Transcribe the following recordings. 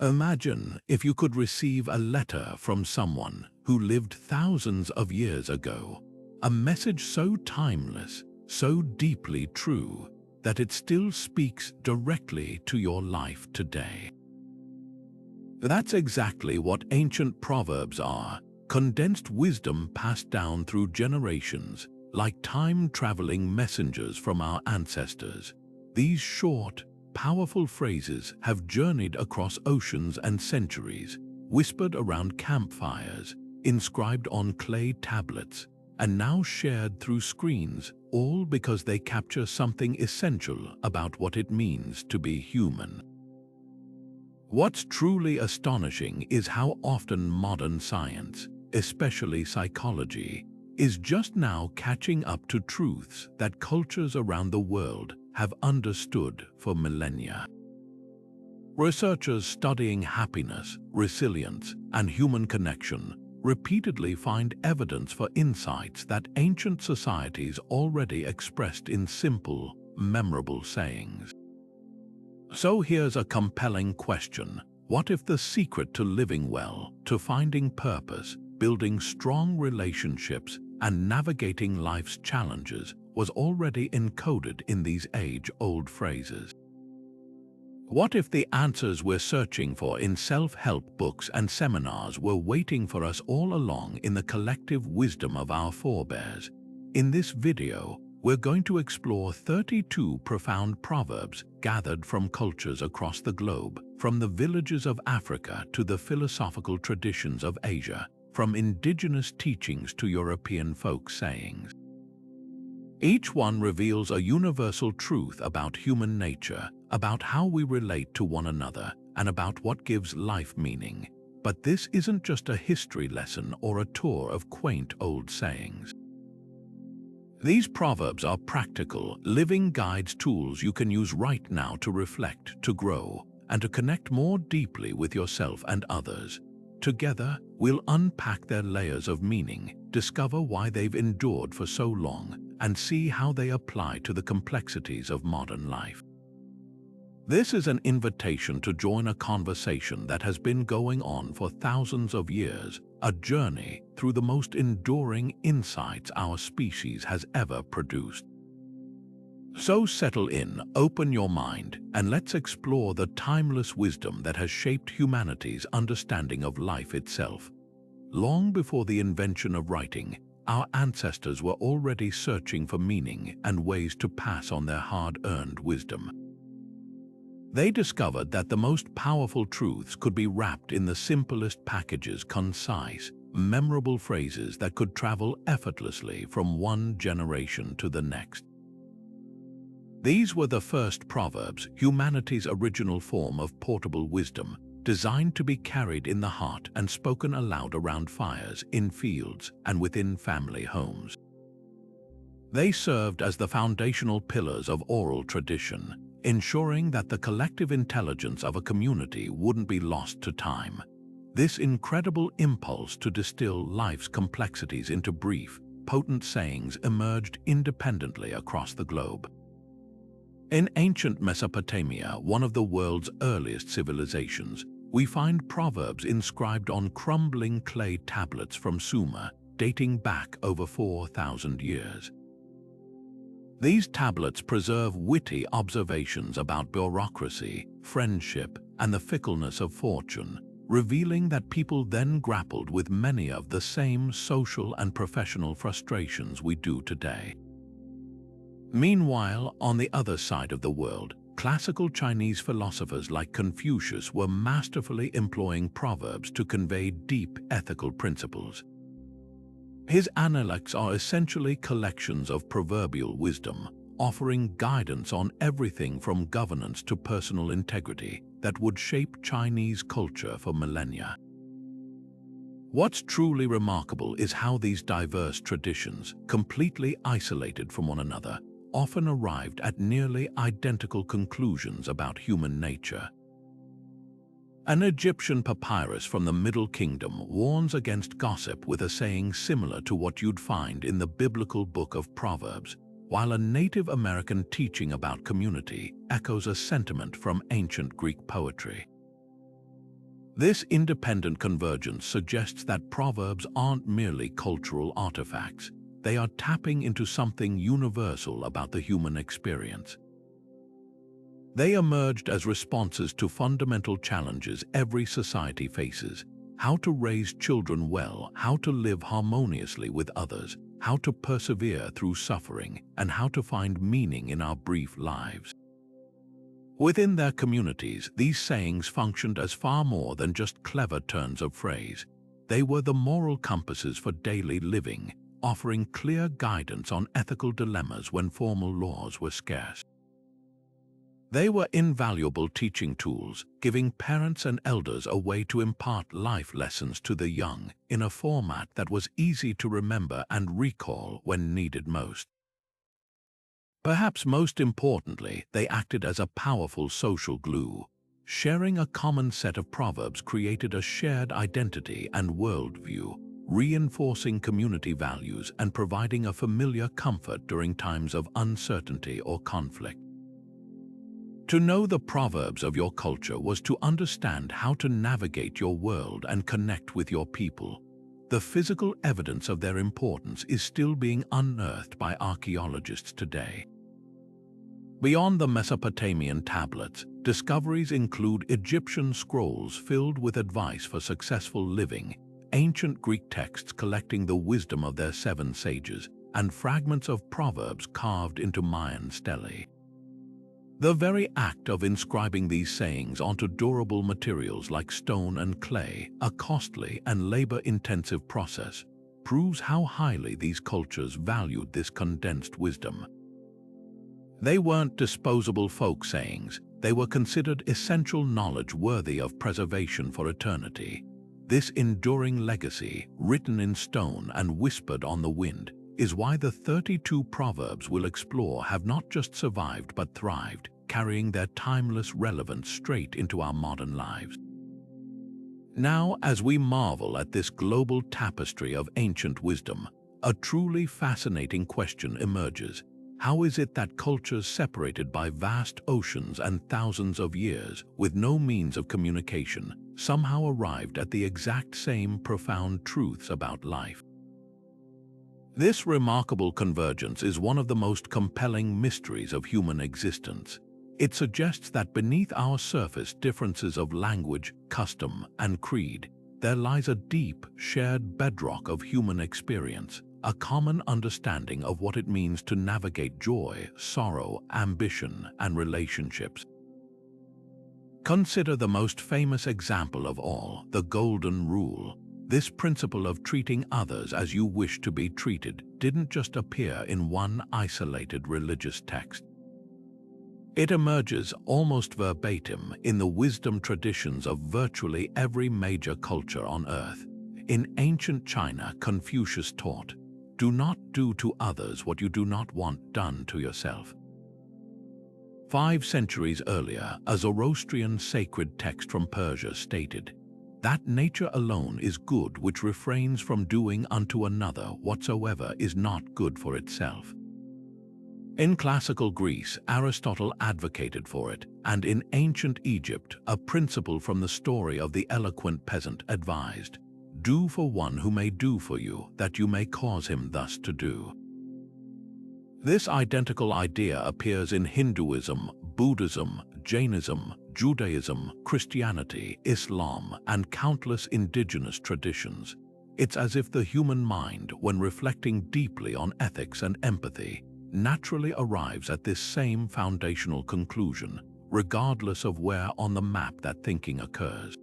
Imagine if you could receive a letter from someone who lived thousands of years ago, a message so timeless, so deeply true, that it still speaks directly to your life today. That's exactly what ancient proverbs are, condensed wisdom passed down through generations, like time-traveling messengers from our ancestors. These short, powerful phrases have journeyed across oceans and centuries, whispered around campfires, inscribed on clay tablets, and now shared through screens, all because they capture something essential about what it means to be human. What's truly astonishing is how often modern science, especially psychology, is just now catching up to truths that cultures around the world have understood for millennia. Researchers studying happiness, resilience, and human connection repeatedly find evidence for insights that ancient societies already expressed in simple, memorable sayings. So here's a compelling question. What if the secret to living well, to finding purpose, building strong relationships, and navigating life's challenges was already encoded in these age-old phrases? What if the answers we're searching for in self-help books and seminars were waiting for us all along in the collective wisdom of our forebears? In this video, we're going to explore 32 profound proverbs gathered from cultures across the globe, from the villages of Africa to the philosophical traditions of Asia, from indigenous teachings to European folk sayings. Each one reveals a universal truth about human nature, about how we relate to one another, and about what gives life meaning. But this isn't just a history lesson or a tour of quaint old sayings. These proverbs are practical, living guides, tools you can use right now to reflect, to grow, and to connect more deeply with yourself and others. Together, we'll unpack their layers of meaning, discover why they've endured for so long, and see how they apply to the complexities of modern life. This is an invitation to join a conversation that has been going on for thousands of years, a journey through the most enduring insights our species has ever produced. So settle in, open your mind, and let's explore the timeless wisdom that has shaped humanity's understanding of life itself. Long before the invention of writing, our ancestors were already searching for meaning and ways to pass on their hard-earned wisdom. They discovered that the most powerful truths could be wrapped in the simplest packages, concise, memorable phrases that could travel effortlessly from one generation to the next. These were the first proverbs, humanity's original form of portable wisdom, designed to be carried in the heart and spoken aloud around fires, in fields, and within family homes. They served as the foundational pillars of oral tradition, ensuring that the collective intelligence of a community wouldn't be lost to time. This incredible impulse to distill life's complexities into brief, potent sayings emerged independently across the globe. In ancient Mesopotamia, one of the world's earliest civilizations, we find proverbs inscribed on crumbling clay tablets from Sumer, dating back over 4,000 years. These tablets preserve witty observations about bureaucracy, friendship, and the fickleness of fortune, revealing that people then grappled with many of the same social and professional frustrations we do today. Meanwhile, on the other side of the world, classical Chinese philosophers like Confucius were masterfully employing proverbs to convey deep ethical principles. His Analects are essentially collections of proverbial wisdom, offering guidance on everything from governance to personal integrity that would shape Chinese culture for millennia. What's truly remarkable is how these diverse traditions, completely isolated from one another, often arrived at nearly identical conclusions about human nature. An Egyptian papyrus from the Middle Kingdom warns against gossip with a saying similar to what you'd find in the biblical book of Proverbs, while a Native American teaching about community echoes a sentiment from ancient Greek poetry. This independent convergence suggests that proverbs aren't merely cultural artifacts. They are tapping into something universal about the human experience. They emerged as responses to fundamental challenges every society faces: how to raise children well, how to live harmoniously with others, how to persevere through suffering, and how to find meaning in our brief lives. Within their communities, these sayings functioned as far more than just clever turns of phrase. They were the moral compasses for daily living, offering clear guidance on ethical dilemmas when formal laws were scarce. They were invaluable teaching tools, giving parents and elders a way to impart life lessons to the young in a format that was easy to remember and recall when needed most. Perhaps most importantly, they acted as a powerful social glue. Sharing a common set of proverbs created a shared identity and worldview, reinforcing community values and providing a familiar comfort during times of uncertainty or conflict. To know the proverbs of your culture was to understand how to navigate your world and connect with your people. The physical evidence of their importance is still being unearthed by archaeologists today. Beyond the Mesopotamian tablets, discoveries include Egyptian scrolls filled with advice for successful living, ancient Greek texts collecting the wisdom of their 7 sages, and fragments of proverbs carved into Mayan stelae. The very act of inscribing these sayings onto durable materials like stone and clay, a costly and labor-intensive process, proves how highly these cultures valued this condensed wisdom. They weren't disposable folk sayings. They were considered essential knowledge worthy of preservation for eternity. This enduring legacy, written in stone and whispered on the wind, is why the 32 proverbs we'll explore have not just survived but thrived, carrying their timeless relevance straight into our modern lives. Now, as we marvel at this global tapestry of ancient wisdom, a truly fascinating question emerges. How is it that cultures separated by vast oceans and thousands of years, with no means of communication, somehow arrived at the exact same profound truths about life? This remarkable convergence is one of the most compelling mysteries of human existence. It suggests that beneath our surface differences of language, custom, and creed, there lies a deep, shared bedrock of human experience, a common understanding of what it means to navigate joy, sorrow, ambition, and relationships. Consider the most famous example of all, the Golden Rule. This principle of treating others as you wish to be treated didn't just appear in one isolated religious text. It emerges almost verbatim in the wisdom traditions of virtually every major culture on Earth. In ancient China, Confucius taught, "Do not do to others what you do not want done to yourself." 5 centuries earlier, a Zoroastrian sacred text from Persia stated, "That nature alone is good which refrains from doing unto another whatsoever is not good for itself." In classical Greece, Aristotle advocated for it, and in ancient Egypt, a principle from the story of the eloquent peasant advised, "Do for one who may do for you, that you may cause him thus to do." This identical idea appears in Hinduism, Buddhism, Jainism, Judaism, Christianity, Islam, and countless indigenous traditions. It's as if the human mind, when reflecting deeply on ethics and empathy, naturally arrives at this same foundational conclusion, regardless of where on the map that thinking occurs.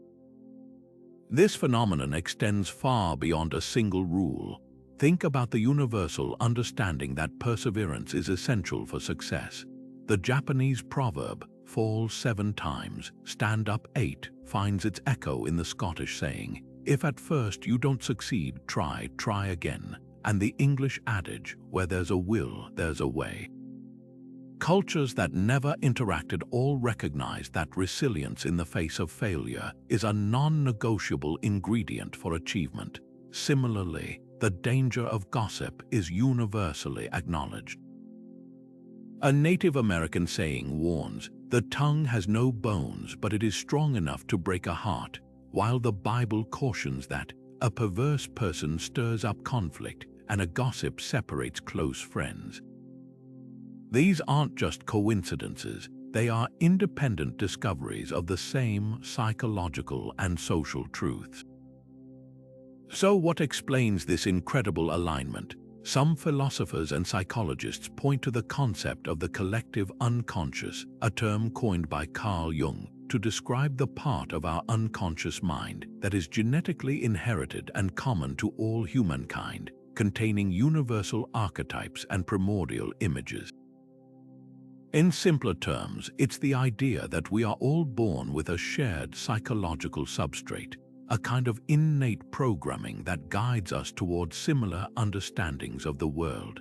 This phenomenon extends far beyond a single rule. Think about the universal understanding that perseverance is essential for success. The Japanese proverb, "Fall 7 times, stand up 8, finds its echo in the Scottish saying, "If at first you don't succeed, try again." And the English adage, "Where there's a will, there's a way." Cultures that never interacted all recognize that resilience in the face of failure is a non-negotiable ingredient for achievement. Similarly, the danger of gossip is universally acknowledged. A Native American saying warns, "The tongue has no bones, but it is strong enough to break a heart." while the Bible cautions that a perverse person stirs up conflict and a gossip separates close friends. These aren't just coincidences, they are independent discoveries of the same psychological and social truths. So what explains this incredible alignment? Some philosophers and psychologists point to the concept of the collective unconscious, a term coined by Carl Jung to describe the part of our unconscious mind that is genetically inherited and common to all humankind, containing universal archetypes and primordial images. In simpler terms, it's the idea that we are all born with a shared psychological substrate, a kind of innate programming that guides us toward similar understandings of the world.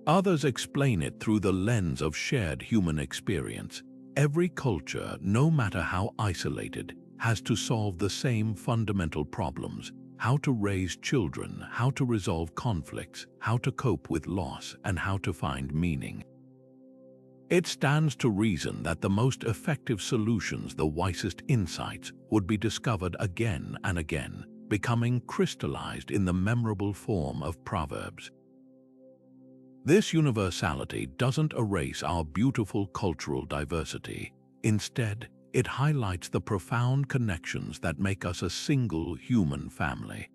Others explain it through the lens of shared human experience. Every culture, no matter how isolated, has to solve the same fundamental problems: how to raise children, how to resolve conflicts, how to cope with loss, and how to find meaning. It stands to reason that the most effective solutions, the wisest insights, would be discovered again and again, becoming crystallized in the memorable form of Proverbs. This universality doesn't erase our beautiful cultural diversity. Instead, it highlights the profound connections that make us a single human family.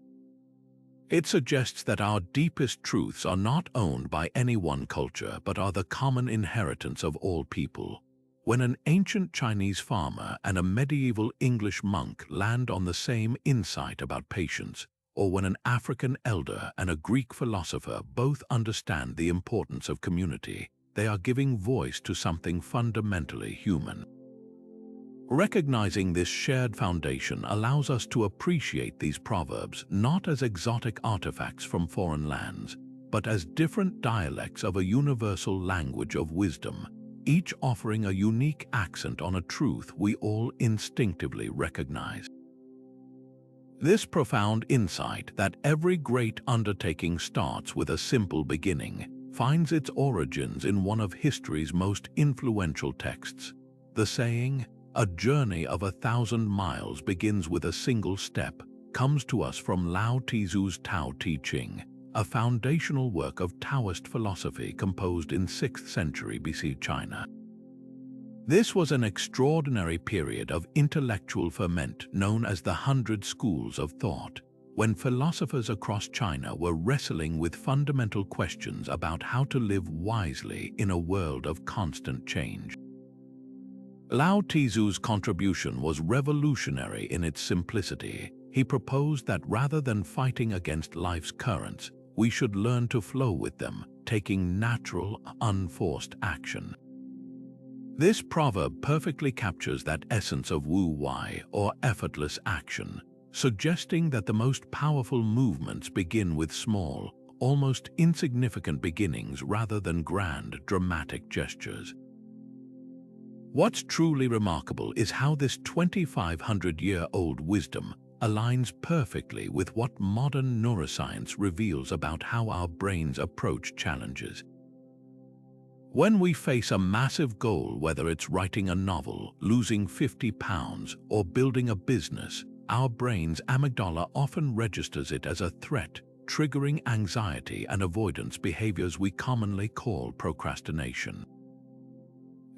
It suggests that our deepest truths are not owned by any one culture, but are the common inheritance of all people. When an ancient Chinese farmer and a medieval English monk land on the same insight about patience, or when an African elder and a Greek philosopher both understand the importance of community, they are giving voice to something fundamentally human. Recognizing this shared foundation allows us to appreciate these proverbs not as exotic artifacts from foreign lands, but as different dialects of a universal language of wisdom, each offering a unique accent on a truth we all instinctively recognize. This profound insight that every great undertaking starts with a simple beginning finds its origins in one of history's most influential texts. The saying, "A journey of 1,000 miles begins with a single step," comes to us from Lao Tzu's Tao Te Ching, a foundational work of Taoist philosophy composed in 6th century BC China. This was an extraordinary period of intellectual ferment known as the 100 Schools of Thought, when philosophers across China were wrestling with fundamental questions about how to live wisely in a world of constant change. Lao Tzu's contribution was revolutionary in its simplicity. He proposed that rather than fighting against life's currents, we should learn to flow with them, taking natural, unforced action. This proverb perfectly captures that essence of wu-wei, or effortless action, suggesting that the most powerful movements begin with small, almost insignificant beginnings rather than grand, dramatic gestures. What's truly remarkable is how this 2,500-year-old wisdom aligns perfectly with what modern neuroscience reveals about how our brains approach challenges. When we face a massive goal, whether it's writing a novel, losing 50 pounds, or building a business, our brain's amygdala often registers it as a threat, triggering anxiety and avoidance behaviors we commonly call procrastination.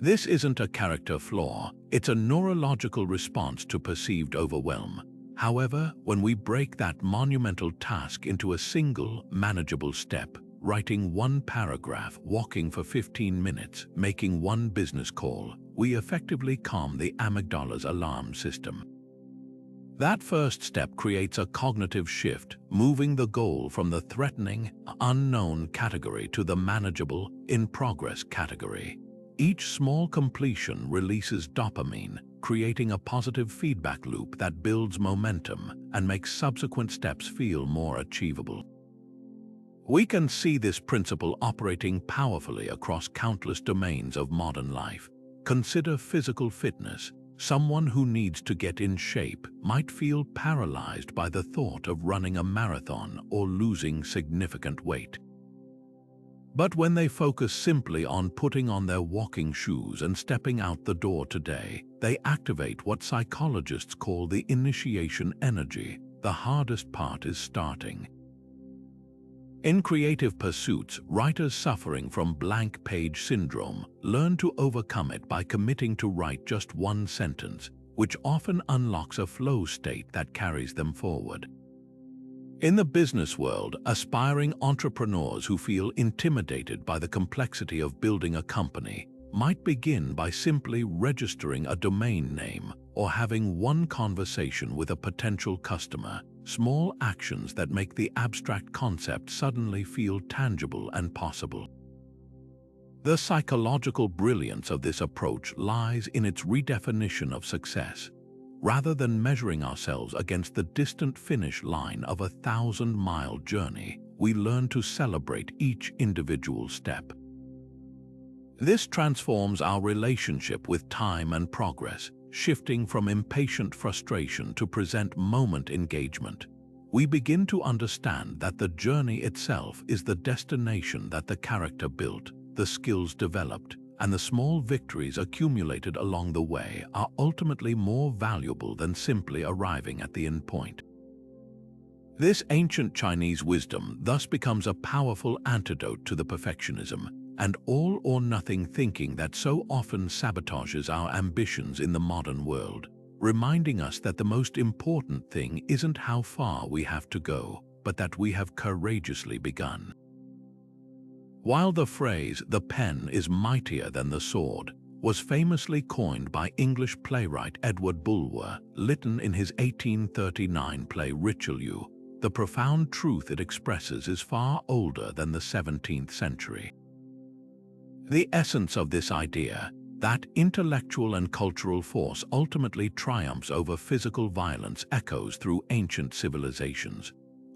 This isn't a character flaw, it's a neurological response to perceived overwhelm. However, when we break that monumental task into a single, manageable step, writing one paragraph, walking for 15 minutes, making one business call, we effectively calm the amygdala's alarm system. That first step creates a cognitive shift, moving the goal from the threatening, unknown category to the manageable, in-progress category. Each small completion releases dopamine, creating a positive feedback loop that builds momentum and makes subsequent steps feel more achievable. We can see this principle operating powerfully across countless domains of modern life. Consider physical fitness. Someone who needs to get in shape might feel paralyzed by the thought of running a marathon or losing significant weight. But when they focus simply on putting on their walking shoes and stepping out the door today, they activate what psychologists call the initiation energy. The hardest part is starting. In creative pursuits, writers suffering from blank page syndrome learn to overcome it by committing to write just one sentence, which often unlocks a flow state that carries them forward. In the business world, aspiring entrepreneurs who feel intimidated by the complexity of building a company might begin by simply registering a domain name or having one conversation with a potential customer, small actions that make the abstract concept suddenly feel tangible and possible. The psychological brilliance of this approach lies in its redefinition of success. Rather than measuring ourselves against the distant finish line of a 1,000-mile journey, we learn to celebrate each individual step. This transforms our relationship with time and progress, shifting from impatient frustration to present moment engagement. We begin to understand that the journey itself is the destination that the character built, the skills developed, and the small victories accumulated along the way are ultimately more valuable than simply arriving at the end point. This ancient Chinese wisdom thus becomes a powerful antidote to the perfectionism and all-or-nothing thinking that so often sabotages our ambitions in the modern world, reminding us that the most important thing isn't how far we have to go, but that we have courageously begun. While the phrase, "the pen is mightier than the sword," was famously coined by English playwright Edward Bulwer Lytton in his 1839 play Richelieu, the profound truth it expresses is far older than the 17th century. The essence of this idea, that intellectual and cultural force ultimately triumphs over physical violence, echoes through ancient civilizations.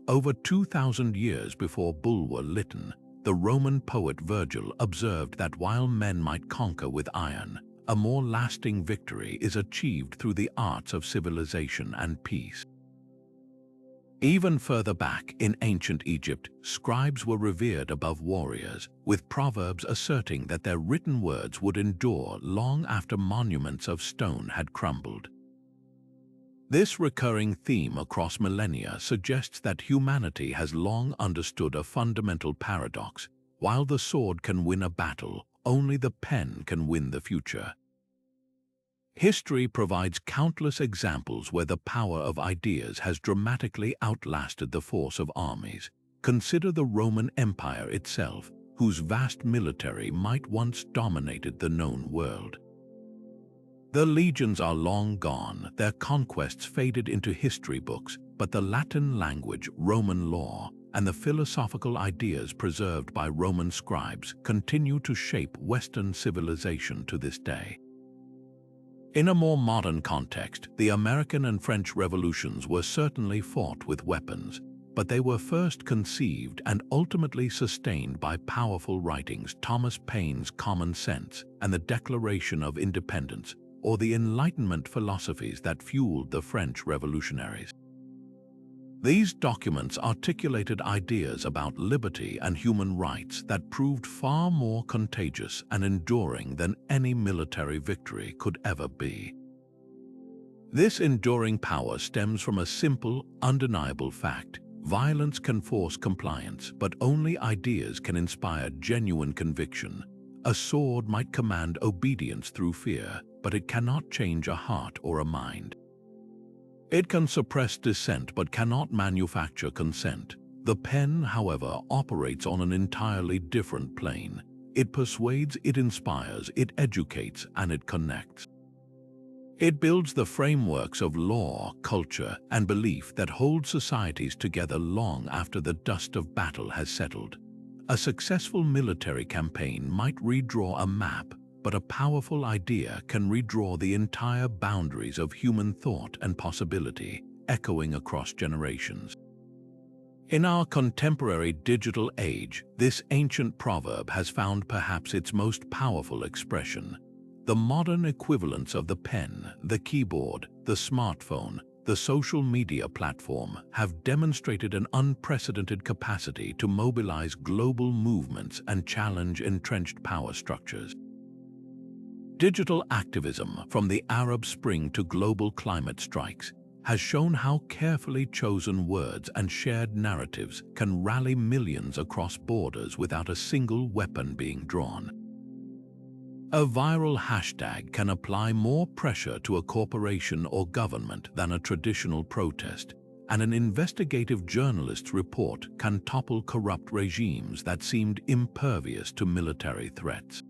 Over 2,000 years before Bulwer Lytton, the Roman poet Virgil observed that while men might conquer with iron, a more lasting victory is achieved through the arts of civilization and peace. Even further back in ancient Egypt, scribes were revered above warriors, with proverbs asserting that their written words would endure long after monuments of stone had crumbled. This recurring theme across millennia suggests that humanity has long understood a fundamental paradox. While the sword can win a battle, only the pen can win the future. History provides countless examples where the power of ideas has dramatically outlasted the force of armies. Consider the Roman Empire itself, whose vast military might once dominated the known world. The legions are long gone, their conquests faded into history books, but the Latin language, Roman law, and the philosophical ideas preserved by Roman scribes continue to shape Western civilization to this day. In a more modern context, the American and French revolutions were certainly fought with weapons, but they were first conceived and ultimately sustained by powerful writings. Thomas Paine's Common Sense and the Declaration of Independence, or the Enlightenment philosophies that fueled the French revolutionaries. These documents articulated ideas about liberty and human rights that proved far more contagious and enduring than any military victory could ever be. This enduring power stems from a simple, undeniable fact: violence can force compliance, but only ideas can inspire genuine conviction. A sword might command obedience through fear, but it cannot change a heart or a mind. It can suppress dissent but cannot manufacture consent. The pen, however, operates on an entirely different plane. It persuades, it inspires, it educates, and it connects. It builds the frameworks of law, culture, and belief that hold societies together long after the dust of battle has settled. A successful military campaign might redraw a map, but a powerful idea can redraw the entire boundaries of human thought and possibility, echoing across generations. In our contemporary digital age, this ancient proverb has found perhaps its most powerful expression. The modern equivalents of the pen, the keyboard, the smartphone, the social media platform, have demonstrated an unprecedented capacity to mobilize global movements and challenge entrenched power structures. Digital activism, from the Arab Spring to global climate strikes, has shown how carefully chosen words and shared narratives can rally millions across borders without a single weapon being drawn. A viral hashtag can apply more pressure to a corporation or government than a traditional protest, and an investigative journalist's report can topple corrupt regimes that seemed impervious to military threats.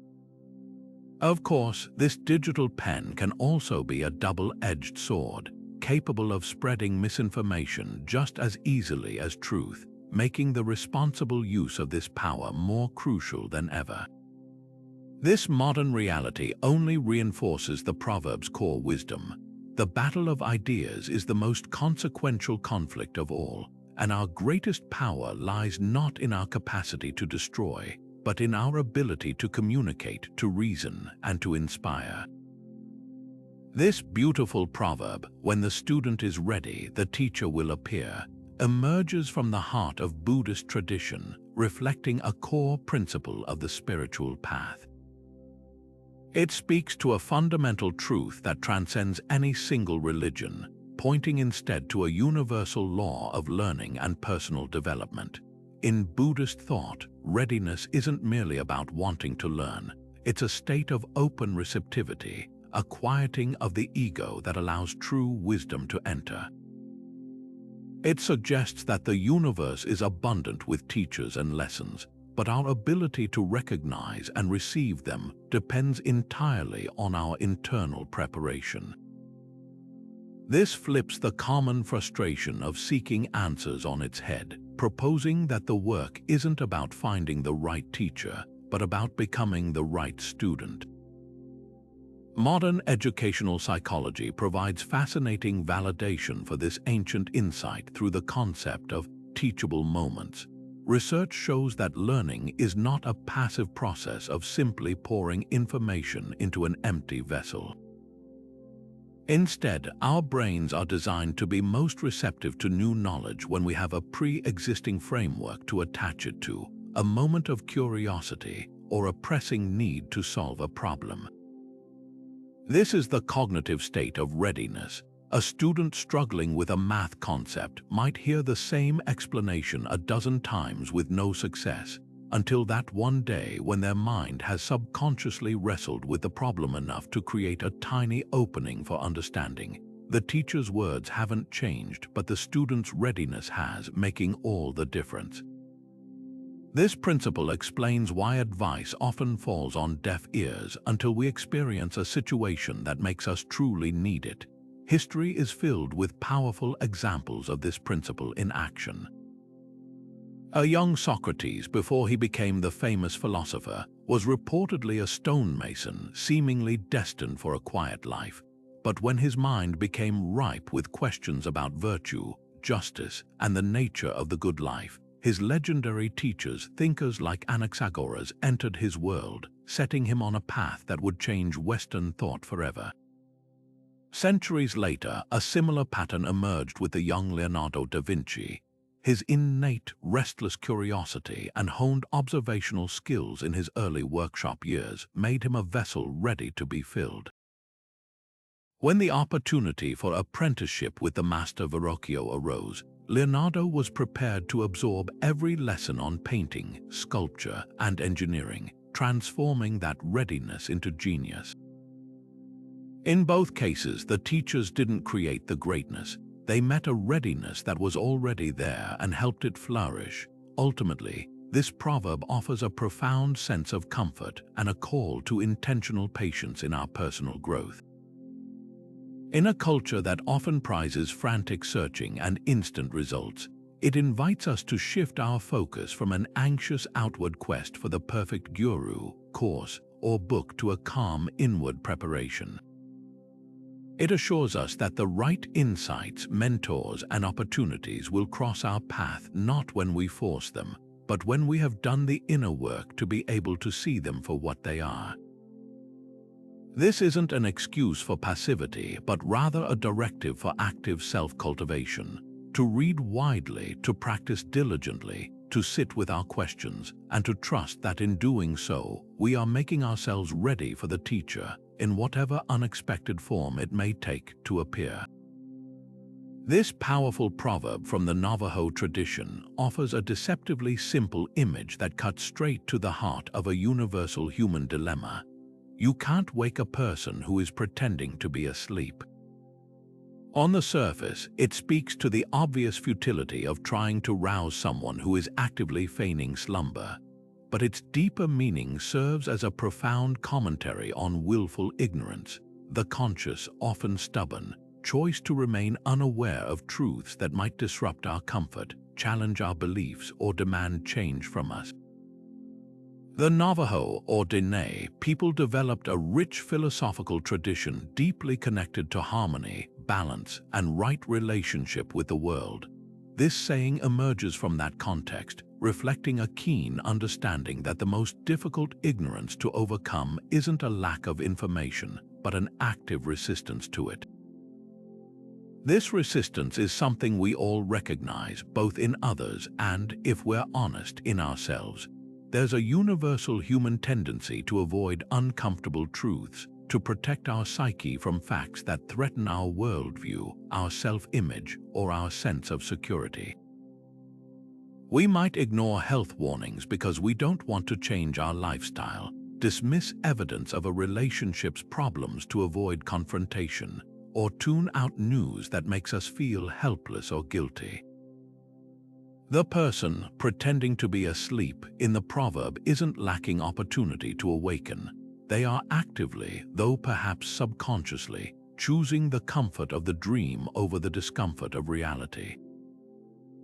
Of course, this digital pen can also be a double-edged sword, capable of spreading misinformation just as easily as truth, making the responsible use of this power more crucial than ever. This modern reality only reinforces the Proverbs' core wisdom. The battle of ideas is the most consequential conflict of all, and our greatest power lies not in our capacity to destroy, but in our ability to communicate, to reason, and to inspire. This beautiful proverb, "When the student is ready, the teacher will appear," emerges from the heart of Buddhist tradition, reflecting a core principle of the spiritual path. It speaks to a fundamental truth that transcends any single religion, pointing instead to a universal law of learning and personal development. In Buddhist thought, readiness isn't merely about wanting to learn. It's a state of open receptivity, a quieting of the ego that allows true wisdom to enter. It suggests that the universe is abundant with teachers and lessons, but our ability to recognize and receive them depends entirely on our internal preparation. This flips the common frustration of seeking answers on its head, proposing that the work isn't about finding the right teacher, but about becoming the right student. Modern educational psychology provides fascinating validation for this ancient insight through the concept of teachable moments. Research shows that learning is not a passive process of simply pouring information into an empty vessel. Instead, our brains are designed to be most receptive to new knowledge when we have a pre-existing framework to attach it to, a moment of curiosity, or a pressing need to solve a problem. This is the cognitive state of readiness. A student struggling with a math concept might hear the same explanation a dozen times with no success, until that one day when their mind has subconsciously wrestled with the problem enough to create a tiny opening for understanding. The teacher's words haven't changed, but the student's readiness has, making all the difference. This principle explains why advice often falls on deaf ears until we experience a situation that makes us truly need it. History is filled with powerful examples of this principle in action. A young Socrates, before he became the famous philosopher, was reportedly a stonemason, seemingly destined for a quiet life. But when his mind became ripe with questions about virtue, justice, and the nature of the good life, his legendary teachers, thinkers like Anaxagoras, entered his world, setting him on a path that would change Western thought forever. Centuries later, a similar pattern emerged with the young Leonardo da Vinci. His innate, restless curiosity and honed observational skills in his early workshop years made him a vessel ready to be filled. When the opportunity for apprenticeship with the master Verrocchio arose, Leonardo was prepared to absorb every lesson on painting, sculpture, and engineering, transforming that readiness into genius. In both cases, the teachers didn't create the greatness. They met a readiness that was already there and helped it flourish. Ultimately, this proverb offers a profound sense of comfort and a call to intentional patience in our personal growth. In a culture that often prizes frantic searching and instant results, it invites us to shift our focus from an anxious outward quest for the perfect guru, course, or book to a calm inward preparation. It assures us that the right insights, mentors, and opportunities will cross our path not when we force them, but when we have done the inner work to be able to see them for what they are. This isn't an excuse for passivity, but rather a directive for active self-cultivation, to read widely, to practice diligently, to sit with our questions, and to trust that in doing so, we are making ourselves ready for the teacher, in whatever unexpected form it may take to appear. This powerful proverb from the Navajo tradition offers a deceptively simple image that cuts straight to the heart of a universal human dilemma. You can't wake a person who is pretending to be asleep. On the surface, it speaks to the obvious futility of trying to rouse someone who is actively feigning slumber, but its deeper meaning serves as a profound commentary on willful ignorance, the conscious, often stubborn, choice to remain unaware of truths that might disrupt our comfort, challenge our beliefs, or demand change from us. The Navajo, or Dene, people developed a rich philosophical tradition deeply connected to harmony, balance, and right relationship with the world. This saying emerges from that context, reflecting a keen understanding that the most difficult ignorance to overcome isn't a lack of information, but an active resistance to it. This resistance is something we all recognize, both in others and, if we're honest, in ourselves. There's a universal human tendency to avoid uncomfortable truths, to protect our psyche from facts that threaten our worldview, our self-image, or our sense of security. We might ignore health warnings because we don't want to change our lifestyle, dismiss evidence of a relationship's problems to avoid confrontation, or tune out news that makes us feel helpless or guilty. The person pretending to be asleep in the proverb isn't lacking opportunity to awaken. They are actively, though perhaps subconsciously, choosing the comfort of the dream over the discomfort of reality.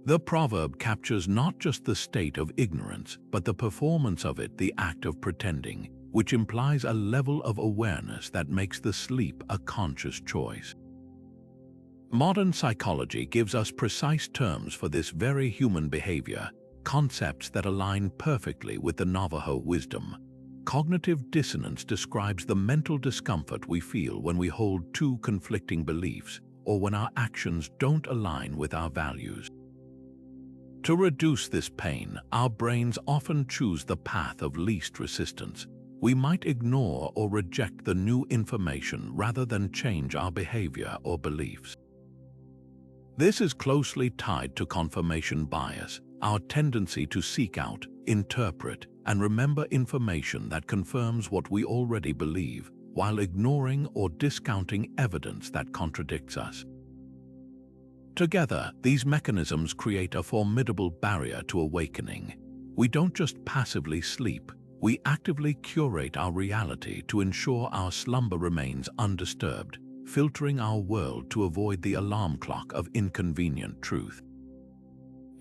The proverb captures not just the state of ignorance, but the performance of it, the act of pretending, which implies a level of awareness that makes the sleep a conscious choice. Modern psychology gives us precise terms for this very human behavior, concepts that align perfectly with the Navajo wisdom. Cognitive dissonance describes the mental discomfort we feel when we hold two conflicting beliefs or when our actions don't align with our values. To reduce this pain, our brains often choose the path of least resistance. We might ignore or reject the new information rather than change our behavior or beliefs. This is closely tied to confirmation bias, our tendency to seek out, interpret, and remember information that confirms what we already believe, while ignoring or discounting evidence that contradicts us. Together, these mechanisms create a formidable barrier to awakening. We don't just passively sleep, we actively curate our reality to ensure our slumber remains undisturbed, filtering our world to avoid the alarm clock of inconvenient truth.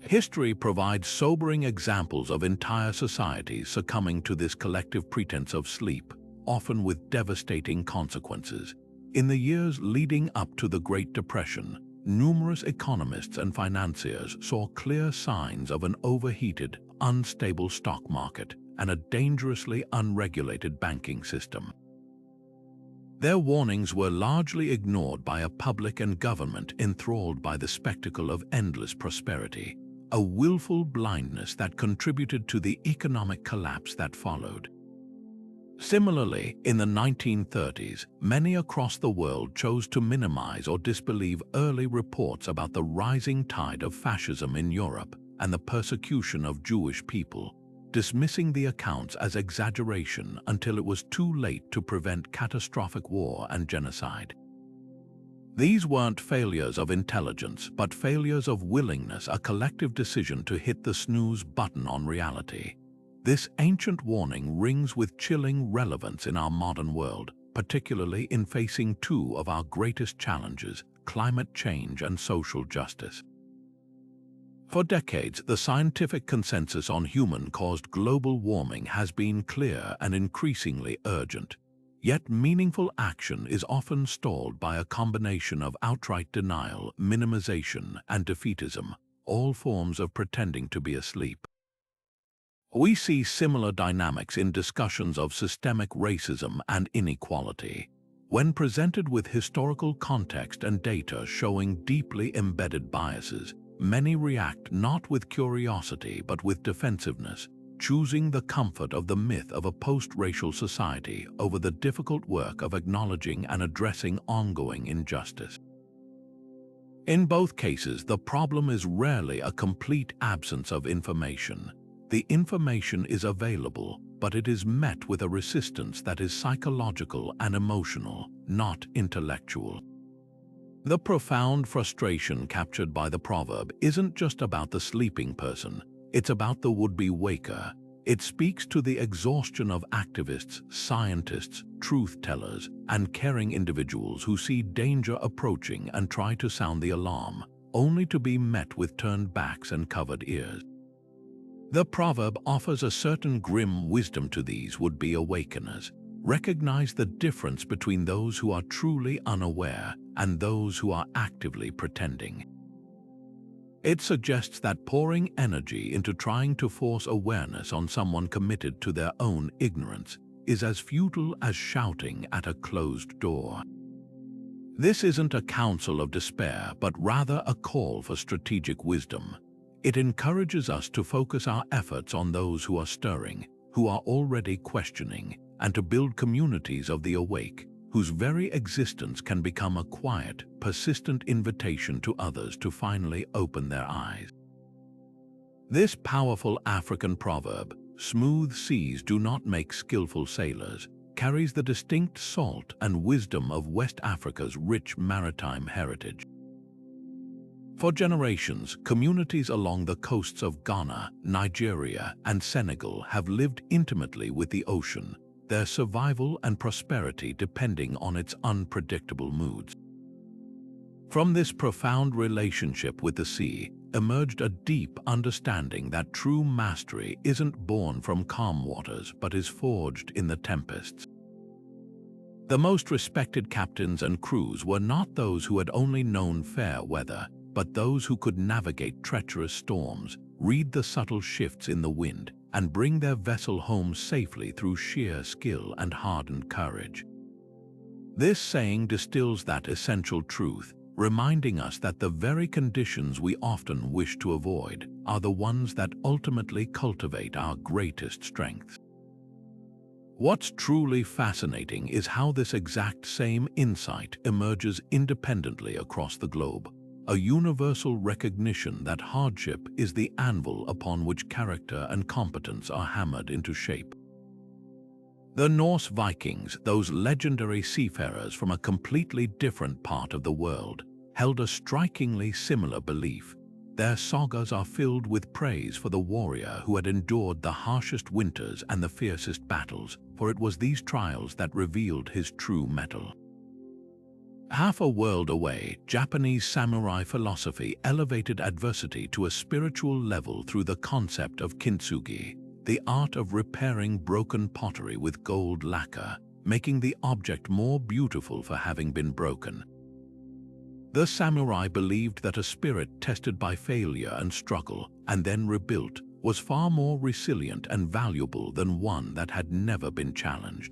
History provides sobering examples of entire societies succumbing to this collective pretense of sleep, often with devastating consequences. In the years leading up to the Great Depression, numerous economists and financiers saw clear signs of an overheated, unstable stock market and a dangerously unregulated banking system. Their warnings were largely ignored by a public and government enthralled by the spectacle of endless prosperity, a willful blindness that contributed to the economic collapse that followed. Similarly, in the 1930s, many across the world chose to minimize or disbelieve early reports about the rising tide of fascism in Europe and the persecution of Jewish people, dismissing the accounts as exaggeration until it was too late to prevent catastrophic war and genocide. These weren't failures of intelligence, but failures of willingness, a collective decision to hit the snooze button on reality. This ancient warning rings with chilling relevance in our modern world, particularly in facing two of our greatest challenges, climate change and social justice. For decades, the scientific consensus on human-caused global warming has been clear and increasingly urgent. Yet meaningful action is often stalled by a combination of outright denial, minimization, and defeatism, all forms of pretending to be asleep. We see similar dynamics in discussions of systemic racism and inequality. When presented with historical context and data showing deeply embedded biases, many react not with curiosity but with defensiveness, choosing the comfort of the myth of a post-racial society over the difficult work of acknowledging and addressing ongoing injustice. In both cases, the problem is rarely a complete absence of information. The information is available, but it is met with a resistance that is psychological and emotional, not intellectual. The profound frustration captured by the proverb isn't just about the sleeping person, it's about the would-be waker. It speaks to the exhaustion of activists, scientists, truth-tellers, and caring individuals who see danger approaching and try to sound the alarm, only to be met with turned backs and covered ears. The proverb offers a certain grim wisdom to these would-be awakeners. Recognize the difference between those who are truly unaware and those who are actively pretending. It suggests that pouring energy into trying to force awareness on someone committed to their own ignorance is as futile as shouting at a closed door. This isn't a counsel of despair, but rather a call for strategic wisdom. It encourages us to focus our efforts on those who are stirring, who are already questioning, and to build communities of the awake, whose very existence can become a quiet, persistent invitation to others to finally open their eyes. This powerful African proverb, "Smooth seas do not make skillful sailors," carries the distinct salt and wisdom of West Africa's rich maritime heritage. For generations, communities along the coasts of Ghana, Nigeria, and Senegal have lived intimately with the ocean, their survival and prosperity depending on its unpredictable moods. From this profound relationship with the sea emerged a deep understanding that true mastery isn't born from calm waters but is forged in the tempests. The most respected captains and crews were not those who had only known fair weather, but those who could navigate treacherous storms, read the subtle shifts in the wind, and bring their vessel home safely through sheer skill and hardened courage. This saying distills that essential truth, reminding us that the very conditions we often wish to avoid are the ones that ultimately cultivate our greatest strengths. What's truly fascinating is how this exact same insight emerges independently across the globe, a universal recognition that hardship is the anvil upon which character and competence are hammered into shape. The Norse Vikings, those legendary seafarers from a completely different part of the world, held a strikingly similar belief. Their sagas are filled with praise for the warrior who had endured the harshest winters and the fiercest battles, for it was these trials that revealed his true mettle. Half a world away, Japanese samurai philosophy elevated adversity to a spiritual level through the concept of kintsugi, the art of repairing broken pottery with gold lacquer, making the object more beautiful for having been broken. The samurai believed that a spirit tested by failure and struggle, and then rebuilt, was far more resilient and valuable than one that had never been challenged.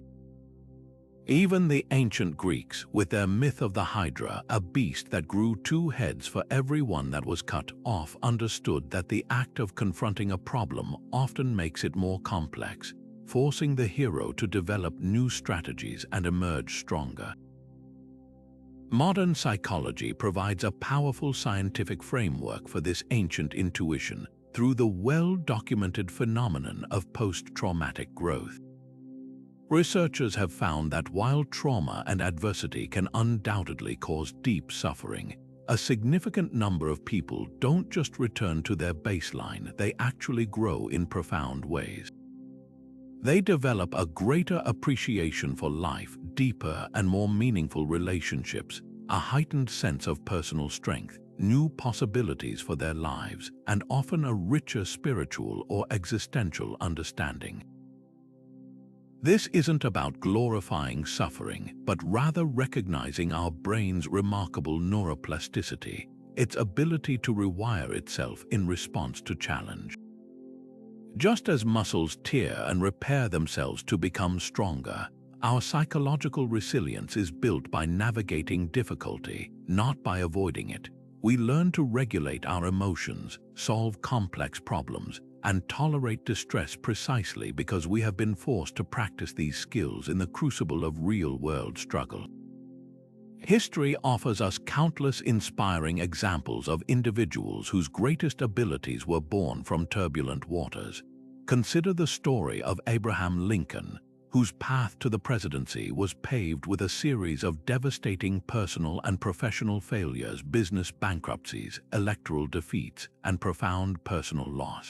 Even the ancient Greeks, with their myth of the Hydra, a beast that grew 2 heads for every one that was cut off, understood that the act of confronting a problem often makes it more complex, forcing the hero to develop new strategies and emerge stronger. Modern psychology provides a powerful scientific framework for this ancient intuition through the well-documented phenomenon of post-traumatic growth. Researchers have found that while trauma and adversity can undoubtedly cause deep suffering, a significant number of people don't just return to their baseline, they actually grow in profound ways. They develop a greater appreciation for life, deeper and more meaningful relationships, a heightened sense of personal strength, new possibilities for their lives, and often a richer spiritual or existential understanding. This isn't about glorifying suffering, but rather recognizing our brain's remarkable neuroplasticity, its ability to rewire itself in response to challenge. Just as muscles tear and repair themselves to become stronger, our psychological resilience is built by navigating difficulty, not by avoiding it. We learn to regulate our emotions, solve complex problems, and tolerate distress precisely because we have been forced to practice these skills in the crucible of real-world struggle. History offers us countless inspiring examples of individuals whose greatest abilities were born from turbulent waters. Consider the story of Abraham Lincoln, whose path to the presidency was paved with a series of devastating personal and professional failures, business bankruptcies, electoral defeats, and profound personal loss.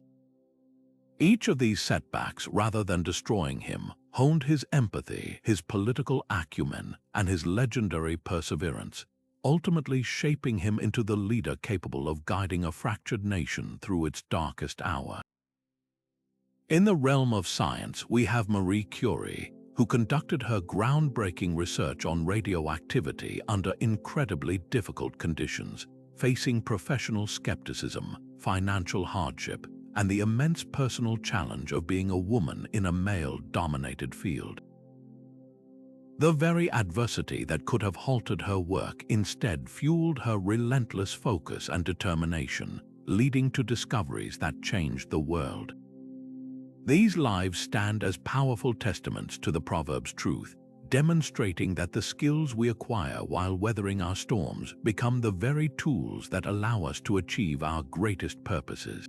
Each of these setbacks, rather than destroying him, honed his empathy, his political acumen, and his legendary perseverance, ultimately shaping him into the leader capable of guiding a fractured nation through its darkest hour. In the realm of science, we have Marie Curie, who conducted her groundbreaking research on radioactivity under incredibly difficult conditions, facing professional skepticism, financial hardship, and the immense personal challenge of being a woman in a male-dominated field. The very adversity that could have halted her work instead fueled her relentless focus and determination, leading to discoveries that changed the world. These lives stand as powerful testaments to the Proverbs' truth, demonstrating that the skills we acquire while weathering our storms become the very tools that allow us to achieve our greatest purposes.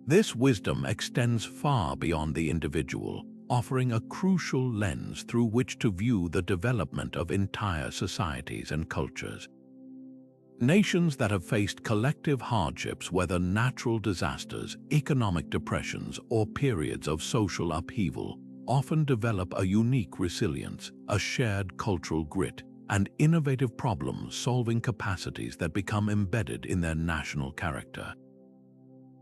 This wisdom extends far beyond the individual, offering a crucial lens through which to view the development of entire societies and cultures. Nations that have faced collective hardships, whether natural disasters, economic depressions, or periods of social upheaval, often develop a unique resilience, a shared cultural grit, and innovative problem-solving capacities that become embedded in their national character.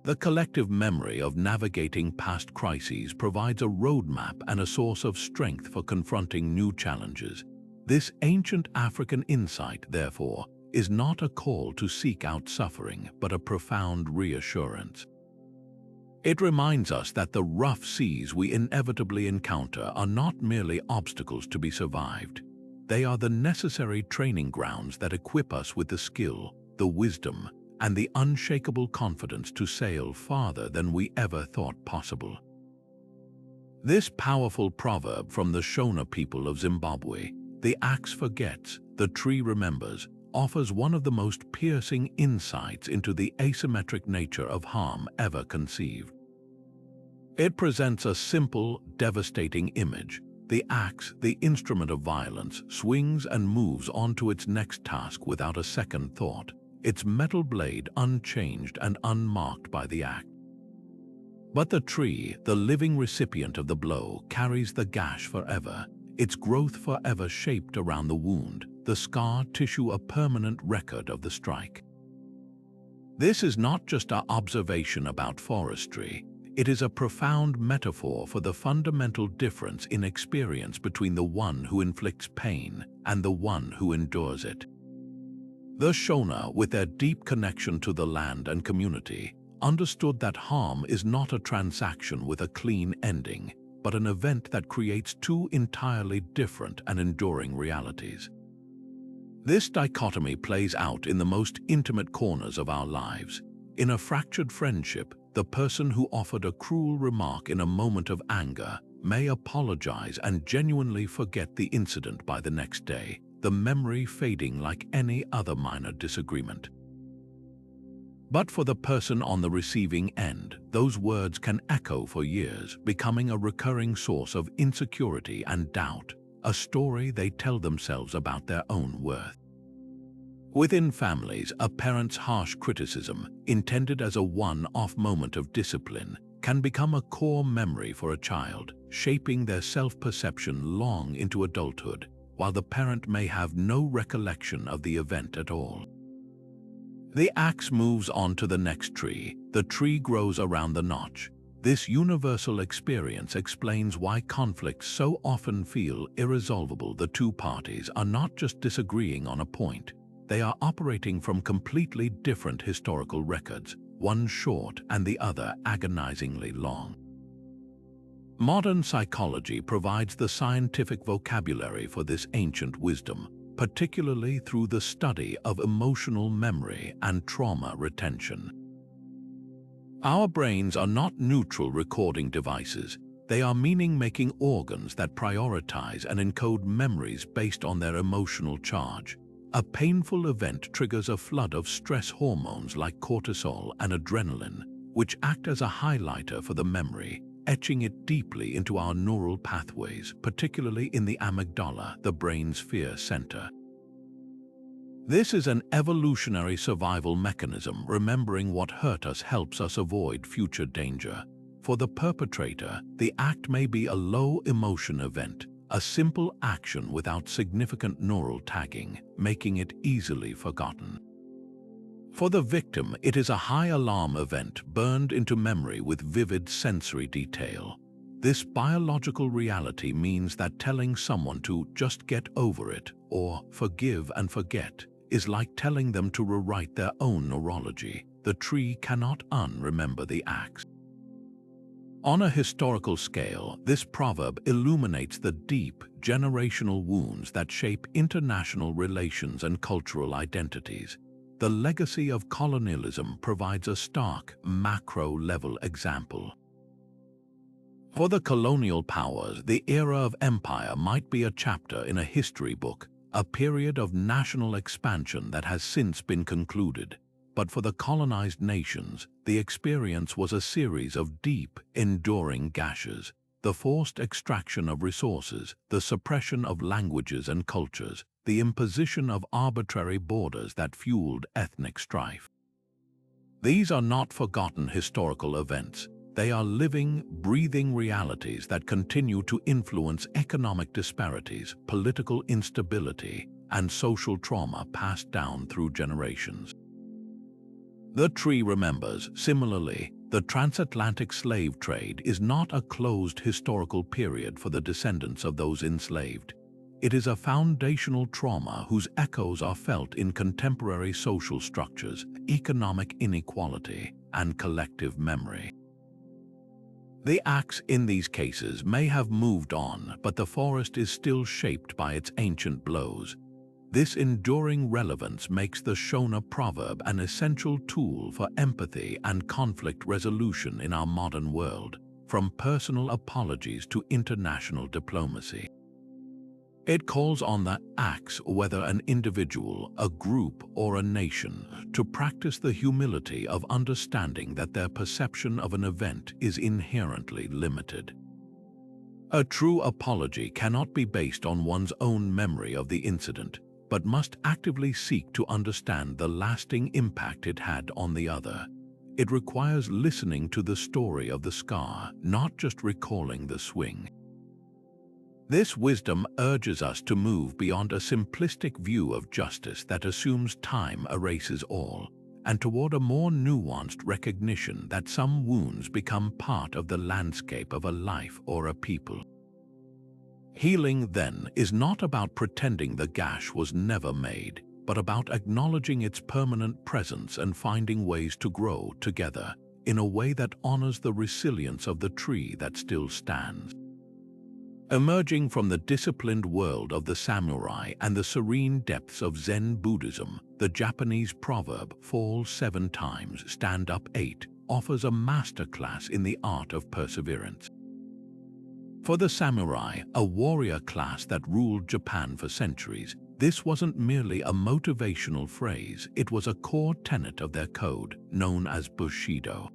The collective memory of navigating past crises provides a roadmap and a source of strength for confronting new challenges. This ancient African insight, therefore, is not a call to seek out suffering, but a profound reassurance. It reminds us that the rough seas we inevitably encounter are not merely obstacles to be survived. They are the necessary training grounds that equip us with the skill, the wisdom, and the unshakable confidence to sail farther than we ever thought possible. This powerful proverb from the Shona people of Zimbabwe, "The axe forgets, the tree remembers," offers one of the most piercing insights into the asymmetric nature of harm ever conceived. It presents a simple, devastating image. The axe, the instrument of violence, swings and moves on to its next task without a second thought, its metal blade unchanged and unmarked by the act. But the tree, the living recipient of the blow, carries the gash forever, its growth forever shaped around the wound, the scar tissue a permanent record of the strike. This is not just our observation about forestry. It is a profound metaphor for the fundamental difference in experience between the one who inflicts pain and the one who endures it. The Shona, with their deep connection to the land and community, understood that harm is not a transaction with a clean ending, but an event that creates two entirely different and enduring realities. This dichotomy plays out in the most intimate corners of our lives. In a fractured friendship, the person who offered a cruel remark in a moment of anger may apologize and genuinely forget the incident by the next day, the memory fading like any other minor disagreement. But for the person on the receiving end, those words can echo for years, becoming a recurring source of insecurity and doubt, a story they tell themselves about their own worth. Within families, a parent's harsh criticism, intended as a one-off moment of discipline, can become a core memory for a child, shaping their self-perception long into adulthood, while the parent may have no recollection of the event at all. The axe moves on to the next tree. The tree grows around the notch. This universal experience explains why conflicts so often feel irresolvable. The two parties are not just disagreeing on a point. They are operating from completely different historical records, one short and the other agonizingly long. Modern psychology provides the scientific vocabulary for this ancient wisdom, particularly through the study of emotional memory and trauma retention. Our brains are not neutral recording devices. They are meaning-making organs that prioritize and encode memories based on their emotional charge. A painful event triggers a flood of stress hormones like cortisol and adrenaline, which act as a highlighter for the memory, etching it deeply into our neural pathways, particularly in the amygdala, the brain's fear center. This is an evolutionary survival mechanism. Remembering what hurt us helps us avoid future danger. For the perpetrator, the act may be a low-emotion event, a simple action without significant neural tagging, making it easily forgotten. For the victim, it is a high-alarm event burned into memory with vivid sensory detail. This biological reality means that telling someone to just get over it or forgive and forget is like telling them to rewrite their own neurology. The tree cannot unremember the axe. On a historical scale, this proverb illuminates the deep, generational wounds that shape international relations and cultural identities. The legacy of colonialism provides a stark, macro-level example. For the colonial powers, the era of empire might be a chapter in a history book, a period of national expansion that has since been concluded. But for the colonized nations, the experience was a series of deep, enduring gashes. The forced extraction of resources, the suppression of languages and cultures, the imposition of arbitrary borders that fueled ethnic strife. These are not forgotten historical events. They are living, breathing realities that continue to influence economic disparities, political instability, and social trauma passed down through generations. The tree remembers. Similarly, the transatlantic slave trade is not a closed historical period for the descendants of those enslaved. It is a foundational trauma whose echoes are felt in contemporary social structures, economic inequality, and collective memory. The axe in these cases may have moved on, but the forest is still shaped by its ancient blows. This enduring relevance makes the Shona proverb an essential tool for empathy and conflict resolution in our modern world, from personal apologies to international diplomacy. It calls on the axe, whether an individual, a group, or a nation, to practice the humility of understanding that their perception of an event is inherently limited. A true apology cannot be based on one's own memory of the incident, but must actively seek to understand the lasting impact it had on the other. It requires listening to the story of the scar, not just recalling the swing. This wisdom urges us to move beyond a simplistic view of justice that assumes time erases all, and toward a more nuanced recognition that some wounds become part of the landscape of a life or a people. Healing, then, is not about pretending the gash was never made, but about acknowledging its permanent presence and finding ways to grow together in a way that honors the resilience of the tree that still stands. Emerging from the disciplined world of the samurai and the serene depths of Zen Buddhism, the Japanese proverb, "Fall 7 times, stand up 8, offers a masterclass in the art of perseverance. For the samurai, a warrior class that ruled Japan for centuries, this wasn't merely a motivational phrase, it was a core tenet of their code, known as Bushido.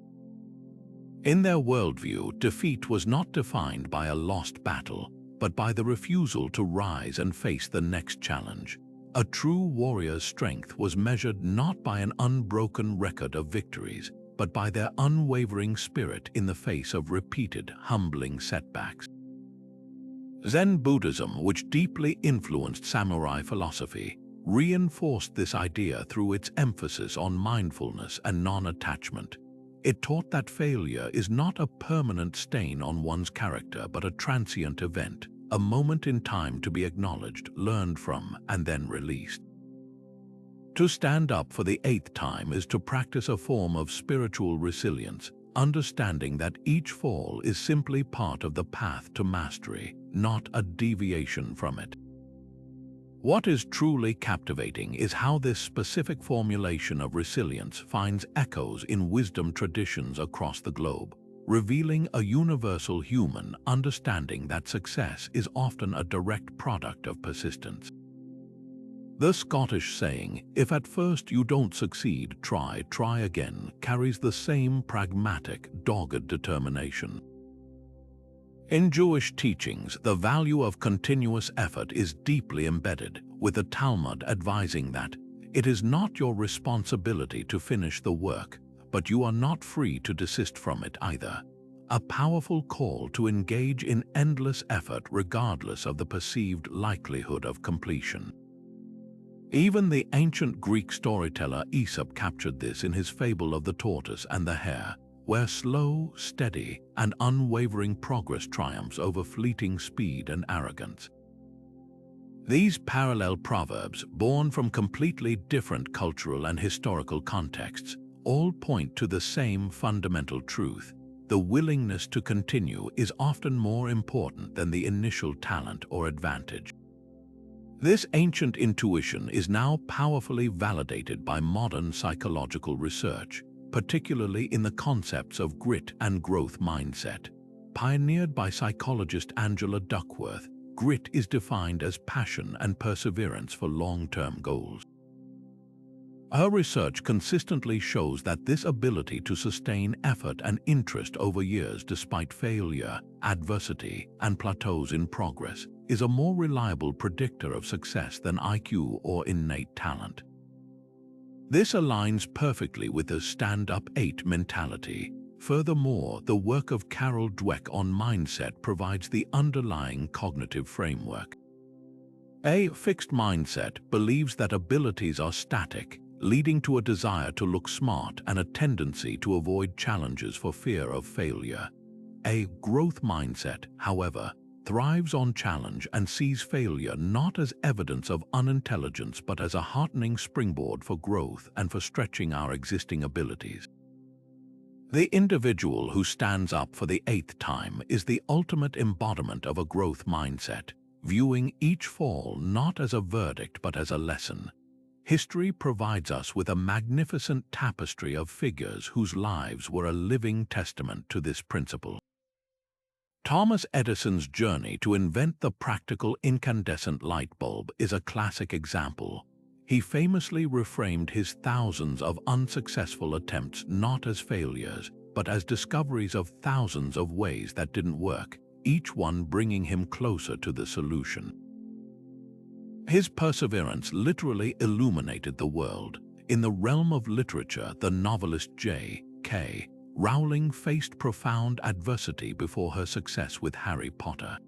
In their worldview, defeat was not defined by a lost battle, but by the refusal to rise and face the next challenge. A true warrior's strength was measured not by an unbroken record of victories, but by their unwavering spirit in the face of repeated, humbling setbacks. Zen Buddhism, which deeply influenced samurai philosophy, reinforced this idea through its emphasis on mindfulness and non-attachment. It taught that failure is not a permanent stain on one's character but a transient event, a moment in time to be acknowledged, learned from, and then released. To stand up for the eighth time is to practice a form of spiritual resilience, understanding that each fall is simply part of the path to mastery, not a deviation from it. What is truly captivating is how this specific formulation of resilience finds echoes in wisdom traditions across the globe, revealing a universal human understanding that success is often a direct product of persistence. The Scottish saying, "If at first you don't succeed, try again," carries the same pragmatic, dogged determination. In Jewish teachings, the value of continuous effort is deeply embedded, with the Talmud advising that it is not your responsibility to finish the work, but you are not free to desist from it either. A powerful call to engage in endless effort regardless of the perceived likelihood of completion. Even the ancient Greek storyteller Aesop captured this in his fable of the tortoise and the hare, where slow, steady, and unwavering progress triumphs over fleeting speed and arrogance. These parallel proverbs, born from completely different cultural and historical contexts, all point to the same fundamental truth: the willingness to continue is often more important than the initial talent or advantage. This ancient intuition is now powerfully validated by modern psychological research, particularly in the concepts of grit and growth mindset. Pioneered by psychologist Angela Duckworth, grit is defined as passion and perseverance for long-term goals. Her research consistently shows that this ability to sustain effort and interest over years despite failure, adversity, and plateaus in progress is a more reliable predictor of success than IQ or innate talent. This aligns perfectly with the stand-up 8 mentality. Furthermore, the work of Carol Dweck on mindset provides the underlying cognitive framework. A fixed mindset believes that abilities are static, leading to a desire to look smart and a tendency to avoid challenges for fear of failure. A growth mindset, however, thrives on challenge and sees failure not as evidence of unintelligence but as a heartening springboard for growth and for stretching our existing abilities. The individual who stands up for the 8th time is the ultimate embodiment of a growth mindset, viewing each fall not as a verdict but as a lesson. History provides us with a magnificent tapestry of figures whose lives were a living testament to this principle. Thomas Edison's journey to invent the practical incandescent light bulb is a classic example. He famously reframed his thousands of unsuccessful attempts not as failures, but as discoveries of thousands of ways that didn't work, each one bringing him closer to the solution. His perseverance literally illuminated the world. In the realm of literature, the novelist J.K. Rowling faced profound adversity before her success with Harry Potter.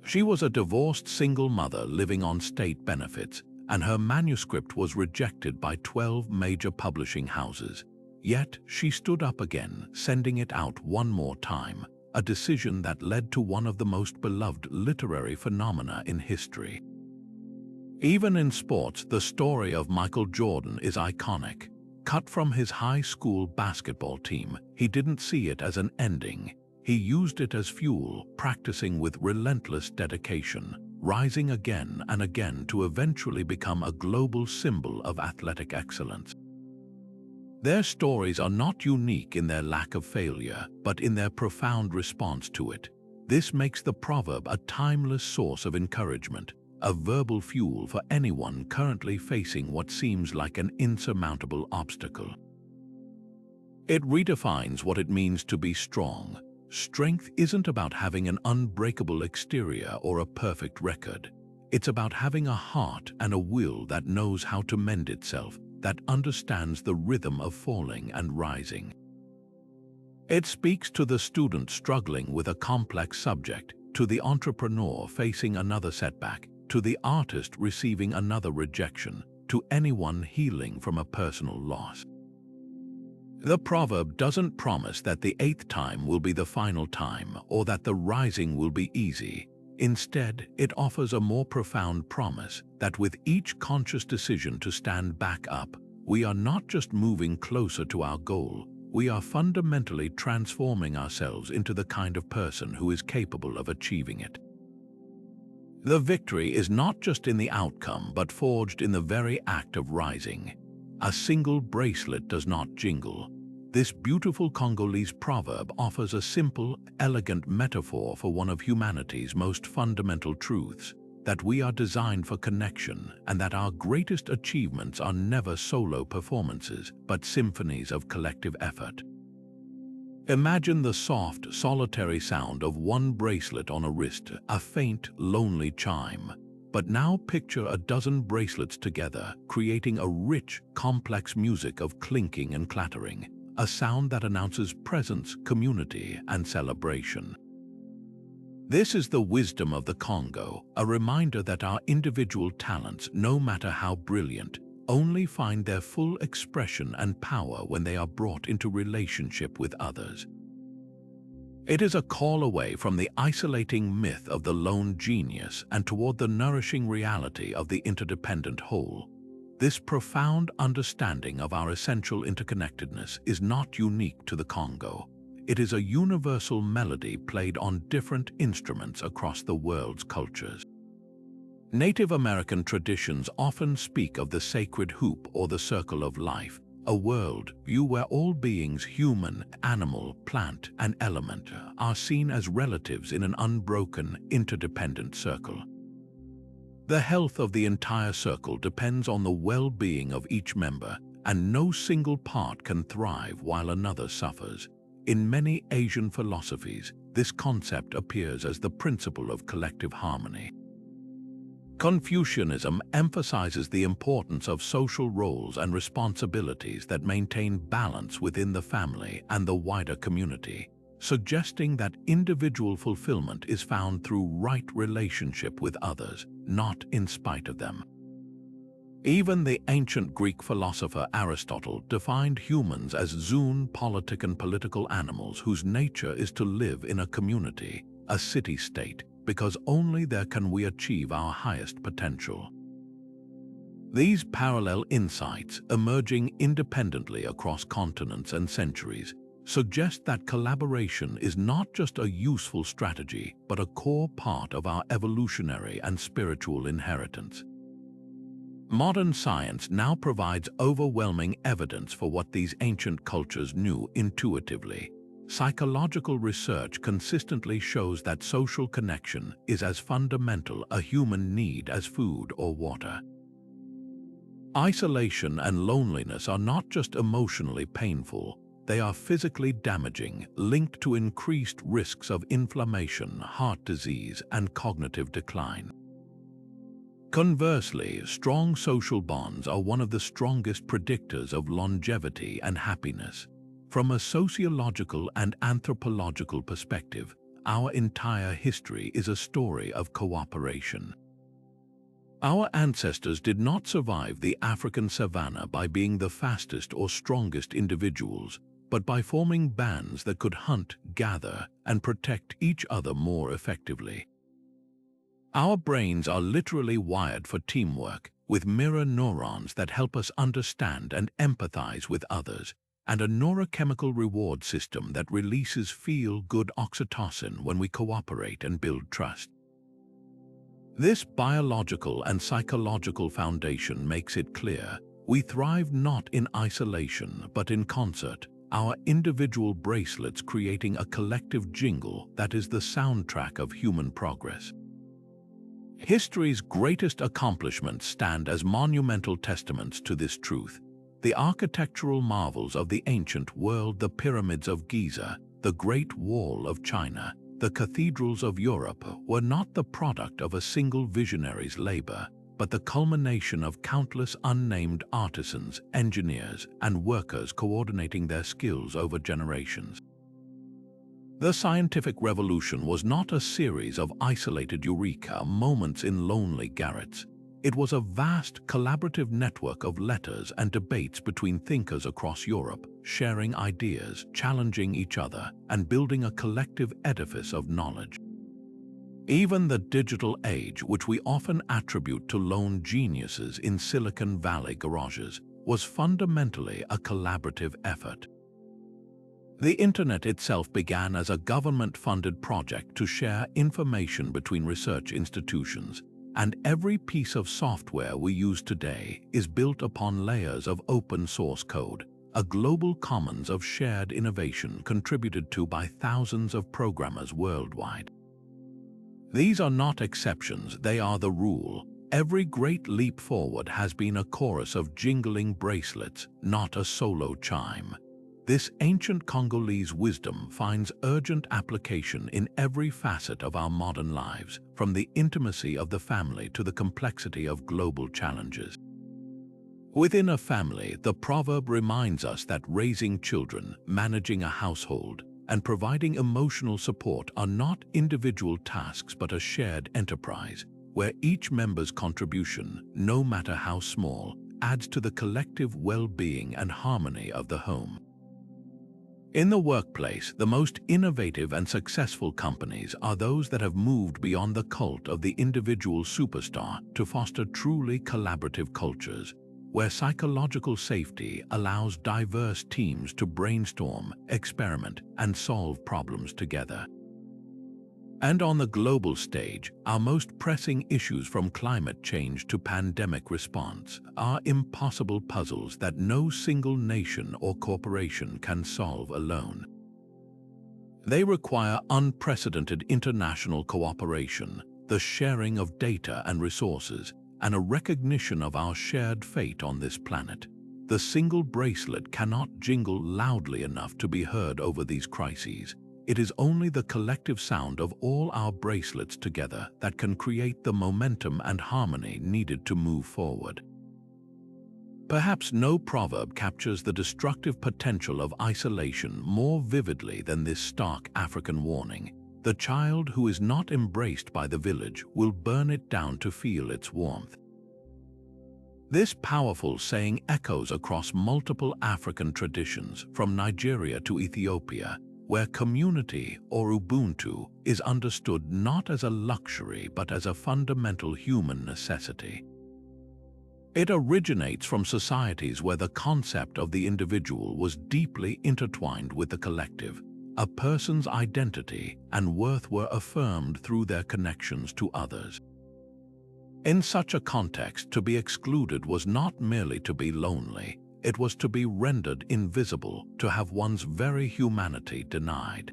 She was a divorced single mother living on state benefits, and her manuscript was rejected by 12 major publishing houses. Yet she stood up again, sending it out one more time, a decision that led to one of the most beloved literary phenomena in history. Even in sports, the story of Michael Jordan is iconic. Cut from his high school basketball team, he didn't see it as an ending. He used it as fuel, practicing with relentless dedication, rising again and again to eventually become a global symbol of athletic excellence. Their stories are not unique in their lack of failure, but in their profound response to it. This makes the proverb a timeless source of encouragement, a verbal fuel for anyone currently facing what seems like an insurmountable obstacle. It redefines what it means to be strong. Strength isn't about having an unbreakable exterior or a perfect record. It's about having a heart and a will that knows how to mend itself, that understands the rhythm of falling and rising. It speaks to the student struggling with a complex subject, to the entrepreneur facing another setback, to the artist receiving another rejection, to anyone healing from a personal loss. The proverb doesn't promise that the 8th time will be the final time or that the rising will be easy. Instead, it offers a more profound promise that with each conscious decision to stand back up, we are not just moving closer to our goal, we are fundamentally transforming ourselves into the kind of person who is capable of achieving it. The victory is not just in the outcome, but forged in the very act of rising. A single bracelet does not jingle. This beautiful Congolese proverb offers a simple, elegant metaphor for one of humanity's most fundamental truths, that we are designed for connection and that our greatest achievements are never solo performances, but symphonies of collective effort. Imagine the soft, solitary sound of one bracelet on a wrist, a faint, lonely chime. But now picture a dozen bracelets together, creating a rich, complex music of clinking and clattering, a sound that announces presence, community, and celebration. This is the wisdom of the Congo, a reminder that our individual talents, no matter how brilliant, only find their full expression and power when they are brought into relationship with others. It is a call away from the isolating myth of the lone genius and toward the nourishing reality of the interdependent whole. This profound understanding of our essential interconnectedness is not unique to the Congo. It is a universal melody played on different instruments across the world's cultures. Native American traditions often speak of the sacred hoop or the circle of life, a world view where all beings, human, animal, plant, and element, are seen as relatives in an unbroken, interdependent circle. The health of the entire circle depends on the well-being of each member, and no single part can thrive while another suffers. In many Asian philosophies, this concept appears as the principle of collective harmony. Confucianism emphasizes the importance of social roles and responsibilities that maintain balance within the family and the wider community, suggesting that individual fulfillment is found through right relationship with others, not in spite of them. Even the ancient Greek philosopher Aristotle defined humans as zoon, politic and political animals whose nature is to live in a community, a city-state, because only there can we achieve our highest potential. These parallel insights, emerging independently across continents and centuries, suggest that collaboration is not just a useful strategy, but a core part of our evolutionary and spiritual inheritance. Modern science now provides overwhelming evidence for what these ancient cultures knew intuitively. Psychological research consistently shows that social connection is as fundamental a human need as food or water. Isolation and loneliness are not just emotionally painful, they are physically damaging, linked to increased risks of inflammation, heart disease, and cognitive decline. Conversely, strong social bonds are one of the strongest predictors of longevity and happiness. From a sociological and anthropological perspective, our entire history is a story of cooperation. Our ancestors did not survive the African savanna by being the fastest or strongest individuals, but by forming bands that could hunt, gather, and protect each other more effectively. Our brains are literally wired for teamwork, with mirror neurons that help us understand and empathize with others, and a neurochemical reward system that releases feel-good oxytocin when we cooperate and build trust. This biological and psychological foundation makes it clear we thrive not in isolation but in concert, our individual bracelets creating a collective jingle that is the soundtrack of human progress. History's greatest accomplishments stand as monumental testaments to this truth. The architectural marvels of the ancient world, the pyramids of Giza, the Great Wall of China, the cathedrals of Europe, were not the product of a single visionary's labor, but the culmination of countless unnamed artisans, engineers, and workers coordinating their skills over generations. The scientific revolution was not a series of isolated eureka moments in lonely garrets. It was a vast, collaborative network of letters and debates between thinkers across Europe, sharing ideas, challenging each other, and building a collective edifice of knowledge. Even the digital age, which we often attribute to lone geniuses in Silicon Valley garages, was fundamentally a collaborative effort. The internet itself began as a government-funded project to share information between research institutions, and every piece of software we use today is built upon layers of open-source code, a global commons of shared innovation contributed to by thousands of programmers worldwide. These are not exceptions, they are the rule. Every great leap forward has been a chorus of jingling bracelets, not a solo chime. This ancient Congolese wisdom finds urgent application in every facet of our modern lives, from the intimacy of the family to the complexity of global challenges. Within a family, the proverb reminds us that raising children, managing a household, and providing emotional support are not individual tasks but a shared enterprise, where each member's contribution, no matter how small, adds to the collective well-being and harmony of the home. In the workplace, the most innovative and successful companies are those that have moved beyond the cult of the individual superstar to foster truly collaborative cultures, where psychological safety allows diverse teams to brainstorm, experiment, and solve problems together. And on the global stage, our most pressing issues, from climate change to pandemic response, are impossible puzzles that no single nation or corporation can solve alone. They require unprecedented international cooperation, the sharing of data and resources, and a recognition of our shared fate on this planet. The single bracelet cannot jingle loudly enough to be heard over these crises. It is only the collective sound of all our bracelets together that can create the momentum and harmony needed to move forward. Perhaps no proverb captures the destructive potential of isolation more vividly than this stark African warning. The child who is not embraced by the village will burn it down to feel its warmth. This powerful saying echoes across multiple African traditions, from Nigeria to Ethiopia, where community, or Ubuntu, is understood not as a luxury but as a fundamental human necessity. It originates from societies where the concept of the individual was deeply intertwined with the collective. A person's identity and worth were affirmed through their connections to others. In such a context, to be excluded was not merely to be lonely. It was to be rendered invisible, to have one's very humanity denied.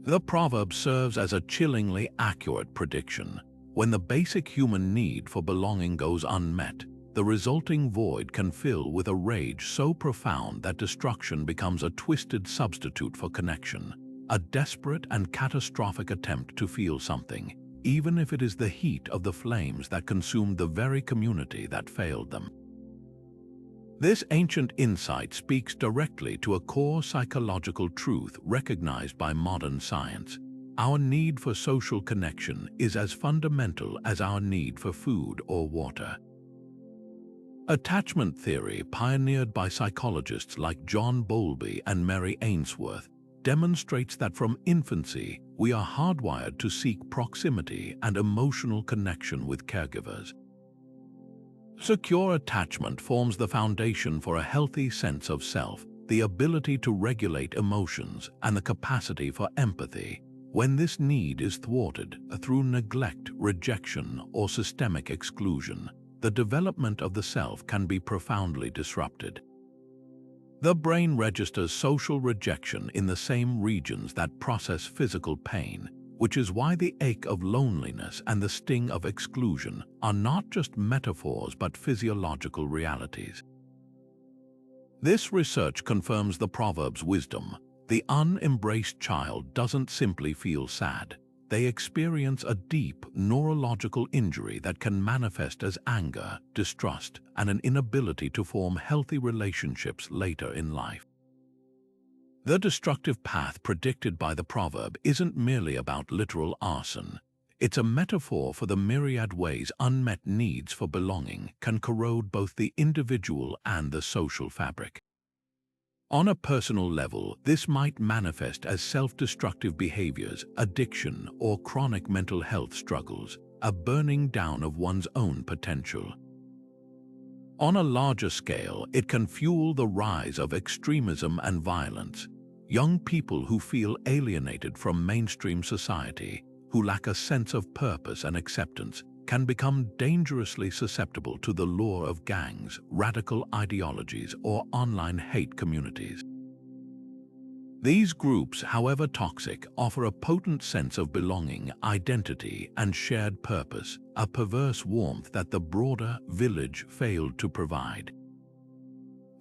The proverb serves as a chillingly accurate prediction. When the basic human need for belonging goes unmet, the resulting void can fill with a rage so profound that destruction becomes a twisted substitute for connection, a desperate and catastrophic attempt to feel something, even if it is the heat of the flames that consumed the very community that failed them. This ancient insight speaks directly to a core psychological truth recognized by modern science. Our need for social connection is as fundamental as our need for food or water. Attachment theory, pioneered by psychologists like John Bowlby and Mary Ainsworth, demonstrates that from infancy we are hardwired to seek proximity and emotional connection with caregivers. Secure attachment forms the foundation for a healthy sense of self, the ability to regulate emotions, and the capacity for empathy. When this need is thwarted through neglect, rejection, or systemic exclusion, the development of the self can be profoundly disrupted. The brain registers social rejection in the same regions that process physical pain, which is why the ache of loneliness and the sting of exclusion are not just metaphors but physiological realities. This research confirms the proverb's wisdom. The unembraced child doesn't simply feel sad. They experience a deep neurological injury that can manifest as anger, distrust, and an inability to form healthy relationships later in life. The destructive path predicted by the proverb isn't merely about literal arson. It's a metaphor for the myriad ways unmet needs for belonging can corrode both the individual and the social fabric. On a personal level, this might manifest as self-destructive behaviors, addiction, or chronic mental health struggles, a burning down of one's own potential. On a larger scale, it can fuel the rise of extremism and violence. Young people who feel alienated from mainstream society, who lack a sense of purpose and acceptance, can become dangerously susceptible to the lure of gangs, radical ideologies, or online hate communities. These groups, however toxic, offer a potent sense of belonging, identity, and shared purpose, a perverse warmth that the broader village failed to provide.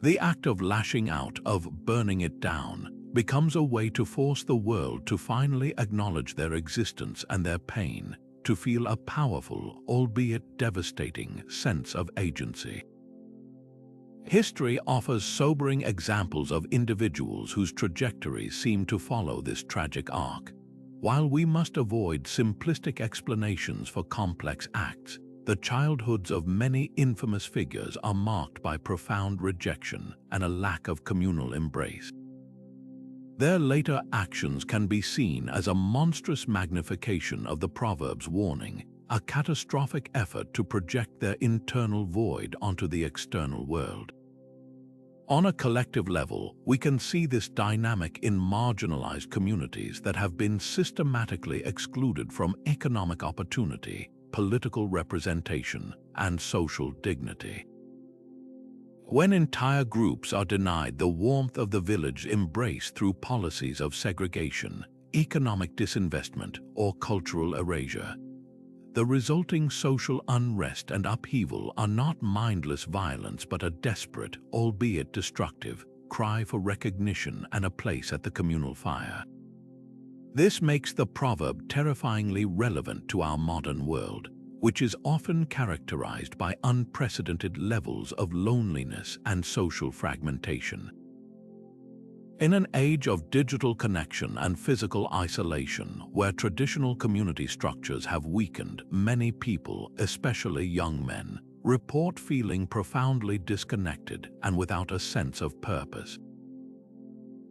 The act of lashing out, of burning it down, becomes a way to force the world to finally acknowledge their existence and their pain, to feel a powerful, albeit devastating, sense of agency. History offers sobering examples of individuals whose trajectories seem to follow this tragic arc. While we must avoid simplistic explanations for complex acts, the childhoods of many infamous figures are marked by profound rejection and a lack of communal embrace. Their later actions can be seen as a monstrous magnification of the Proverbs' warning, a catastrophic effort to project their internal void onto the external world. On a collective level, we can see this dynamic in marginalized communities that have been systematically excluded from economic opportunity, political representation, and social dignity. When entire groups are denied the warmth of the village embrace through policies of segregation, economic disinvestment, or cultural erasure, the resulting social unrest and upheaval are not mindless violence but a desperate, albeit destructive, cry for recognition and a place at the communal fire. This makes the proverb terrifyingly relevant to our modern world, which is often characterized by unprecedented levels of loneliness and social fragmentation. In an age of digital connection and physical isolation, where traditional community structures have weakened, many people, especially young men, report feeling profoundly disconnected and without a sense of purpose.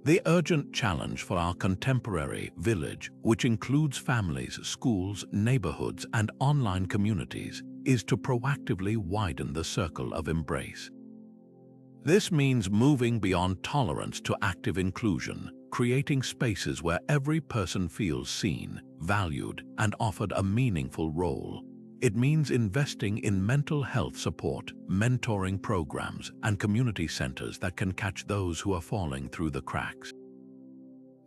The urgent challenge for our contemporary village, which includes families, schools, neighborhoods, and online communities, is to proactively widen the circle of embrace. This means moving beyond tolerance to active inclusion, creating spaces where every person feels seen, valued, and offered a meaningful role. It means investing in mental health support, mentoring programs, and community centers that can catch those who are falling through the cracks.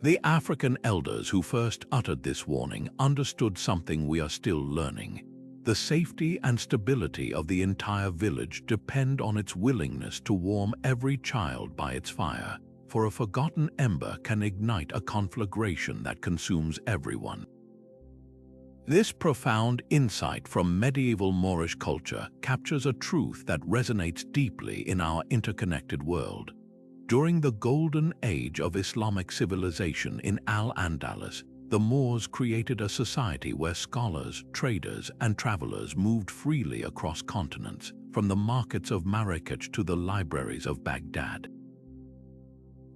The African elders who first uttered this warning understood something we are still learning. The safety and stability of the entire village depend on its willingness to warm every child by its fire, for a forgotten ember can ignite a conflagration that consumes everyone. This profound insight from medieval Moorish culture captures a truth that resonates deeply in our interconnected world. During the golden age of Islamic civilization in Al-Andalus, the Moors created a society where scholars, traders, and travelers moved freely across continents, from the markets of Marrakech to the libraries of Baghdad.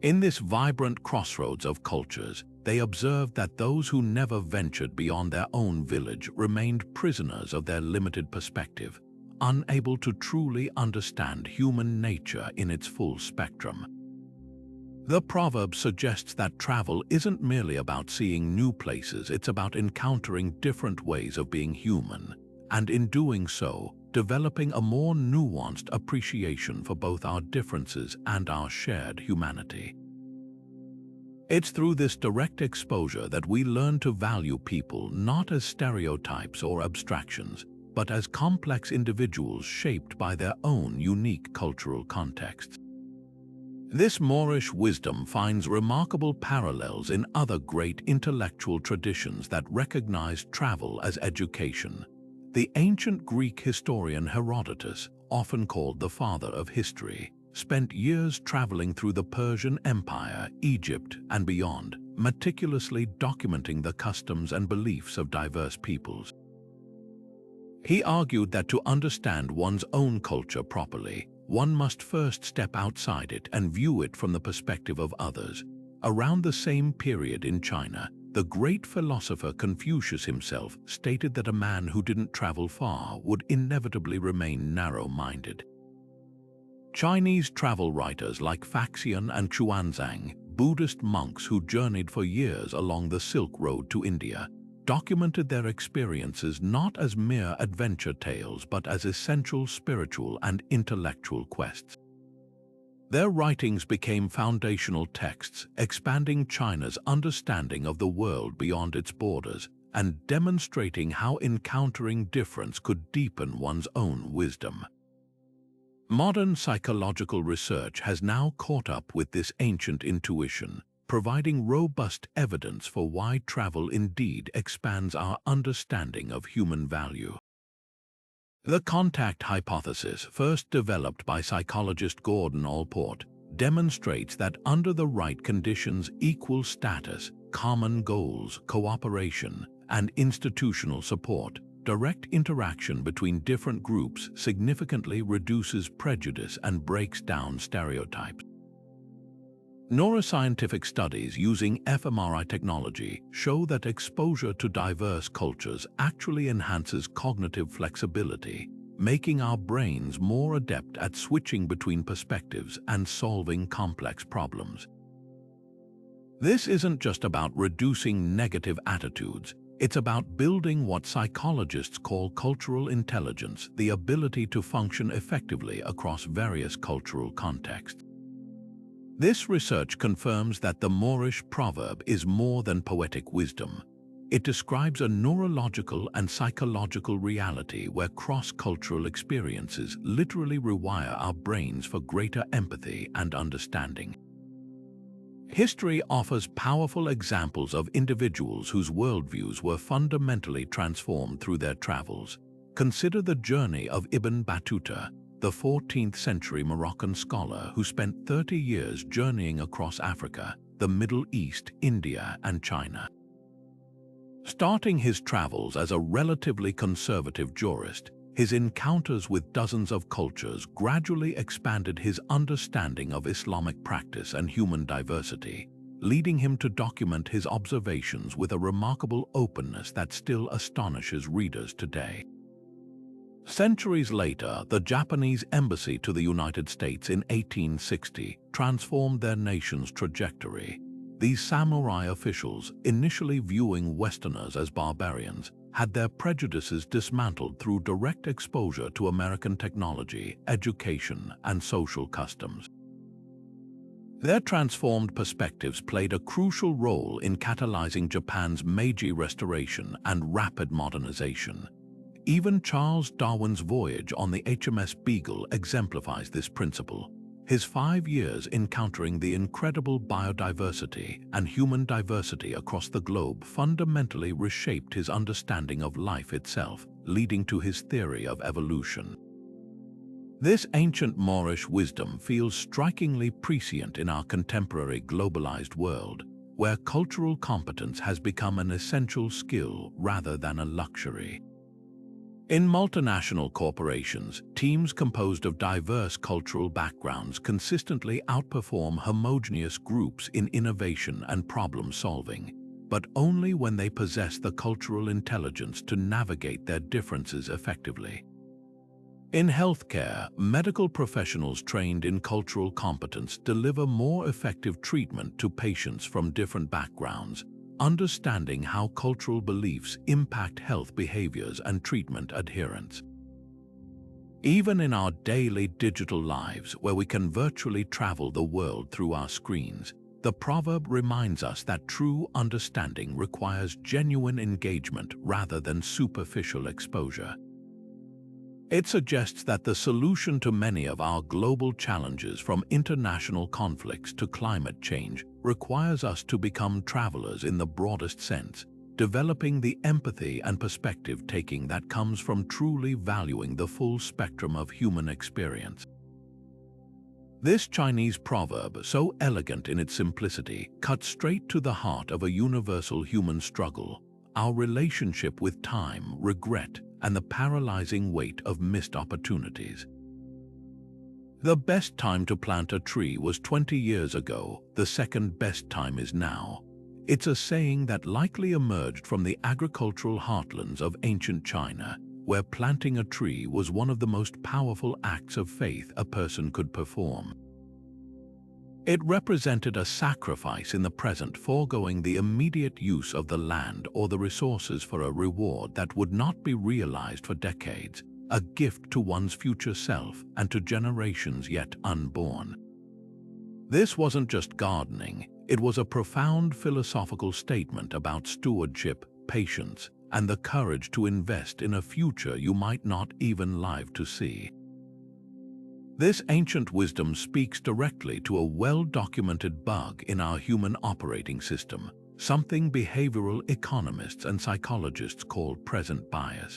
In this vibrant crossroads of cultures, they observed that those who never ventured beyond their own village remained prisoners of their limited perspective, unable to truly understand human nature in its full spectrum. The proverb suggests that travel isn't merely about seeing new places, it's about encountering different ways of being human, and in doing so, developing a more nuanced appreciation for both our differences and our shared humanity. It's through this direct exposure that we learn to value people not as stereotypes or abstractions, but as complex individuals shaped by their own unique cultural contexts. This Moorish wisdom finds remarkable parallels in other great intellectual traditions that recognized travel as education. The ancient Greek historian Herodotus, often called the father of history, spent years traveling through the Persian Empire, Egypt, and beyond, meticulously documenting the customs and beliefs of diverse peoples. He argued that to understand one's own culture properly, one must first step outside it and view it from the perspective of others. Around the same period in China, the great philosopher Confucius himself stated that a man who didn't travel far would inevitably remain narrow-minded. Chinese travel writers like Faxian and Xuanzang, Buddhist monks who journeyed for years along the Silk Road to India, documented their experiences not as mere adventure tales but as essential spiritual and intellectual quests. Their writings became foundational texts, expanding China's understanding of the world beyond its borders and demonstrating how encountering difference could deepen one's own wisdom. Modern psychological research has now caught up with this ancient intuition, providing robust evidence for why travel indeed expands our understanding of human value. The contact hypothesis, first developed by psychologist Gordon Allport, demonstrates that under the right conditions, equal status, common goals, cooperation, and institutional support, direct interaction between different groups significantly reduces prejudice and breaks down stereotypes. Neuroscientific studies using fMRI technology show that exposure to diverse cultures actually enhances cognitive flexibility, making our brains more adept at switching between perspectives and solving complex problems. This isn't just about reducing negative attitudes, it's about building what psychologists call cultural intelligence, the ability to function effectively across various cultural contexts. This research confirms that the Moorish proverb is more than poetic wisdom. It describes a neurological and psychological reality where cross-cultural experiences literally rewire our brains for greater empathy and understanding. History offers powerful examples of individuals whose worldviews were fundamentally transformed through their travels. Consider the journey of Ibn Battuta, the 14th-century Moroccan scholar who spent 30 years journeying across Africa, the Middle East, India, and China. Starting his travels as a relatively conservative jurist, his encounters with dozens of cultures gradually expanded his understanding of Islamic practice and human diversity, leading him to document his observations with a remarkable openness that still astonishes readers today. Centuries later, the Japanese embassy to the United States in 1860 transformed their nation's trajectory. These samurai officials, initially viewing Westerners as barbarians, had their prejudices dismantled through direct exposure to American technology, education, and social customs. Their transformed perspectives played a crucial role in catalyzing Japan's Meiji Restoration and rapid modernization. Even Charles Darwin's voyage on the HMS Beagle exemplifies this principle. His 5 years encountering the incredible biodiversity and human diversity across the globe fundamentally reshaped his understanding of life itself, leading to his theory of evolution. This ancient Moorish wisdom feels strikingly prescient in our contemporary globalized world, where cultural competence has become an essential skill rather than a luxury. In multinational corporations, teams composed of diverse cultural backgrounds consistently outperform homogeneous groups in innovation and problem-solving, but only when they possess the cultural intelligence to navigate their differences effectively. In healthcare, medical professionals trained in cultural competence deliver more effective treatment to patients from different backgrounds, understanding how cultural beliefs impact health behaviors and treatment adherence. Even in our daily digital lives, where we can virtually travel the world through our screens, the proverb reminds us that true understanding requires genuine engagement rather than superficial exposure. It suggests that the solution to many of our global challenges, from international conflicts to climate change, requires us to become travelers in the broadest sense, developing the empathy and perspective-taking that comes from truly valuing the full spectrum of human experience. This Chinese proverb, so elegant in its simplicity, cuts straight to the heart of a universal human struggle: our relationship with time, regret, and the paralyzing weight of missed opportunities. The best time to plant a tree was 20 years ago, the second best time is now. It's a saying that likely emerged from the agricultural heartlands of ancient China, where planting a tree was one of the most powerful acts of faith a person could perform. It represented a sacrifice in the present, foregoing the immediate use of the land or the resources for a reward that would not be realized for decades, a gift to one's future self and to generations yet unborn. This wasn't just gardening, it was a profound philosophical statement about stewardship, patience, and the courage to invest in a future you might not even live to see. This ancient wisdom speaks directly to a well-documented bug in our human operating system, something behavioral economists and psychologists call present bias.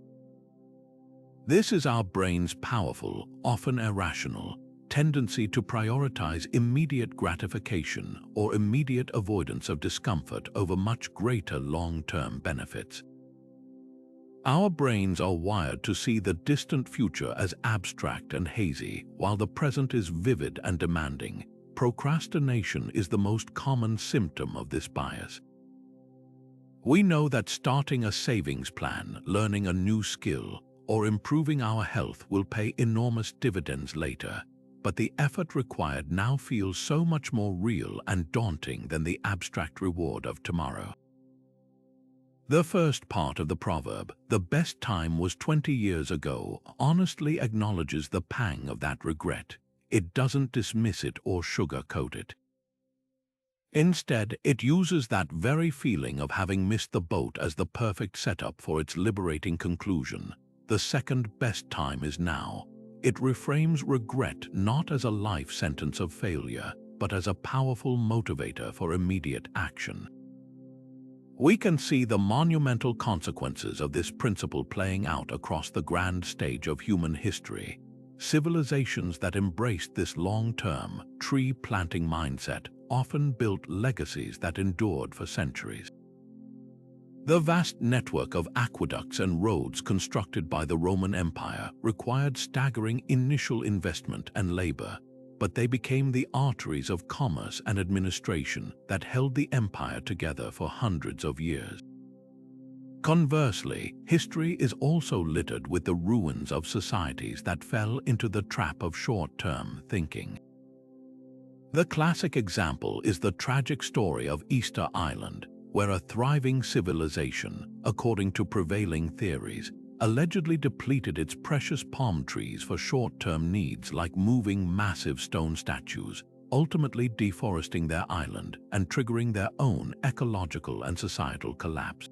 This is our brain's powerful, often irrational, tendency to prioritize immediate gratification or immediate avoidance of discomfort over much greater long-term benefits. Our brains are wired to see the distant future as abstract and hazy, while the present is vivid and demanding. Procrastination is the most common symptom of this bias. We know that starting a savings plan, learning a new skill, or improving our health will pay enormous dividends later, but the effort required now feels so much more real and daunting than the abstract reward of tomorrow. The first part of the proverb, "The best time was 20 years ago," honestly acknowledges the pang of that regret. It doesn't dismiss it or sugarcoat it. Instead, it uses that very feeling of having missed the boat as the perfect setup for its liberating conclusion. The second best time is now. It reframes regret not as a life sentence of failure, but as a powerful motivator for immediate action. We can see the monumental consequences of this principle playing out across the grand stage of human history. Civilizations that embraced this long-term, tree-planting mindset often built legacies that endured for centuries. The vast network of aqueducts and roads constructed by the Roman Empire required staggering initial investment and labor, but they became the arteries of commerce and administration that held the empire together for hundreds of years. Conversely, history is also littered with the ruins of societies that fell into the trap of short-term thinking. The classic example is the tragic story of Easter Island, where a thriving civilization, according to prevailing theories, allegedly depleted its precious palm trees for short-term needs like moving massive stone statues, ultimately deforesting their island and triggering their own ecological and societal collapse.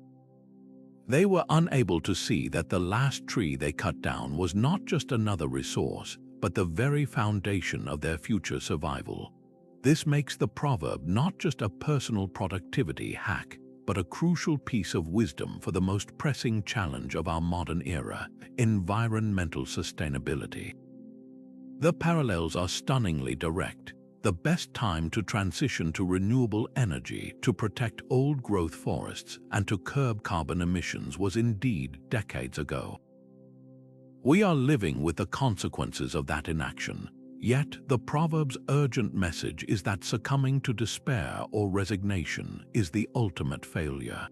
They were unable to see that the last tree they cut down was not just another resource, but the very foundation of their future survival. This makes the proverb not just a personal productivity hack, but a crucial piece of wisdom for the most pressing challenge of our modern era, environmental sustainability. The parallels are stunningly direct. The best time to transition to renewable energy, to protect old-growth forests, and to curb carbon emissions was indeed decades ago. We are living with the consequences of that inaction. Yet, the proverb's urgent message is that succumbing to despair or resignation is the ultimate failure.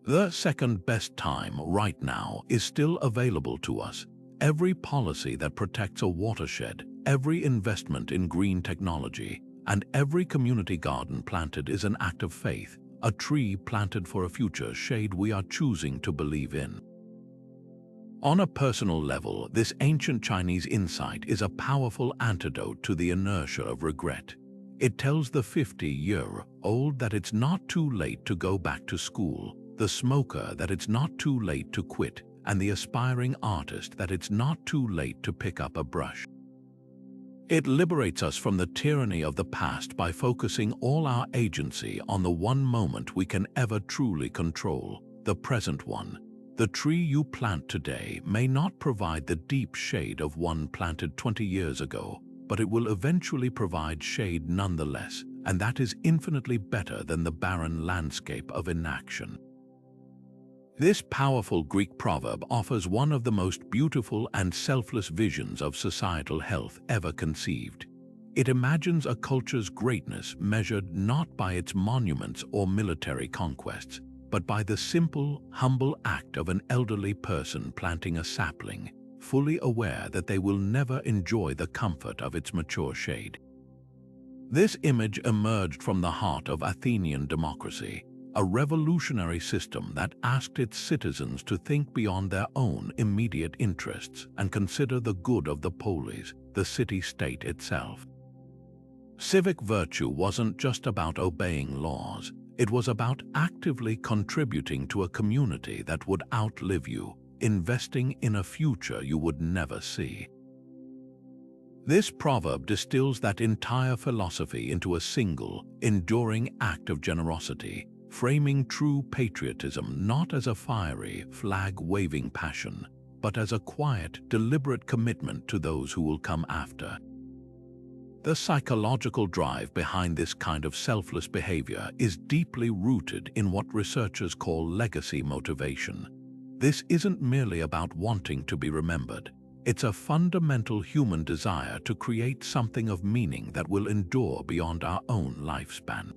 The second best time right now is still available to us. Every policy that protects a watershed, every investment in green technology, and every community garden planted is an act of faith, a tree planted for a future shade we are choosing to believe in. On a personal level, this ancient Chinese insight is a powerful antidote to the inertia of regret. It tells the 50-year-old that it's not too late to go back to school, the smoker that it's not too late to quit, and the aspiring artist that it's not too late to pick up a brush. It liberates us from the tyranny of the past by focusing all our agency on the one moment we can ever truly control, the present one. The tree you plant today may not provide the deep shade of one planted 20 years ago, but it will eventually provide shade nonetheless, and that is infinitely better than the barren landscape of inaction. This powerful Greek proverb offers one of the most beautiful and selfless visions of societal health ever conceived. It imagines a culture's greatness measured not by its monuments or military conquests, but by the simple, humble act of an elderly person planting a sapling, fully aware that they will never enjoy the comfort of its mature shade. This image emerged from the heart of Athenian democracy, a revolutionary system that asked its citizens to think beyond their own immediate interests and consider the good of the polis, the city-state itself. Civic virtue wasn't just about obeying laws, it was about actively contributing to a community that would outlive you, investing in a future you would never see. This proverb distills that entire philosophy into a single, enduring act of generosity, framing true patriotism not as a fiery, flag-waving passion, but as a quiet, deliberate commitment to those who will come after. The psychological drive behind this kind of selfless behavior is deeply rooted in what researchers call legacy motivation. This isn't merely about wanting to be remembered. It's a fundamental human desire to create something of meaning that will endure beyond our own lifespan.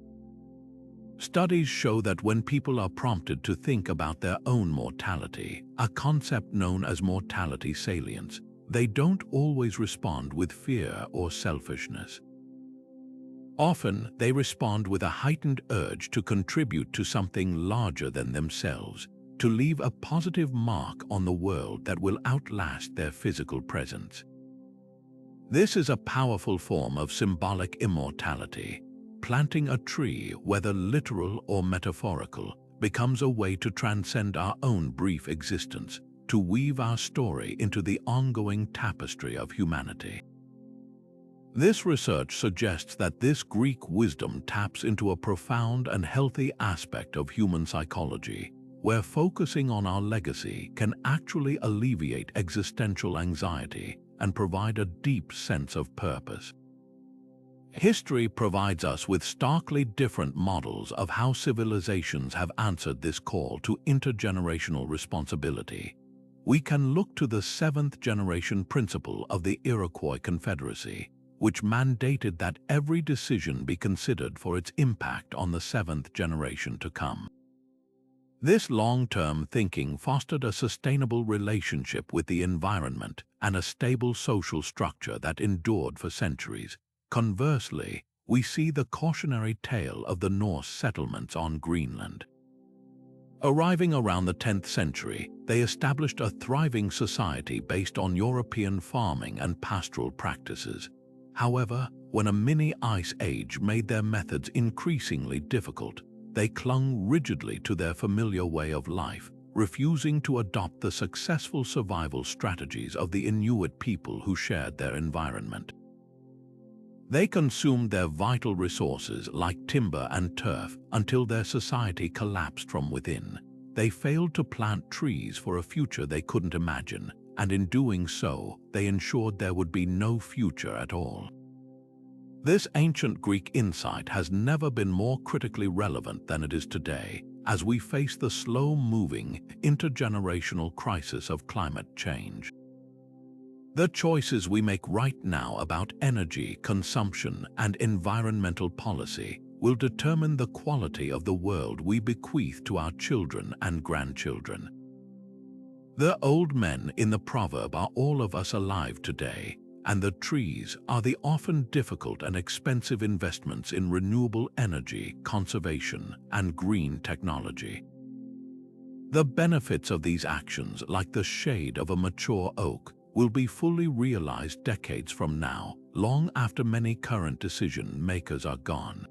Studies show that when people are prompted to think about their own mortality, a concept known as mortality salience, they don't always respond with fear or selfishness. Often, they respond with a heightened urge to contribute to something larger than themselves, to leave a positive mark on the world that will outlast their physical presence. This is a powerful form of symbolic immortality. Planting a tree, whether literal or metaphorical, becomes a way to transcend our own brief existence, to weave our story into the ongoing tapestry of humanity. This research suggests that this Greek wisdom taps into a profound and healthy aspect of human psychology, where focusing on our legacy can actually alleviate existential anxiety and provide a deep sense of purpose. History provides us with starkly different models of how civilizations have answered this call to intergenerational responsibility. We can look to the seventh-generation principle of the Iroquois Confederacy, which mandated that every decision be considered for its impact on the seventh generation to come. This long-term thinking fostered a sustainable relationship with the environment and a stable social structure that endured for centuries. Conversely, we see the cautionary tale of the Norse settlements on Greenland. Arriving around the 10th century, they established a thriving society based on European farming and pastoral practices. However, when a mini-ice age made their methods increasingly difficult, they clung rigidly to their familiar way of life, refusing to adopt the successful survival strategies of the Inuit people who shared their environment. They consumed their vital resources like timber and turf until their society collapsed from within. They failed to plant trees for a future they couldn't imagine, and in doing so, they ensured there would be no future at all. This ancient Greek insight has never been more critically relevant than it is today, as we face the slow-moving, intergenerational crisis of climate change. The choices we make right now about energy, consumption, and environmental policy will determine the quality of the world we bequeath to our children and grandchildren. The old men in the proverb are all of us alive today, and the trees are the often difficult and expensive investments in renewable energy, conservation, and green technology. The benefits of these actions, like the shade of a mature oak, will be fully realized decades from now, long after many current decision-makers are gone.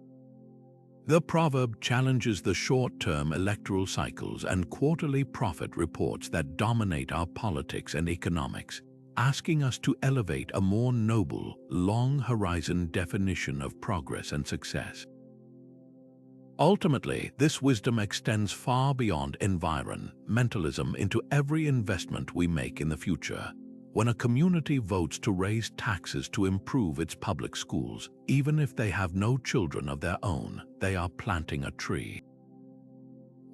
The proverb challenges the short-term electoral cycles and quarterly profit reports that dominate our politics and economics, asking us to elevate a more noble, long-horizon definition of progress and success. Ultimately, this wisdom extends far beyond environmentalism into every investment we make in the future. When a community votes to raise taxes to improve its public schools, even if they have no children of their own, they are planting a tree.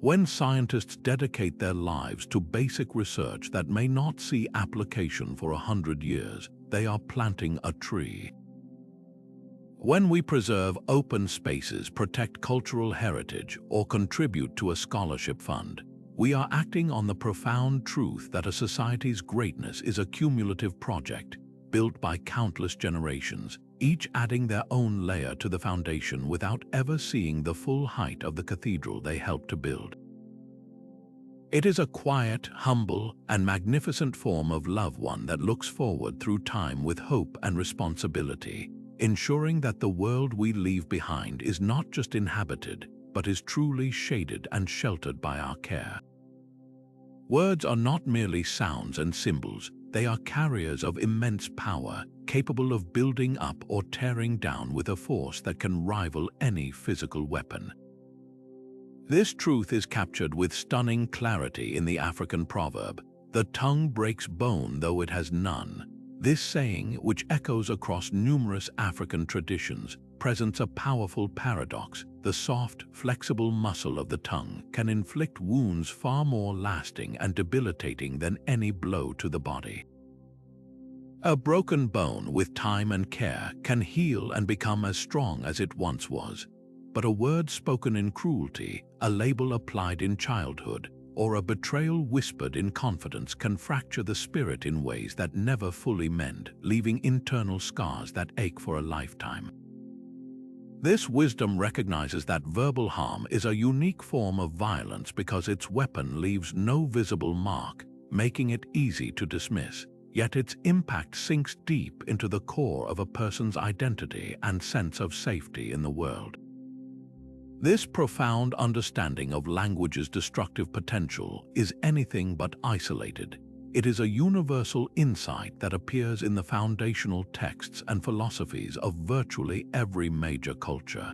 When scientists dedicate their lives to basic research that may not see application for 100 years, they are planting a tree. When we preserve open spaces, protect cultural heritage, or contribute to a scholarship fund, we are acting on the profound truth that a society's greatness is a cumulative project, built by countless generations, each adding their own layer to the foundation without ever seeing the full height of the cathedral they helped to build. It is a quiet, humble, and magnificent form of love, one that looks forward through time with hope and responsibility, ensuring that the world we leave behind is not just inhabited, but is truly shaded and sheltered by our care. Words are not merely sounds and symbols, they are carriers of immense power, capable of building up or tearing down with a force that can rival any physical weapon. This truth is captured with stunning clarity in the African proverb, "The tongue breaks bone though it has none." This saying, which echoes across numerous African traditions, presents a powerful paradox. The soft, flexible muscle of the tongue can inflict wounds far more lasting and debilitating than any blow to the body. A broken bone with time and care can heal and become as strong as it once was. But a word spoken in cruelty, a label applied in childhood, or a betrayal whispered in confidence can fracture the spirit in ways that never fully mend, leaving internal scars that ache for a lifetime. This wisdom recognizes that verbal harm is a unique form of violence because its weapon leaves no visible mark, making it easy to dismiss. Yet its impact sinks deep into the core of a person's identity and sense of safety in the world. This profound understanding of language's destructive potential is anything but isolated. It is a universal insight that appears in the foundational texts and philosophies of virtually every major culture.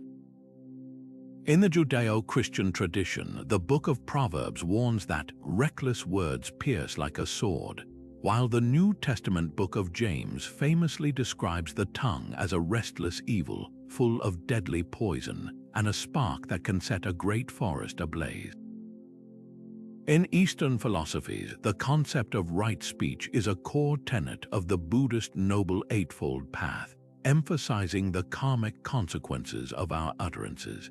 In the Judeo-Christian tradition, the Book of Proverbs warns that reckless words pierce like a sword, while the New Testament Book of James famously describes the tongue as a restless evil, full of deadly poison, and a spark that can set a great forest ablaze. In Eastern philosophies, the concept of right speech is a core tenet of the Buddhist Noble Eightfold Path, emphasizing the karmic consequences of our utterances.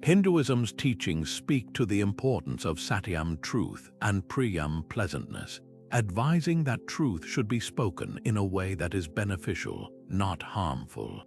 Hinduism's teachings speak to the importance of satyam, truth, and priyam, pleasantness, advising that truth should be spoken in a way that is beneficial, not harmful.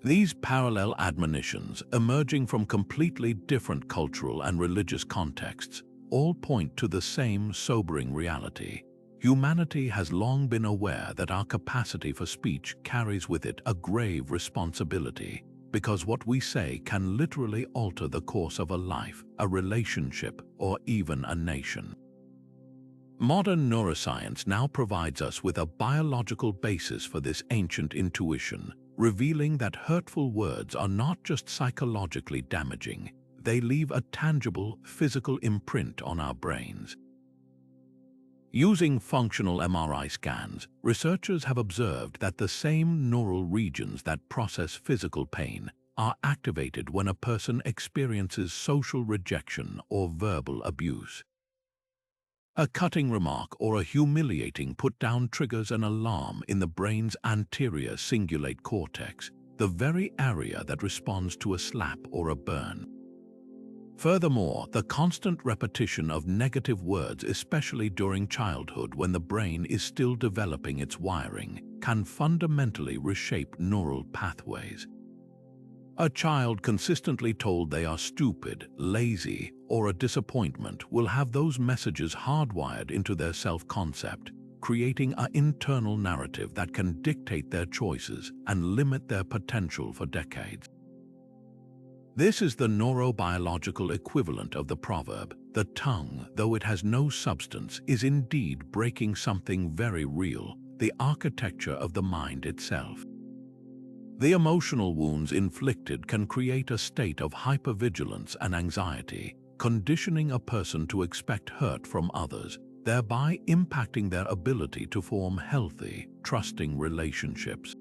These parallel admonitions, emerging from completely different cultural and religious contexts, all point to the same sobering reality. Humanity has long been aware that our capacity for speech carries with it a grave responsibility, because what we say can literally alter the course of a life, a relationship, or even a nation. Modern neuroscience now provides us with a biological basis for this ancient intuition, revealing that hurtful words are not just psychologically damaging, they leave a tangible, physical imprint on our brains. Using functional MRI scans, researchers have observed that the same neural regions that process physical pain are activated when a person experiences social rejection or verbal abuse. A cutting remark or a humiliating put-down triggers an alarm in the brain's anterior cingulate cortex, the very area that responds to a slap or a burn. Furthermore, the constant repetition of negative words, especially during childhood when the brain is still developing its wiring, can fundamentally reshape neural pathways. A child consistently told they are stupid, lazy, or a disappointment will have those messages hardwired into their self-concept, creating an internal narrative that can dictate their choices and limit their potential for decades. This is the neurobiological equivalent of the proverb, "The tongue, though it has no substance, is indeed breaking something very real, the architecture of the mind itself." The emotional wounds inflicted can create a state of hypervigilance and anxiety, conditioning a person to expect hurt from others, thereby impacting their ability to form healthy, trusting relationships.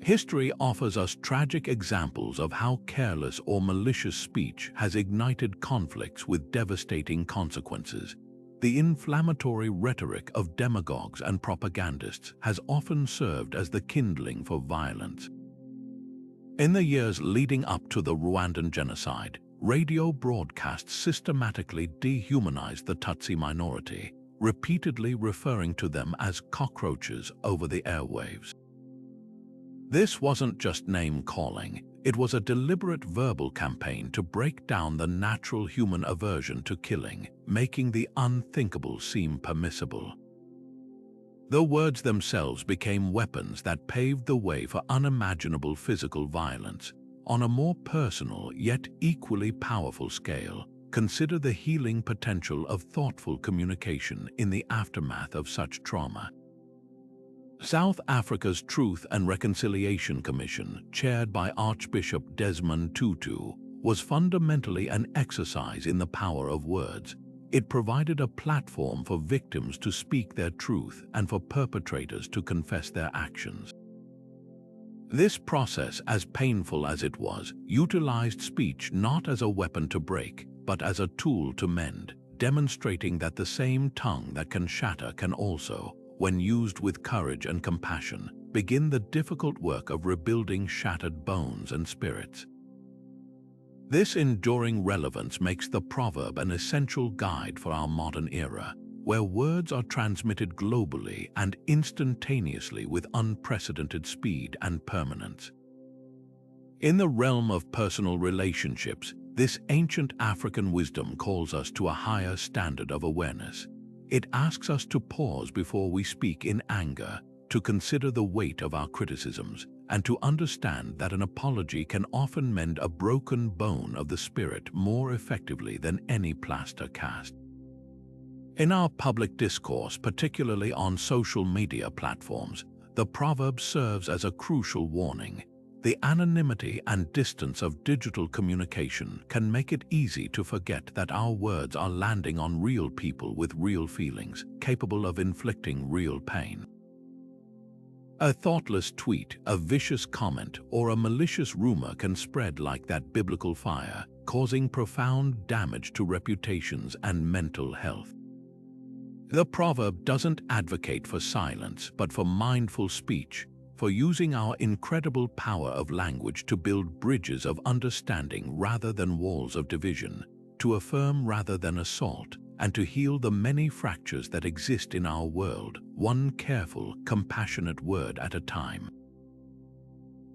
History offers us tragic examples of how careless or malicious speech has ignited conflicts with devastating consequences. The inflammatory rhetoric of demagogues and propagandists has often served as the kindling for violence. In the years leading up to the Rwandan genocide, radio broadcasts systematically dehumanized the Tutsi minority, repeatedly referring to them as cockroaches over the airwaves. This wasn't just name-calling, it was a deliberate verbal campaign to break down the natural human aversion to killing, making the unthinkable seem permissible. The words themselves became weapons that paved the way for unimaginable physical violence. On a more personal yet equally powerful scale, consider the healing potential of thoughtful communication in the aftermath of such trauma. South Africa's Truth and Reconciliation Commission, chaired by Archbishop Desmond Tutu, was fundamentally an exercise in the power of words. It provided a platform for victims to speak their truth and for perpetrators to confess their actions. This process, as painful as it was, utilized speech not as a weapon to break, but as a tool to mend, demonstrating that the same tongue that can shatter can also, when used with courage and compassion, begin the difficult work of rebuilding shattered bones and spirits. This enduring relevance makes the proverb an essential guide for our modern era, where words are transmitted globally and instantaneously with unprecedented speed and permanence. In the realm of personal relationships, this ancient African wisdom calls us to a higher standard of awareness. It asks us to pause before we speak in anger, to consider the weight of our criticisms, and to understand that an apology can often mend a broken bone of the spirit more effectively than any plaster cast. In our public discourse, particularly on social media platforms, the proverb serves as a crucial warning. The anonymity and distance of digital communication can make it easy to forget that our words are landing on real people with real feelings, capable of inflicting real pain. A thoughtless tweet, a vicious comment, or a malicious rumor can spread like that biblical fire, causing profound damage to reputations and mental health. The proverb doesn't advocate for silence, but for mindful speech, for using our incredible power of language to build bridges of understanding rather than walls of division, to affirm rather than assault, and to heal the many fractures that exist in our world, one careful, compassionate word at a time.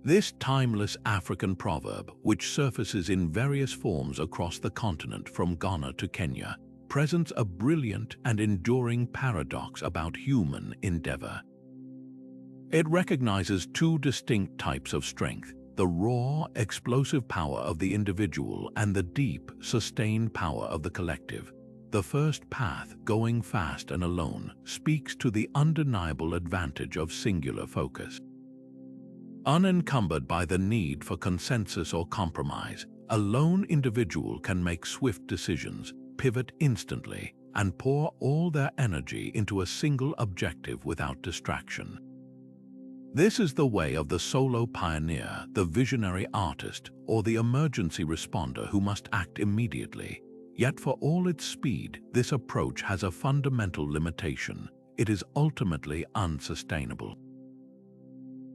This timeless African proverb, which surfaces in various forms across the continent from Ghana to Kenya, presents a brilliant and enduring paradox about human endeavor. It recognizes two distinct types of strength: the raw, explosive power of the individual and the deep, sustained power of the collective. The first path, going fast and alone, speaks to the undeniable advantage of singular focus. Unencumbered by the need for consensus or compromise, a lone individual can make swift decisions, pivot instantly, and pour all their energy into a single objective without distraction. This is the way of the solo pioneer, the visionary artist, or the emergency responder who must act immediately. Yet for all its speed, this approach has a fundamental limitation. It is ultimately unsustainable.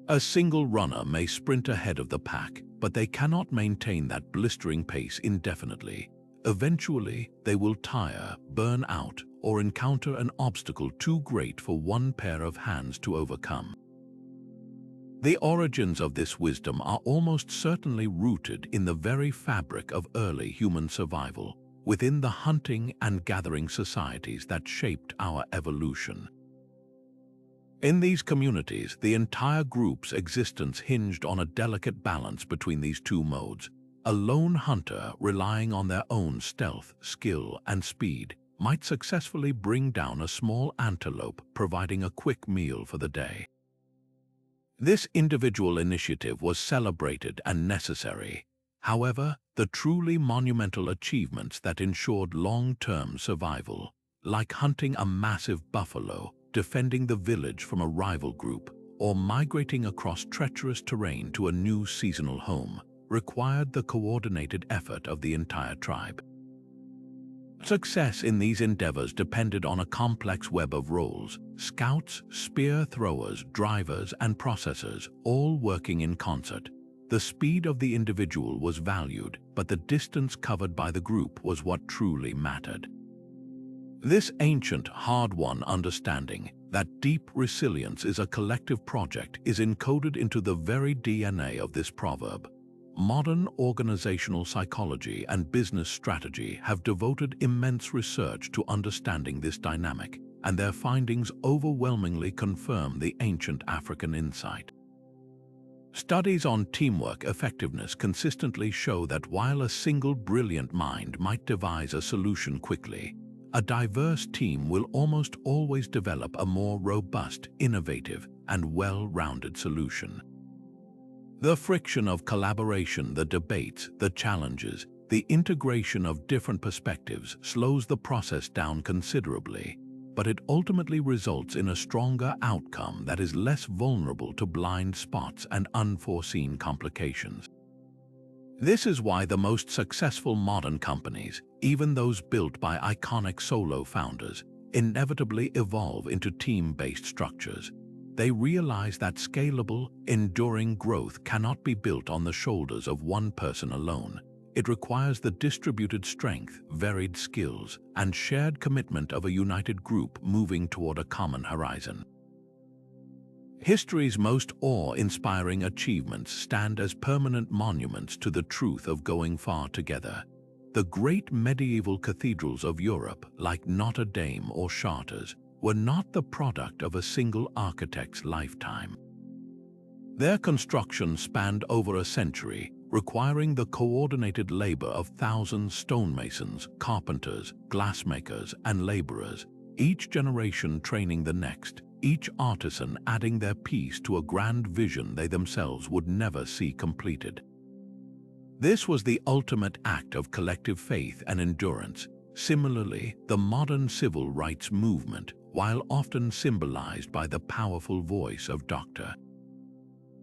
A single runner may sprint ahead of the pack, but they cannot maintain that blistering pace indefinitely. Eventually, they will tire, burn out, or encounter an obstacle too great for one pair of hands to overcome. The origins of this wisdom are almost certainly rooted in the very fabric of early human survival, within the hunting and gathering societies that shaped our evolution. In these communities, the entire group's existence hinged on a delicate balance between these two modes. A lone hunter, relying on their own stealth, skill, and speed, might successfully bring down a small antelope, providing a quick meal for the day. This individual initiative was celebrated and necessary. However, the truly monumental achievements that ensured long-term survival, like hunting a massive buffalo, defending the village from a rival group, or migrating across treacherous terrain to a new seasonal home, required the coordinated effort of the entire tribe. Success in these endeavors depended on a complex web of roles: scouts, spear throwers, drivers, and processors, all working in concert. The speed of the individual was valued, but the distance covered by the group was what truly mattered. This ancient, hard-won understanding that deep resilience is a collective project is encoded into the very DNA of this proverb. Modern organizational psychology and business strategy have devoted immense research to understanding this dynamic, and their findings overwhelmingly confirm the ancient African insight. Studies on teamwork effectiveness consistently show that while a single brilliant mind might devise a solution quickly, a diverse team will almost always develop a more robust, innovative, and well-rounded solution. The friction of collaboration, the debates, the challenges, the integration of different perspectives slows the process down considerably, but it ultimately results in a stronger outcome that is less vulnerable to blind spots and unforeseen complications. This is why the most successful modern companies, even those built by iconic solo founders, inevitably evolve into team-based structures. They realize that scalable, enduring growth cannot be built on the shoulders of one person alone. It requires the distributed strength, varied skills, and shared commitment of a united group moving toward a common horizon. History's most awe-inspiring achievements stand as permanent monuments to the truth of going far together. The great medieval cathedrals of Europe, like Notre Dame or Chartres, were not the product of a single architect's lifetime. Their construction spanned over a century, requiring the coordinated labor of thousands of stonemasons, carpenters, glassmakers, and laborers, each generation training the next, each artisan adding their piece to a grand vision they themselves would never see completed. This was the ultimate act of collective faith and endurance. Similarly, the modern civil rights movement, while often symbolized by the powerful voice of Dr.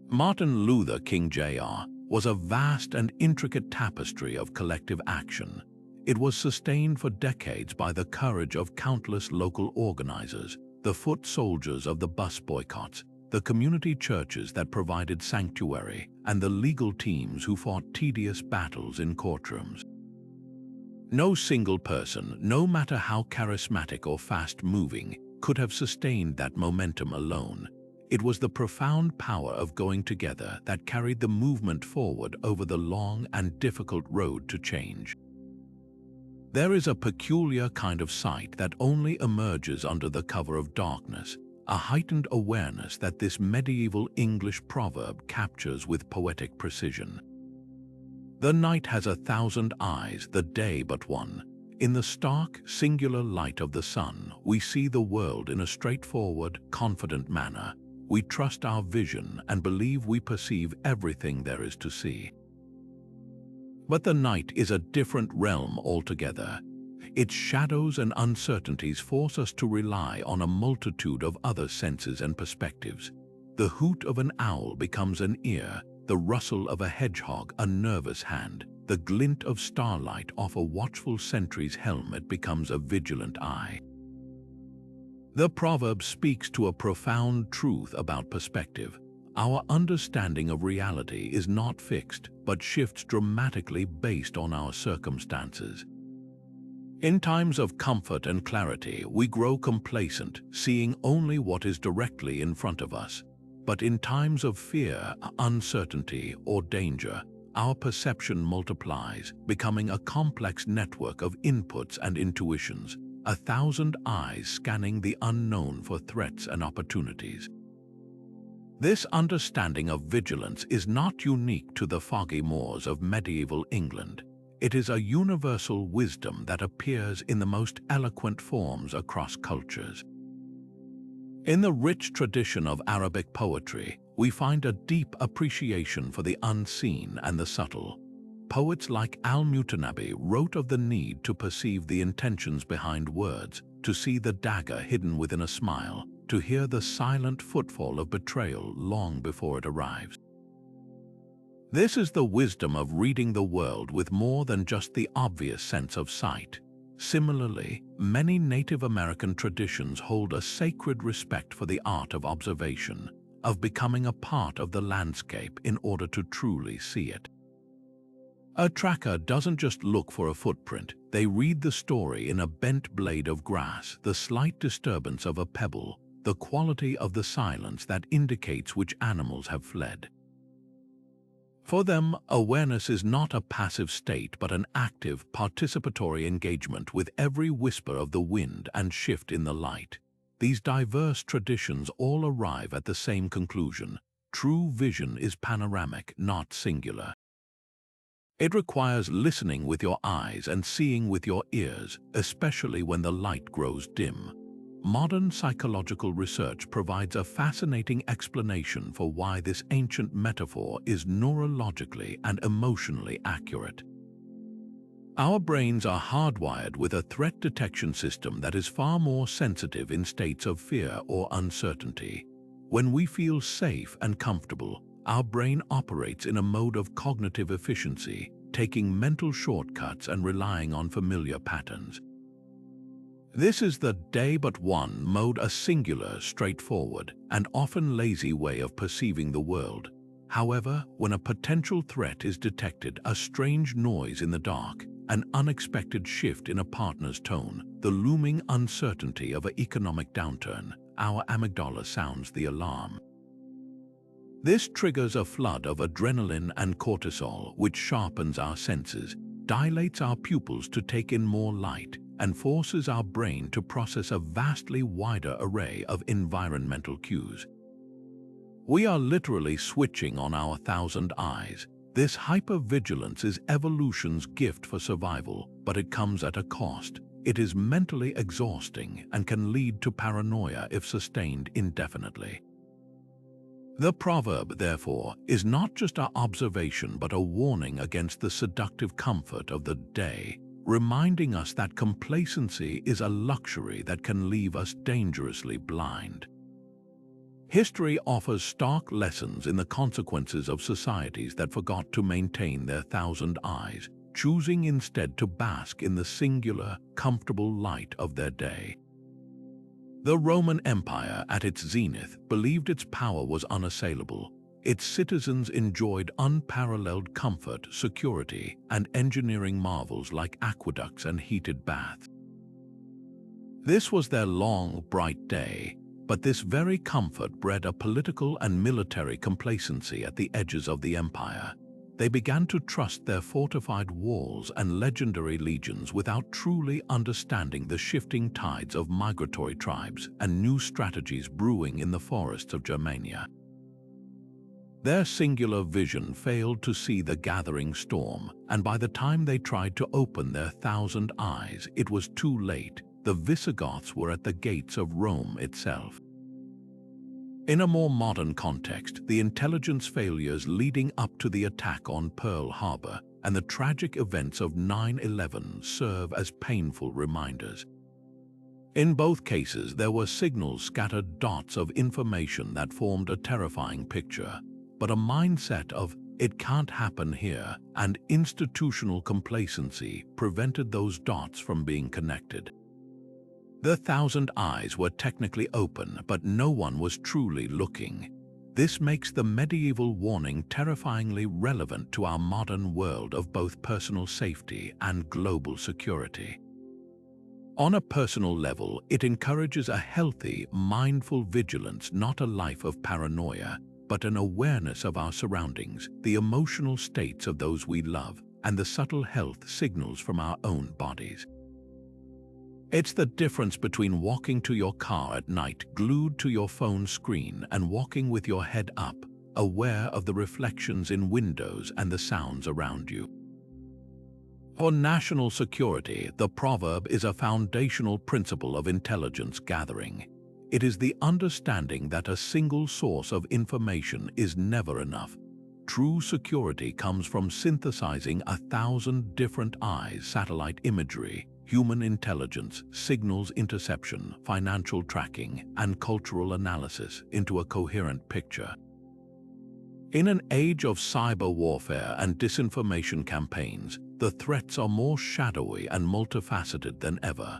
Martin Luther King Jr., was a vast and intricate tapestry of collective action. It was sustained for decades by the courage of countless local organizers, the foot soldiers of the bus boycotts, the community churches that provided sanctuary, and the legal teams who fought tedious battles in courtrooms. No single person, no matter how charismatic or fast-moving, could have sustained that momentum alone. It was the profound power of going together that carried the movement forward over the long and difficult road to change. There is a peculiar kind of sight that only emerges under the cover of darkness, a heightened awareness that this medieval English proverb captures with poetic precision. The night has 1,000 eyes, the day but one. In the stark, singular light of the sun, we see the world in a straightforward, confident manner. We trust our vision and believe we perceive everything there is to see. But the night is a different realm altogether. Its shadows and uncertainties force us to rely on a multitude of other senses and perspectives. The hoot of an owl becomes an ear, the rustle of a hedgehog a nervous hand, the glint of starlight off a watchful sentry's helmet becomes a vigilant eye. The proverb speaks to a profound truth about perspective. Our understanding of reality is not fixed, but shifts dramatically based on our circumstances. In times of comfort and clarity, we grow complacent, seeing only what is directly in front of us. But in times of fear, uncertainty, or danger, our perception multiplies, becoming a complex network of inputs and intuitions, 1,000 eyes scanning the unknown for threats and opportunities. This understanding of vigilance is not unique to the foggy moors of medieval England. It is a universal wisdom that appears in the most eloquent forms across cultures. In the rich tradition of Arabic poetry, we find a deep appreciation for the unseen and the subtle. Poets like Al-Mutanabbi wrote of the need to perceive the intentions behind words, to see the dagger hidden within a smile, to hear the silent footfall of betrayal long before it arrives. This is the wisdom of reading the world with more than just the obvious sense of sight. Similarly, many Native American traditions hold a sacred respect for the art of observation, of becoming a part of the landscape in order to truly see it. A tracker doesn't just look for a footprint, they read the story in a bent blade of grass, the slight disturbance of a pebble, the quality of the silence that indicates which animals have fled. For them, awareness is not a passive state but an active, participatory engagement with every whisper of the wind and shift in the light. These diverse traditions all arrive at the same conclusion: true vision is panoramic, not singular. It requires listening with your eyes and seeing with your ears, especially when the light grows dim. Modern psychological research provides a fascinating explanation for why this ancient metaphor is neurologically and emotionally accurate. Our brains are hardwired with a threat detection system that is far more sensitive in states of fear or uncertainty. When we feel safe and comfortable, our brain operates in a mode of cognitive efficiency, taking mental shortcuts and relying on familiar patterns. This is the day but one mode, a singular, straightforward, and often lazy way of perceiving the world. However, when a potential threat is detected, a strange noise in the dark, an unexpected shift in a partner's tone, the looming uncertainty of an economic downturn, our amygdala sounds the alarm. This triggers a flood of adrenaline and cortisol, which sharpens our senses, dilates our pupils to take in more light, and forces our brain to process a vastly wider array of environmental cues. We are literally switching on our thousand eyes. This hypervigilance is evolution's gift for survival, but it comes at a cost. It is mentally exhausting and can lead to paranoia if sustained indefinitely. The proverb, therefore, is not just an observation but a warning against the seductive comfort of the day, reminding us that complacency is a luxury that can leave us dangerously blind. History offers stark lessons in the consequences of societies that forgot to maintain their thousand eyes, choosing instead to bask in the singular, comfortable light of their day. The Roman Empire, at its zenith, believed its power was unassailable. Its citizens enjoyed unparalleled comfort, security, and engineering marvels like aqueducts and heated baths. This was their long, bright day, but this very comfort bred a political and military complacency at the edges of the empire. They began to trust their fortified walls and legendary legions without truly understanding the shifting tides of migratory tribes and new strategies brewing in the forests of Germania. Their singular vision failed to see the gathering storm, and by the time they tried to open their thousand eyes, it was too late. The Visigoths were at the gates of Rome itself. In a more modern context, the intelligence failures leading up to the attack on Pearl Harbor and the tragic events of 9/11 serve as painful reminders. In both cases, there were signals, scattered dots of information that formed a terrifying picture, but a mindset of "it can't happen here" and institutional complacency prevented those dots from being connected. The thousand eyes were technically open, but no one was truly looking. This makes the medieval warning terrifyingly relevant to our modern world of both personal safety and global security. On a personal level, it encourages a healthy, mindful vigilance, not a life of paranoia, but an awareness of our surroundings, the emotional states of those we love, and the subtle health signals from our own bodies. It's the difference between walking to your car at night glued to your phone screen and walking with your head up, aware of the reflections in windows and the sounds around you. For national security, the proverb is a foundational principle of intelligence gathering. It is the understanding that a single source of information is never enough. True security comes from synthesizing 1,000 different eyes, satellite imagery, human intelligence, signals interception, financial tracking, and cultural analysis into a coherent picture. In an age of cyber warfare and disinformation campaigns, the threats are more shadowy and multifaceted than ever.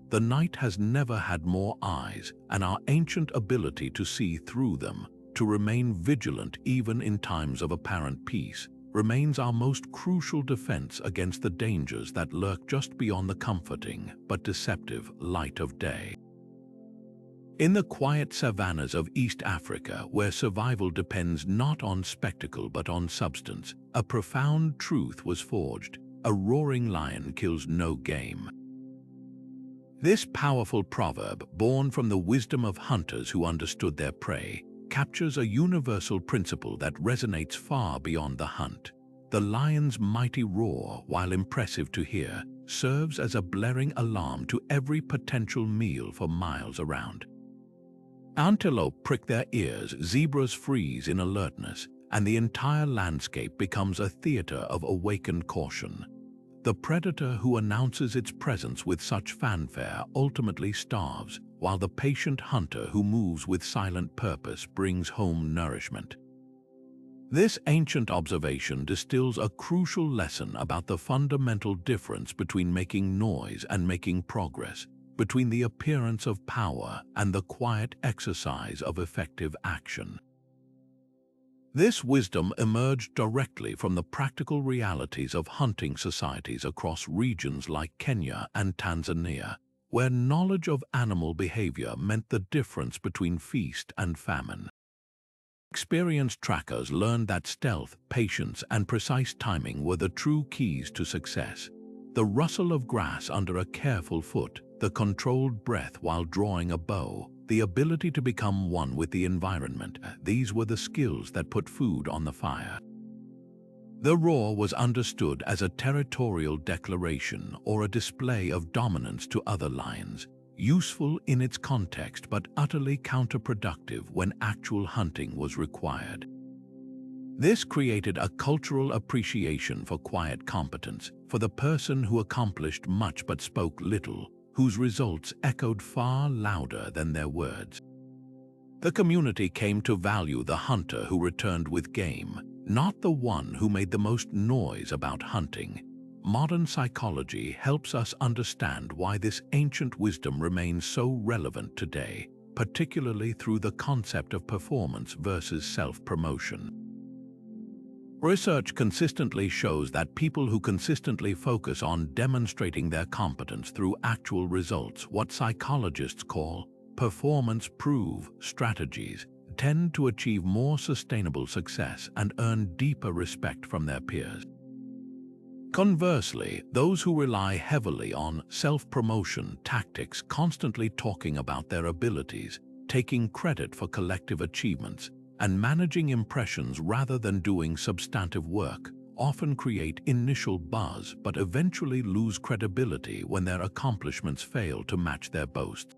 The night has never had more eyes, and our ancient ability to see through them, to remain vigilant even in times of apparent peace, remains our most crucial defense against the dangers that lurk just beyond the comforting but deceptive light of day. In the quiet savannas of East Africa, where survival depends not on spectacle but on substance, a profound truth was forged: a roaring lion kills no game. This powerful proverb, born from the wisdom of hunters who understood their prey, captures a universal principle that resonates far beyond the hunt. The lion's mighty roar, while impressive to hear, serves as a blaring alarm to every potential meal for miles around. Antelope prick their ears, zebras freeze in alertness, and the entire landscape becomes a theater of awakened caution. The predator who announces its presence with such fanfare ultimately starves, while the patient hunter who moves with silent purpose brings home nourishment. This ancient observation distills a crucial lesson about the fundamental difference between making noise and making progress, between the appearance of power and the quiet exercise of effective action. This wisdom emerged directly from the practical realities of hunting societies across regions like Kenya and Tanzania, where knowledge of animal behavior meant the difference between feast and famine. Experienced trackers learned that stealth, patience, and precise timing were the true keys to success. The rustle of grass under a careful foot, the controlled breath while drawing a bow, the ability to become one with the environment, these were the skills that put food on the fire. The roar was understood as a territorial declaration or a display of dominance to other lions, useful in its context but utterly counterproductive when actual hunting was required. This created a cultural appreciation for quiet competence, for the person who accomplished much but spoke little, whose results echoed far louder than their words. The community came to value the hunter who returned with game, not the one who made the most noise about hunting. Modern psychology helps us understand why this ancient wisdom remains so relevant today, particularly through the concept of performance versus self-promotion. Research consistently shows that people who consistently focus on demonstrating their competence through actual results, what psychologists call performance-proof strategies, tend to achieve more sustainable success and earn deeper respect from their peers. Conversely, those who rely heavily on self-promotion tactics, constantly talking about their abilities, taking credit for collective achievements, and managing impressions rather than doing substantive work, often create initial buzz but eventually lose credibility when their accomplishments fail to match their boasts.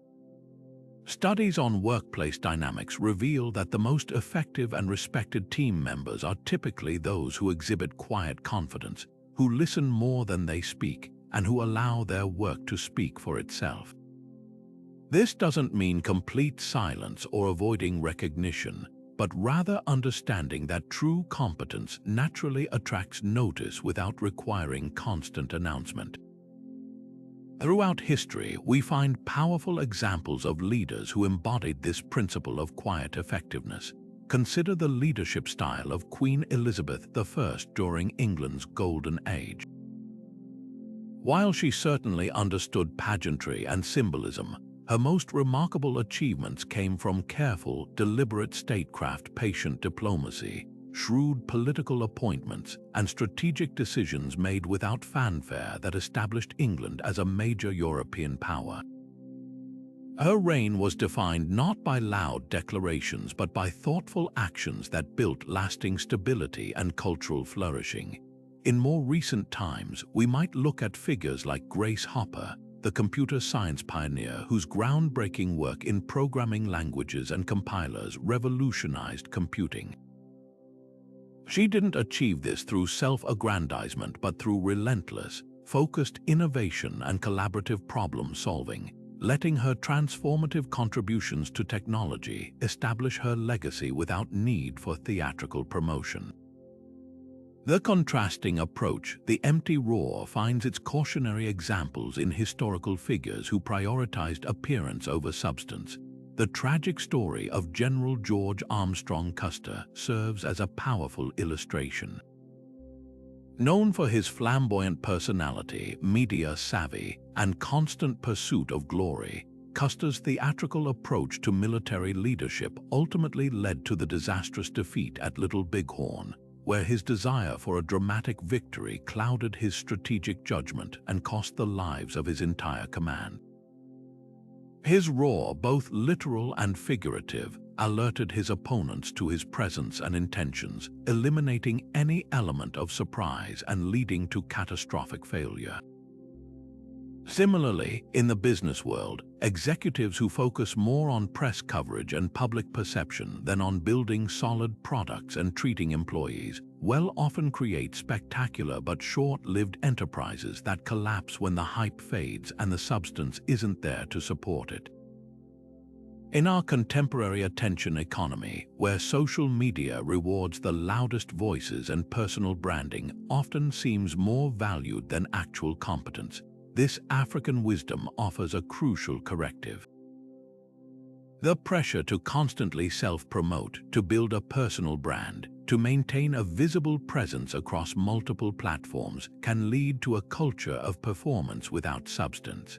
Studies on workplace dynamics reveal that the most effective and respected team members are typically those who exhibit quiet confidence, who listen more than they speak, and who allow their work to speak for itself. This doesn't mean complete silence or avoiding recognition, but rather understanding that true competence naturally attracts notice without requiring constant announcement. Throughout history, we find powerful examples of leaders who embodied this principle of quiet effectiveness. Consider the leadership style of Queen Elizabeth I during England's Golden Age. While she certainly understood pageantry and symbolism, her most remarkable achievements came from careful, deliberate statecraft, patient diplomacy, shrewd political appointments, and strategic decisions made without fanfare that established England as a major European power. Her reign was defined not by loud declarations but by thoughtful actions that built lasting stability and cultural flourishing. In more recent times, we might look at figures like Grace Hopper, the computer science pioneer whose groundbreaking work in programming languages and compilers revolutionized computing. She didn't achieve this through self-aggrandizement but through relentless, focused innovation and collaborative problem-solving, letting her transformative contributions to technology establish her legacy without need for theatrical promotion. The contrasting approach, the empty roar, finds its cautionary examples in historical figures who prioritized appearance over substance. The tragic story of General George Armstrong Custer serves as a powerful illustration. Known for his flamboyant personality, media savvy, and constant pursuit of glory, Custer's theatrical approach to military leadership ultimately led to the disastrous defeat at Little Bighorn, where his desire for a dramatic victory clouded his strategic judgment and cost the lives of his entire command. His roar, both literal and figurative, alerted his opponents to his presence and intentions, eliminating any element of surprise and leading to catastrophic failure. Similarly, in the business world, executives who focus more on press coverage and public perception than on building solid products and treating employees well often create spectacular but short-lived enterprises that collapse when the hype fades and the substance isn't there to support it. In our contemporary attention economy, where social media rewards the loudest voices and personal branding often seems more valued than actual competence, this African wisdom offers a crucial corrective. The pressure to constantly self-promote, to build a personal brand, to maintain a visible presence across multiple platforms can lead to a culture of performance without substance.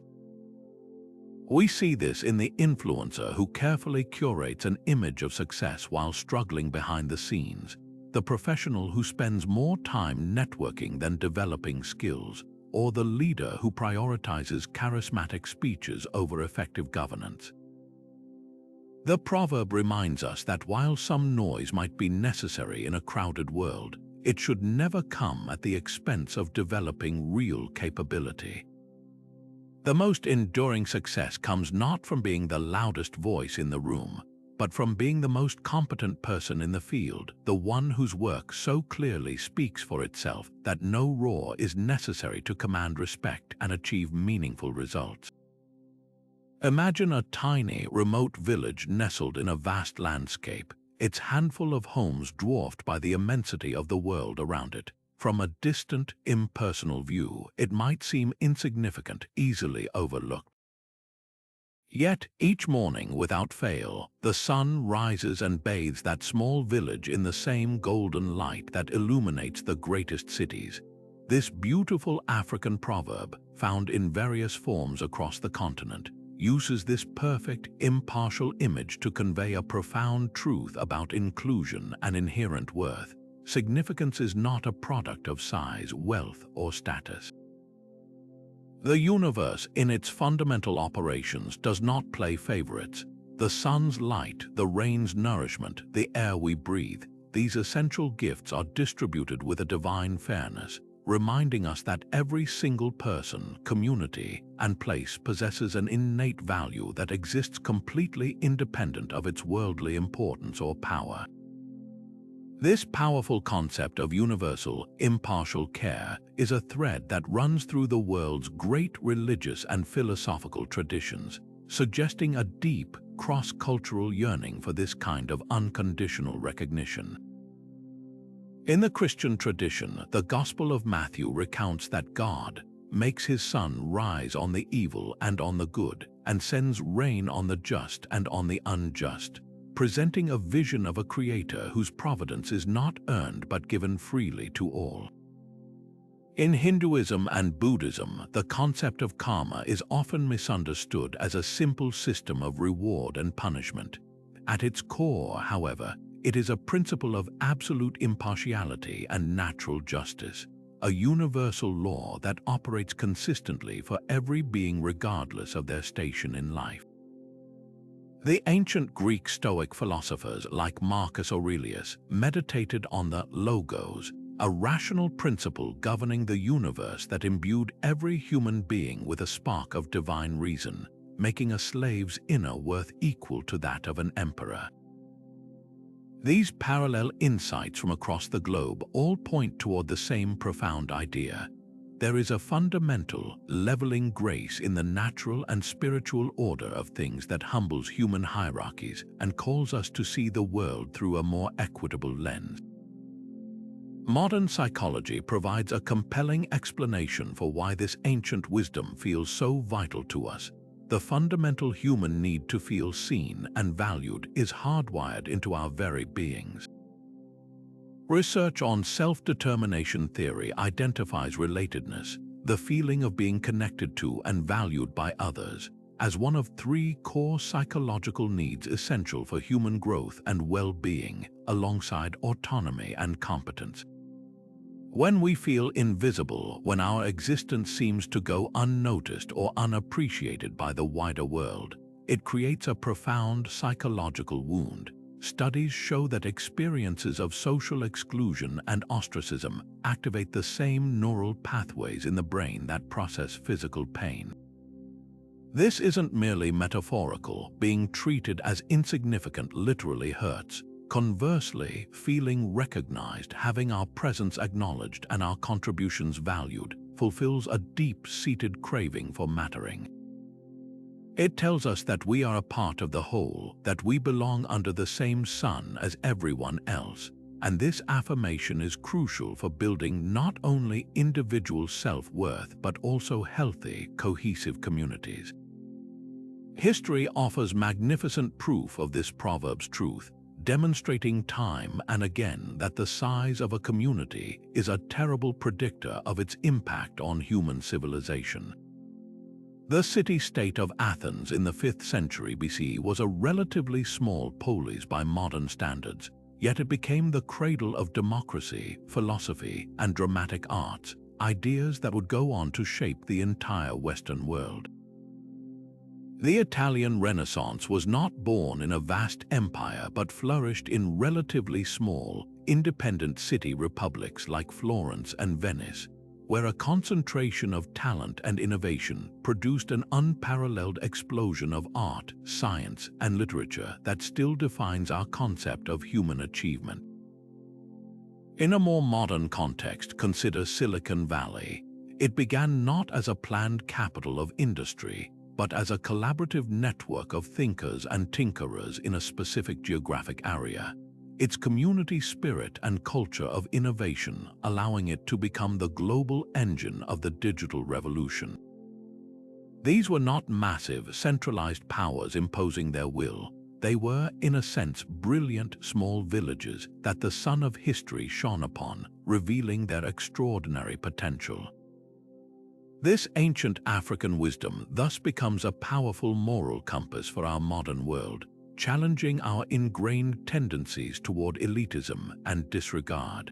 We see this in the influencer who carefully curates an image of success while struggling behind the scenes, the professional who spends more time networking than developing skills, or the leader who prioritizes charismatic speeches over effective governance. The proverb reminds us that while some noise might be necessary in a crowded world, it should never come at the expense of developing real capability. The most enduring success comes not from being the loudest voice in the room, but from being the most competent person in the field, the one whose work so clearly speaks for itself that no roar is necessary to command respect and achieve meaningful results. Imagine a tiny, remote village nestled in a vast landscape, its handful of homes dwarfed by the immensity of the world around it. From a distant, impersonal view, it might seem insignificant, easily overlooked. Yet, each morning, without fail, the sun rises and bathes that small village in the same golden light that illuminates the greatest cities. This beautiful African proverb, found in various forms across the continent, uses this perfect, impartial image to convey a profound truth about inclusion and inherent worth. Significance is not a product of size, wealth, or status. The universe, in its fundamental operations, does not play favorites. The sun's light, the rain's nourishment, the air we breathe, these essential gifts are distributed with a divine fairness, reminding us that every single person, community, and place possesses an innate value that exists completely independent of its worldly importance or power. This powerful concept of universal, impartial care is a thread that runs through the world's great religious and philosophical traditions, suggesting a deep, cross-cultural yearning for this kind of unconditional recognition. In the Christian tradition, the Gospel of Matthew recounts that God makes his sun rise on the evil and on the good, and sends rain on the just and on the unjust, presenting a vision of a creator whose providence is not earned but given freely to all. In Hinduism and Buddhism, the concept of karma is often misunderstood as a simple system of reward and punishment. At its core, however, it is a principle of absolute impartiality and natural justice, a universal law that operates consistently for every being regardless of their station in life. The ancient Greek Stoic philosophers like Marcus Aurelius meditated on the logos, a rational principle governing the universe that imbued every human being with a spark of divine reason, making a slave's inner worth equal to that of an emperor. These parallel insights from across the globe all point toward the same profound idea. There is a fundamental, leveling grace in the natural and spiritual order of things that humbles human hierarchies and calls us to see the world through a more equitable lens. Modern psychology provides a compelling explanation for why this ancient wisdom feels so vital to us. The fundamental human need to feel seen and valued is hardwired into our very beings. Research on self-determination theory identifies relatedness, the feeling of being connected to and valued by others, as one of 3 core psychological needs essential for human growth and well-being, alongside autonomy and competence. When we feel invisible, when our existence seems to go unnoticed or unappreciated by the wider world, it creates a profound psychological wound. Studies show that experiences of social exclusion and ostracism activate the same neural pathways in the brain that process physical pain. This isn't merely metaphorical. Being treated as insignificant literally hurts. Conversely, feeling recognized, having our presence acknowledged and our contributions valued, fulfills a deep-seated craving for mattering. It tells us that we are a part of the whole, that we belong under the same sun as everyone else, and this affirmation is crucial for building not only individual self-worth but also healthy, cohesive communities. History offers magnificent proof of this proverb's truth, demonstrating time and again that the size of a community is a terrible predictor of its impact on human civilization. The city-state of Athens in the 5th century BC was a relatively small polis by modern standards, yet it became the cradle of democracy, philosophy, and dramatic arts, ideas that would go on to shape the entire Western world. The Italian Renaissance was not born in a vast empire but flourished in relatively small, independent city republics like Florence and Venice, where a concentration of talent and innovation produced an unparalleled explosion of art, science, and literature that still defines our concept of human achievement. In a more modern context, consider Silicon Valley. It began not as a planned capital of industry, but as a collaborative network of thinkers and tinkerers in a specific geographic area. Its community spirit and culture of innovation allowing it to become the global engine of the digital revolution. These were not massive, centralized powers imposing their will. They were, in a sense, brilliant small villages that the sun of history shone upon, revealing their extraordinary potential. This ancient African wisdom thus becomes a powerful moral compass for our modern world, challenging our ingrained tendencies toward elitism and disregard.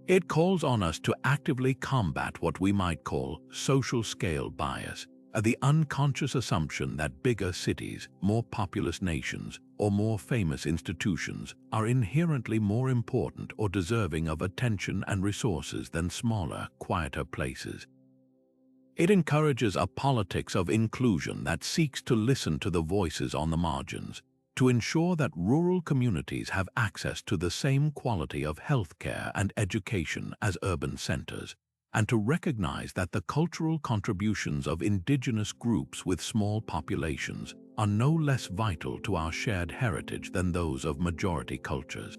It calls on us to actively combat what we might call social scale bias, the unconscious assumption that bigger cities, more populous nations, or more famous institutions are inherently more important or deserving of attention and resources than smaller, quieter places. It encourages a politics of inclusion that seeks to listen to the voices on the margins, to ensure that rural communities have access to the same quality of healthcare and education as urban centers, and to recognize that the cultural contributions of indigenous groups with small populations are no less vital to our shared heritage than those of majority cultures.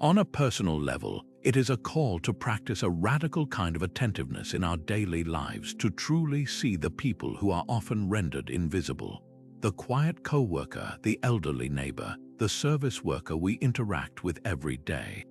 On a personal level, it is a call to practice a radical kind of attentiveness in our daily lives to truly see the people who are often rendered invisible. The quiet co-worker, the elderly neighbor, the service worker we interact with every day.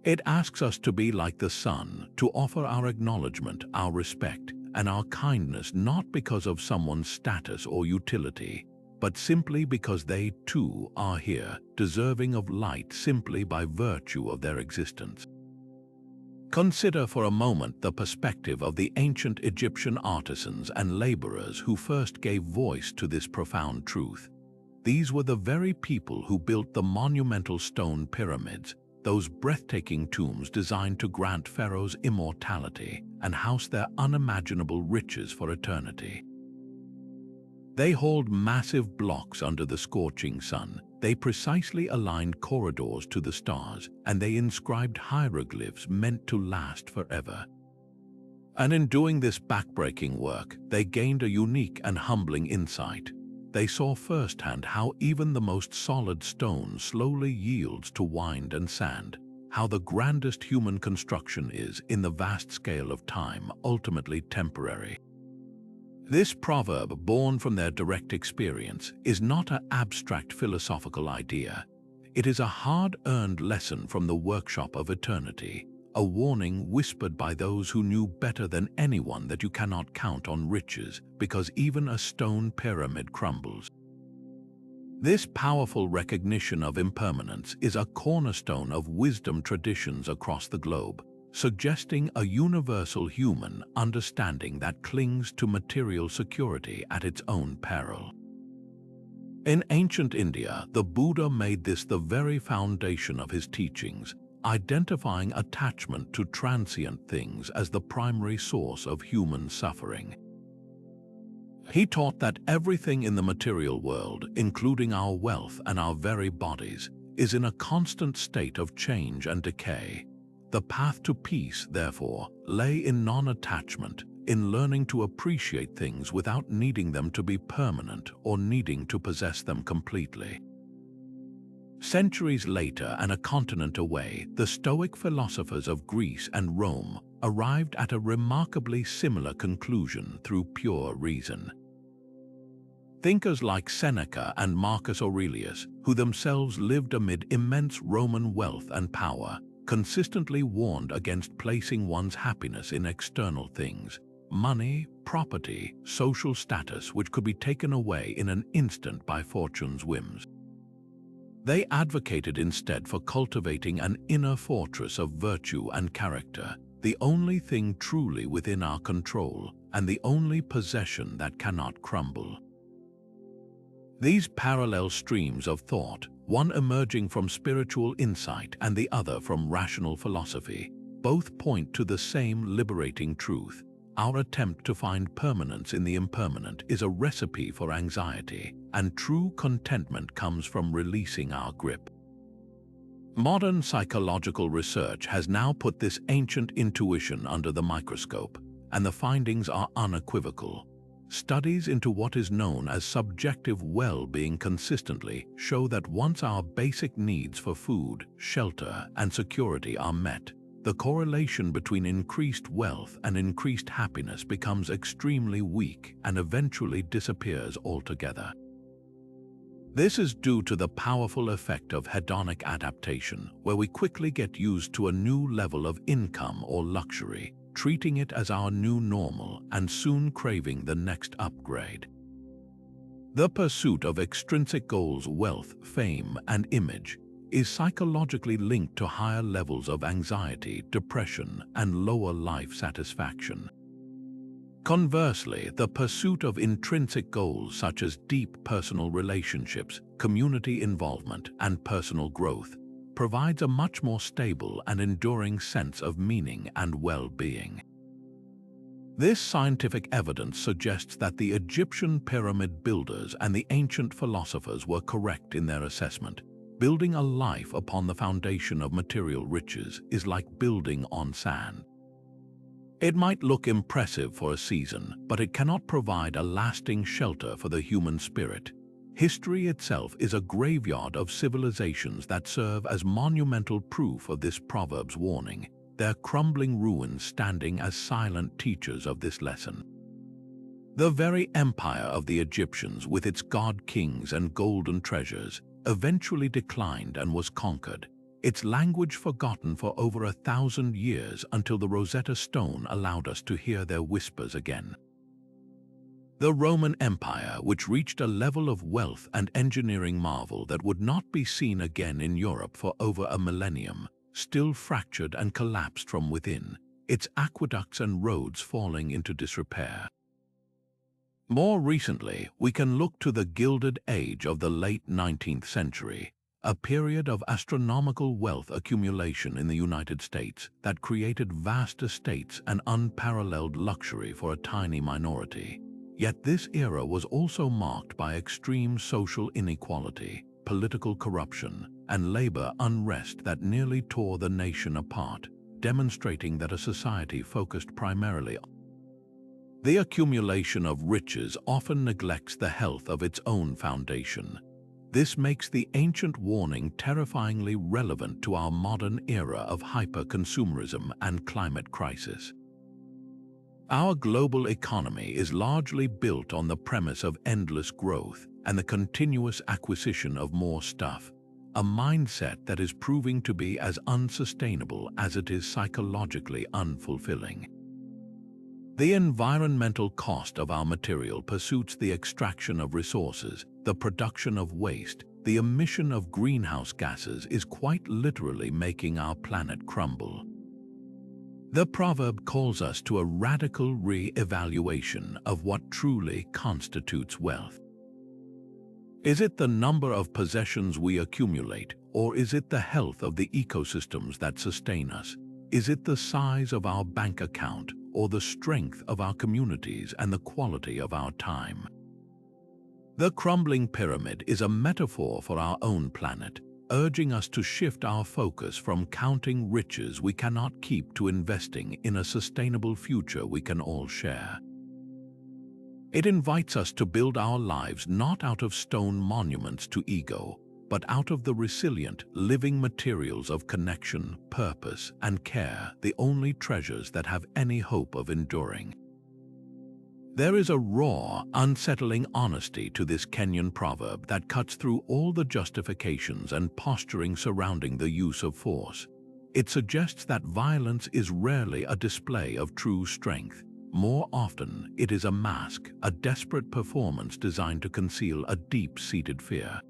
It asks us to be like the sun, to offer our acknowledgement, our respect, and our kindness not because of someone's status or utility, but simply because they too are here, deserving of light simply by virtue of their existence. Consider for a moment the perspective of the ancient Egyptian artisans and laborers who first gave voice to this profound truth. These were the very people who built the monumental stone pyramids, those breathtaking tombs designed to grant pharaohs immortality and house their unimaginable riches for eternity. They hauled massive blocks under the scorching sun, They precisely aligned corridors to the stars, and they inscribed hieroglyphs meant to last forever. And in doing this backbreaking work, they gained a unique and humbling insight. They saw firsthand how even the most solid stone slowly yields to wind and sand, how the grandest human construction is, in the vast scale of time, ultimately temporary. This proverb, born from their direct experience, is not an abstract philosophical idea. It is a hard-earned lesson from the workshop of eternity, a warning whispered by those who knew better than anyone that you cannot count on riches, because even a stone pyramid crumbles. This powerful recognition of impermanence is a cornerstone of wisdom traditions across the globe, suggesting a universal human understanding that clings to material security at its own peril. In ancient India, the Buddha made this the very foundation of his teachings, identifying attachment to transient things as the primary source of human suffering. He taught that everything in the material world, including our wealth and our very bodies, is in a constant state of change and decay. The path to peace, therefore, lay in non-attachment, in learning to appreciate things without needing them to be permanent or needing to possess them completely. Centuries later and a continent away, the Stoic philosophers of Greece and Rome arrived at a remarkably similar conclusion through pure reason. Thinkers like Seneca and Marcus Aurelius, who themselves lived amid immense Roman wealth and power, consistently warned against placing one's happiness in external things, money, property, social status, which could be taken away in an instant by fortune's whims. They advocated instead for cultivating an inner fortress of virtue and character, the only thing truly within our control and the only possession that cannot crumble. These parallel streams of thought, one emerging from spiritual insight and the other from rational philosophy, both point to the same liberating truth. Our attempt to find permanence in the impermanent is a recipe for anxiety, and true contentment comes from releasing our grip. Modern psychological research has now put this ancient intuition under the microscope, and the findings are unequivocal. Studies into what is known as subjective well-being consistently show that once our basic needs for food, shelter, and security are met, the correlation between increased wealth and increased happiness becomes extremely weak and eventually disappears altogether. This is due to the powerful effect of hedonic adaptation, where we quickly get used to a new level of income or luxury, treating it as our new normal and soon craving the next upgrade. The pursuit of extrinsic goals, wealth, fame, and image, is psychologically linked to higher levels of anxiety, depression, and lower life satisfaction. Conversely, the pursuit of intrinsic goals such as deep personal relationships, community involvement, and personal growth provides a much more stable and enduring sense of meaning and well-being. This scientific evidence suggests that the Egyptian pyramid builders and the ancient philosophers were correct in their assessment. Building a life upon the foundation of material riches is like building on sand. It might look impressive for a season, but it cannot provide a lasting shelter for the human spirit. History itself is a graveyard of civilizations that serve as monumental proof of this proverb's warning, their crumbling ruins standing as silent teachers of this lesson. The very empire of the Egyptians, with its god-kings and golden treasures, eventually declined and was conquered, its language forgotten for over 1,000 years until the Rosetta Stone allowed us to hear their whispers again. The Roman Empire, which reached a level of wealth and engineering marvel that would not be seen again in Europe for over a millennium, still fractured and collapsed from within, its aqueducts and roads falling into disrepair. More recently, we can look to the Gilded Age of the late 19th century, a period of astronomical wealth accumulation in the United States that created vast estates and unparalleled luxury for a tiny minority. Yet this era was also marked by extreme social inequality, political corruption and labor unrest that nearly tore the nation apart, demonstrating that a society focused primarily on the accumulation of riches often neglects the health of its own foundation. This makes the ancient warning terrifyingly relevant to our modern era of hyper-consumerism and climate crisis. Our global economy is largely built on the premise of endless growth and the continuous acquisition of more stuff, a mindset that is proving to be as unsustainable as it is psychologically unfulfilling. The environmental cost of our material pursuits, the extraction of resources, the production of waste, the emission of greenhouse gases, is quite literally making our planet crumble. The proverb calls us to a radical re-evaluation of what truly constitutes wealth. Is it the number of possessions we accumulate, or is it the health of the ecosystems that sustain us? Is it the size of our bank account, or the strength of our communities and the quality of our time? The crumbling pyramid is a metaphor for our own planet, urging us to shift our focus from counting riches we cannot keep to investing in a sustainable future we can all share. It invites us to build our lives not out of stone monuments to ego, but out of the resilient, living materials of connection, purpose, and care, the only treasures that have any hope of enduring. There is a raw, unsettling honesty to this Kenyan proverb that cuts through all the justifications and posturing surrounding the use of force. It suggests that violence is rarely a display of true strength. More often, it is a mask, a desperate performance designed to conceal a deep-seated fear.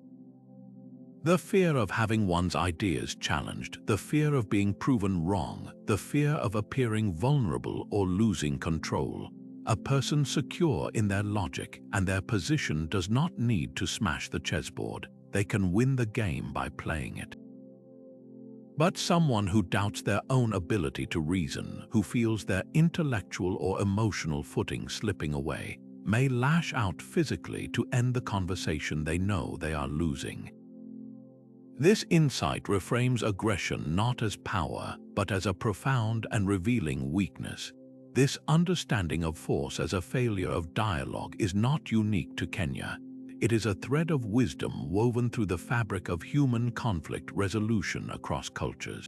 The fear of having one's ideas challenged, the fear of being proven wrong, the fear of appearing vulnerable or losing control. A person secure in their logic and their position does not need to smash the chessboard. They can win the game by playing it. But someone who doubts their own ability to reason, who feels their intellectual or emotional footing slipping away, may lash out physically to end the conversation they know they are losing. This insight reframes aggression not as power, but as a profound and revealing weakness. This understanding of force as a failure of dialogue is not unique to Kenya. It is a thread of wisdom woven through the fabric of human conflict resolution across cultures.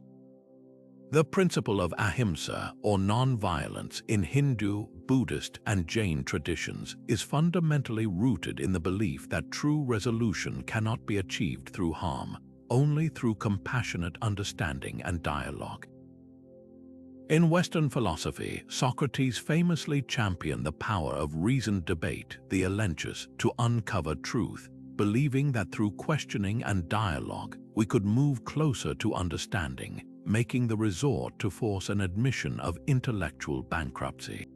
The principle of ahimsa, or non-violence, in Hindu, Buddhist, and Jain traditions is fundamentally rooted in the belief that true resolution cannot be achieved through harm, only through compassionate understanding and dialogue. In Western philosophy, Socrates famously championed the power of reasoned debate, the elenchus, to uncover truth, believing that through questioning and dialogue, we could move closer to understanding, making the resort to force an admission of intellectual bankruptcy.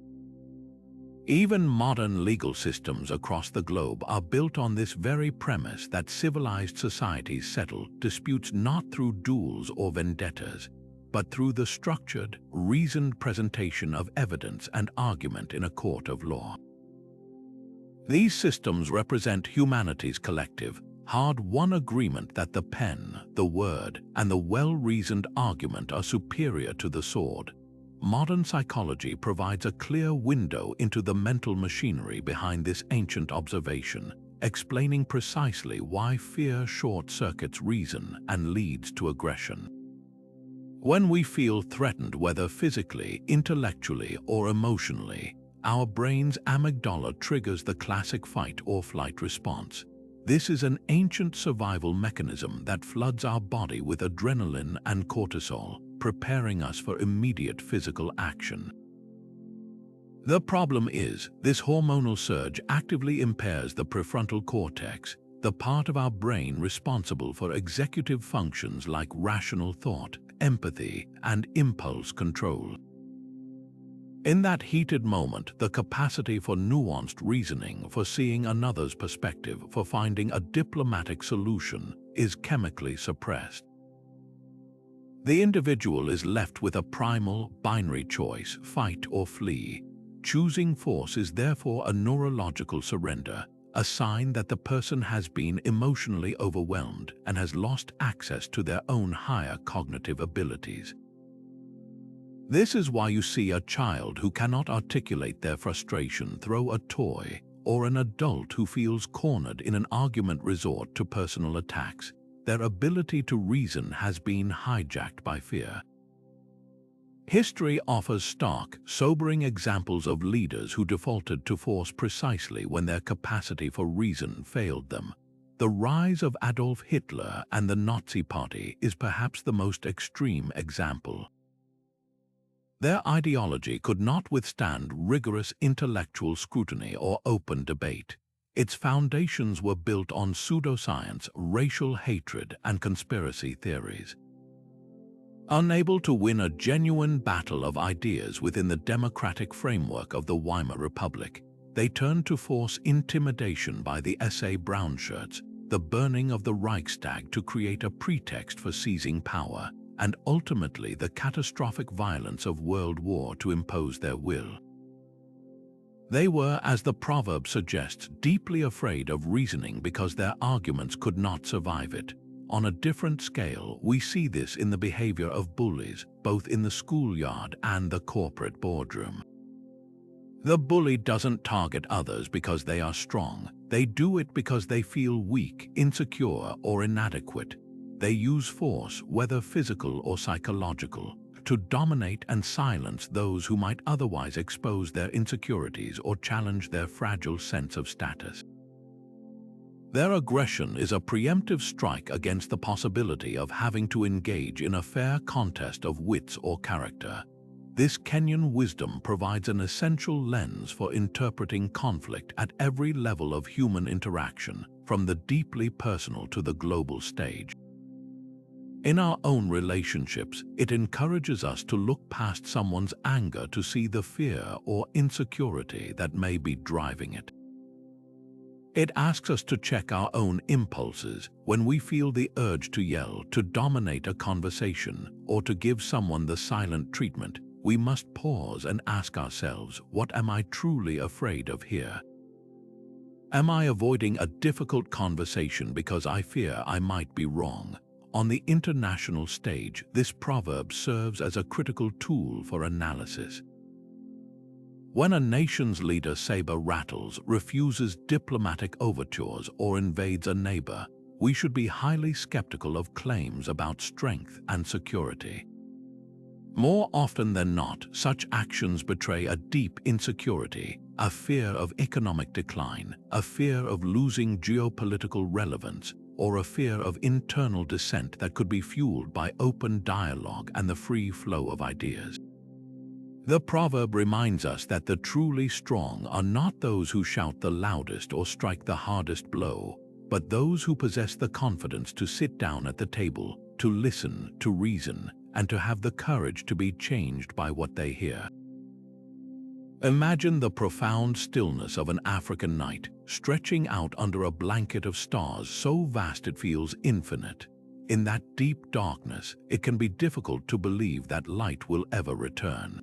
Even modern legal systems across the globe are built on this very premise that civilized societies settle disputes not through duels or vendettas, but through the structured, reasoned presentation of evidence and argument in a court of law. These systems represent humanity's collective, hard-won agreement that the pen, the word, and the well-reasoned argument are superior to the sword. Modern psychology provides a clear window into the mental machinery behind this ancient observation, explaining precisely why fear short-circuits reason and leads to aggression. When we feel threatened, whether physically, intellectually, or emotionally, our brain's amygdala triggers the classic fight or flight response. This is an ancient survival mechanism that floods our body with adrenaline and cortisol, preparing us for immediate physical action. The problem is, this hormonal surge actively impairs the prefrontal cortex, the part of our brain responsible for executive functions like rational thought, empathy, and impulse control. In that heated moment, the capacity for nuanced reasoning, for seeing another's perspective, for finding a diplomatic solution, is chemically suppressed. The individual is left with a primal, binary choice, fight or flee. Choosing force is therefore a neurological surrender, a sign that the person has been emotionally overwhelmed and has lost access to their own higher cognitive abilities. This is why you see a child who cannot articulate their frustration throw a toy, or an adult who feels cornered in an argument resort to personal attacks. Their ability to reason has been hijacked by fear. History offers stark, sobering examples of leaders who defaulted to force precisely when their capacity for reason failed them. The rise of Adolf Hitler and the Nazi Party is perhaps the most extreme example. Their ideology could not withstand rigorous intellectual scrutiny or open debate. Its foundations were built on pseudoscience, racial hatred, and conspiracy theories. Unable to win a genuine battle of ideas within the democratic framework of the Weimar Republic, they turned to force intimidation by the SA Brownshirts, the burning of the Reichstag to create a pretext for seizing power, and ultimately the catastrophic violence of World War to impose their will. They were, as the proverb suggests, deeply afraid of reasoning because their arguments could not survive it. On a different scale, we see this in the behavior of bullies, both in the schoolyard and the corporate boardroom. The bully doesn't target others because they are strong. They do it because they feel weak, insecure, or inadequate. They use force, whether physical or psychological, to dominate and silence those who might otherwise expose their insecurities or challenge their fragile sense of status. Their aggression is a preemptive strike against the possibility of having to engage in a fair contest of wits or character. This Kenyan wisdom provides an essential lens for interpreting conflict at every level of human interaction, from the deeply personal to the global stage. In our own relationships, it encourages us to look past someone's anger to see the fear or insecurity that may be driving it. It asks us to check our own impulses when we feel the urge to yell, to dominate a conversation, or to give someone the silent treatment. We must pause and ask ourselves, what am I truly afraid of here? Am I avoiding a difficult conversation because I fear I might be wrong? On the international stage, this proverb serves as a critical tool for analysis. When a nation's leader saber rattles, refuses diplomatic overtures, or invades a neighbor, we should be highly skeptical of claims about strength and security. More often than not, such actions betray a deep insecurity, a fear of economic decline, a fear of losing geopolitical relevance, or a fear of internal dissent that could be fueled by open dialogue and the free flow of ideas. The proverb reminds us that the truly strong are not those who shout the loudest or strike the hardest blow, but those who possess the confidence to sit down at the table, to listen, to reason, and to have the courage to be changed by what they hear. Imagine the profound stillness of an African night, stretching out under a blanket of stars so vast it feels infinite. In that deep darkness, it can be difficult to believe that light will ever return.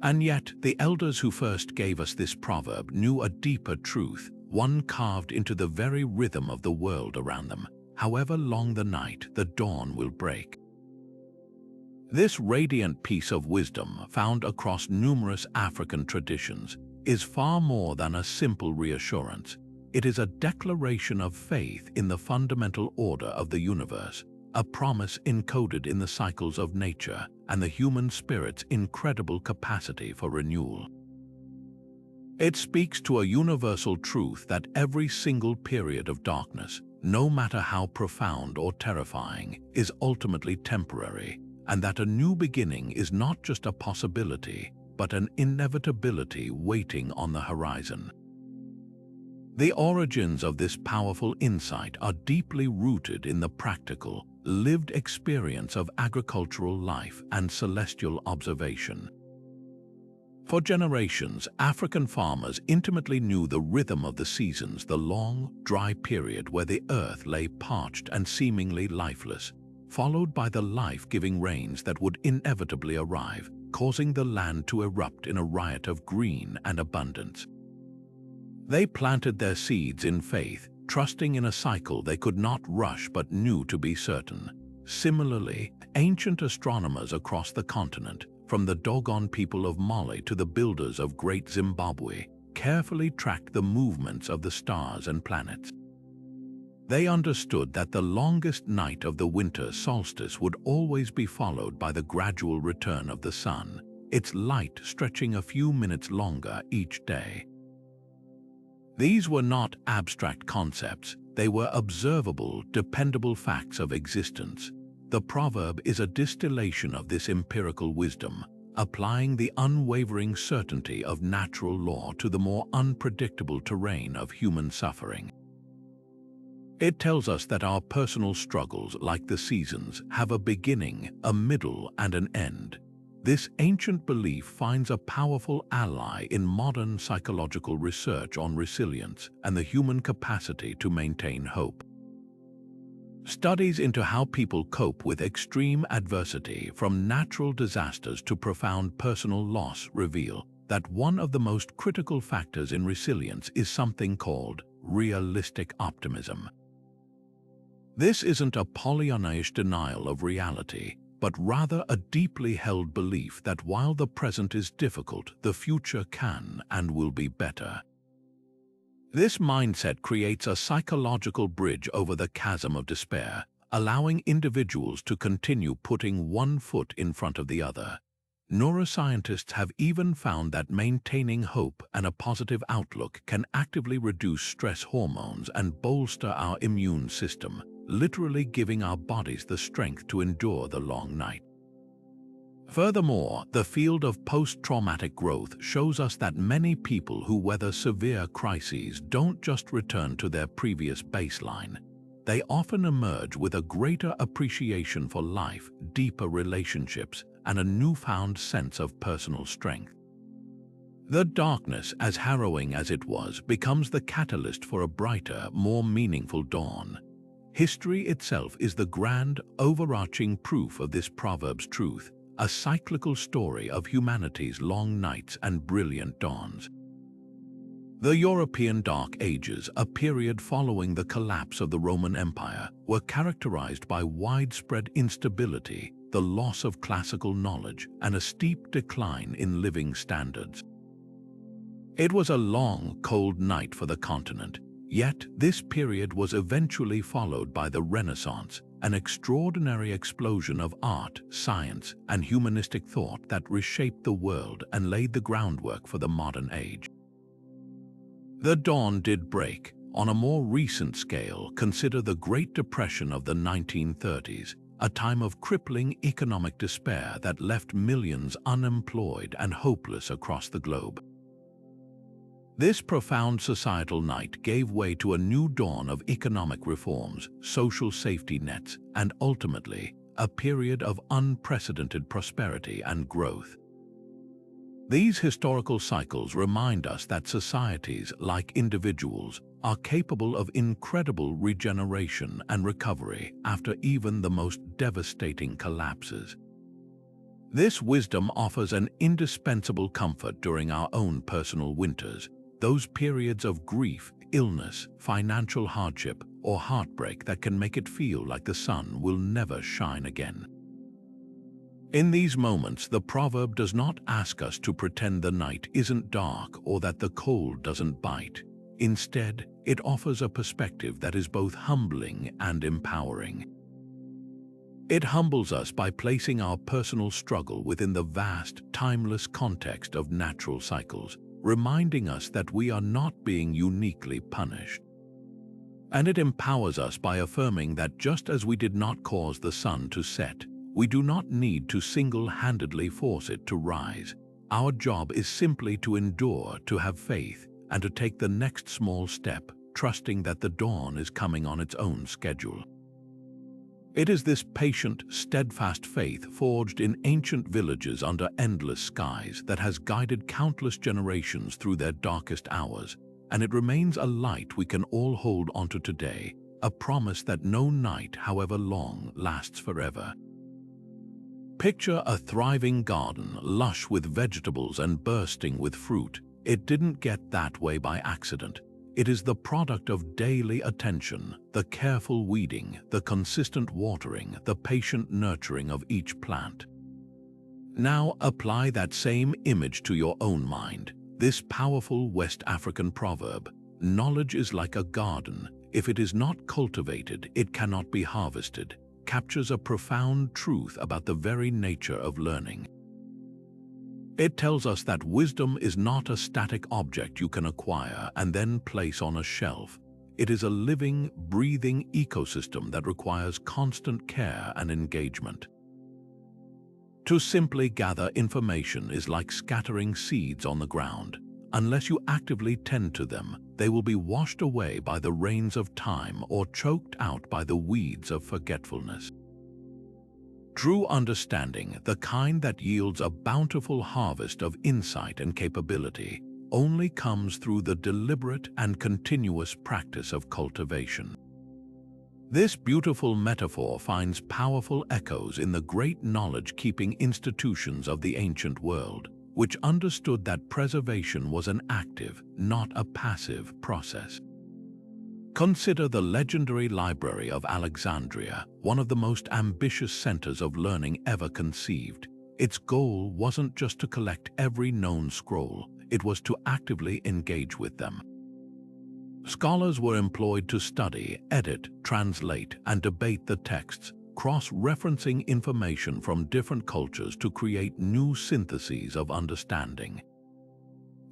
And yet, the elders who first gave us this proverb knew a deeper truth, one carved into the very rhythm of the world around them. However long the night, the dawn will break. This radiant piece of wisdom, found across numerous African traditions, is far more than a simple reassurance. It is a declaration of faith in the fundamental order of the universe, a promise encoded in the cycles of nature and the human spirit's incredible capacity for renewal. It speaks to a universal truth that every single period of darkness, no matter how profound or terrifying, is ultimately temporary, and that a new beginning is not just a possibility, but an inevitability waiting on the horizon. The origins of this powerful insight are deeply rooted in the practical, lived experience of agricultural life and celestial observation. For generations, African farmers intimately knew the rhythm of the seasons, the long, dry period where the earth lay parched and seemingly lifeless, followed by the life-giving rains that would inevitably arrive, causing the land to erupt in a riot of green and abundance. They planted their seeds in faith, trusting in a cycle they could not rush but knew to be certain. Similarly, ancient astronomers across the continent, from the Dogon people of Mali to the builders of Great Zimbabwe, carefully tracked the movements of the stars and planets. They understood that the longest night of the winter solstice would always be followed by the gradual return of the sun, its light stretching a few minutes longer each day. These were not abstract concepts, they were observable, dependable facts of existence. The proverb is a distillation of this empirical wisdom, applying the unwavering certainty of natural law to the more unpredictable terrain of human suffering. It tells us that our personal struggles, like the seasons, have a beginning, a middle, and an end. This ancient belief finds a powerful ally in modern psychological research on resilience and the human capacity to maintain hope. Studies into how people cope with extreme adversity, from natural disasters to profound personal loss, reveal that one of the most critical factors in resilience is something called realistic optimism. This isn't a Pollyannish denial of reality, but rather a deeply held belief that while the present is difficult, the future can and will be better. This mindset creates a psychological bridge over the chasm of despair, allowing individuals to continue putting one foot in front of the other. Neuroscientists have even found that maintaining hope and a positive outlook can actively reduce stress hormones and bolster our immune system, literally giving our bodies the strength to endure the long night. Furthermore, the field of post-traumatic growth shows us that many people who weather severe crises don't just return to their previous baseline. They often emerge with a greater appreciation for life, deeper relationships, and a newfound sense of personal strength. The darkness, as harrowing as it was, becomes the catalyst for a brighter, more meaningful dawn. History itself is the grand, overarching proof of this proverb's truth, a cyclical story of humanity's long nights and brilliant dawns. The European Dark Ages, a period following the collapse of the Roman Empire, were characterized by widespread instability, the loss of classical knowledge, and a steep decline in living standards. It was a long, cold night for the continent, yet this period was eventually followed by the Renaissance, an extraordinary explosion of art, science, and humanistic thought that reshaped the world and laid the groundwork for the modern age. The dawn did break. On a more recent scale, consider the Great Depression of the 1930s, a time of crippling economic despair that left millions unemployed and hopeless across the globe. This profound societal night gave way to a new dawn of economic reforms, social safety nets, and ultimately, a period of unprecedented prosperity and growth. These historical cycles remind us that societies, like individuals, are capable of incredible regeneration and recovery after even the most devastating collapses. This wisdom offers an indispensable comfort during our own personal winters, those periods of grief, illness, financial hardship, or heartbreak that can make it feel like the sun will never shine again. In these moments, the proverb does not ask us to pretend the night isn't dark or that the cold doesn't bite. Instead, it offers a perspective that is both humbling and empowering. It humbles us by placing our personal struggle within the vast, timeless context of natural cycles, reminding us that we are not being uniquely punished. And it empowers us by affirming that just as we did not cause the sun to set, we do not need to single-handedly force it to rise. Our job is simply to endure, to have faith, and to take the next small step, trusting that the dawn is coming on its own schedule. It is this patient, steadfast faith forged in ancient villages under endless skies that has guided countless generations through their darkest hours, and it remains a light we can all hold onto today, a promise that no night, however long, lasts forever. Picture a thriving garden, lush with vegetables and bursting with fruit. It didn't get that way by accident. It is the product of daily attention, the careful weeding, the consistent watering, the patient nurturing of each plant. Now apply that same image to your own mind. This powerful West African proverb, "Knowledge is like a garden. If it is not cultivated, it cannot be harvested," captures a profound truth about the very nature of learning. It tells us that wisdom is not a static object you can acquire and then place on a shelf. It is a living, breathing ecosystem that requires constant care and engagement. To simply gather information is like scattering seeds on the ground. Unless you actively tend to them, they will be washed away by the rains of time or choked out by the weeds of forgetfulness. True understanding, the kind that yields a bountiful harvest of insight and capability, only comes through the deliberate and continuous practice of cultivation. This beautiful metaphor finds powerful echoes in the great knowledge-keeping institutions of the ancient world, which understood that preservation was an active, not a passive process. Consider the legendary Library of Alexandria, one of the most ambitious centers of learning ever conceived. Its goal wasn't just to collect every known scroll, it was to actively engage with them. Scholars were employed to study, edit, translate, and debate the texts, cross-referencing information from different cultures to create new syntheses of understanding.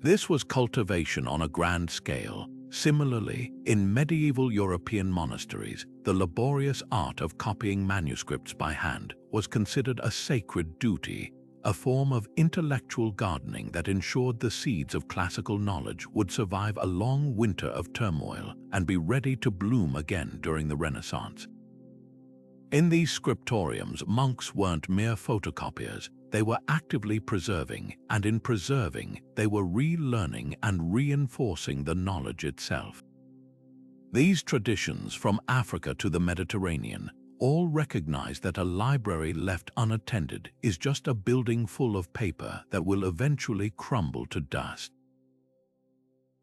This was cultivation on a grand scale. Similarly, in medieval European monasteries, the laborious art of copying manuscripts by hand was considered a sacred duty, a form of intellectual gardening that ensured the seeds of classical knowledge would survive a long winter of turmoil and be ready to bloom again during the Renaissance. In these scriptoriums, monks weren't mere photocopiers. They were actively preserving, and in preserving, they were relearning and reinforcing the knowledge itself. These traditions, from Africa to the Mediterranean, all recognize that a library left unattended is just a building full of paper that will eventually crumble to dust.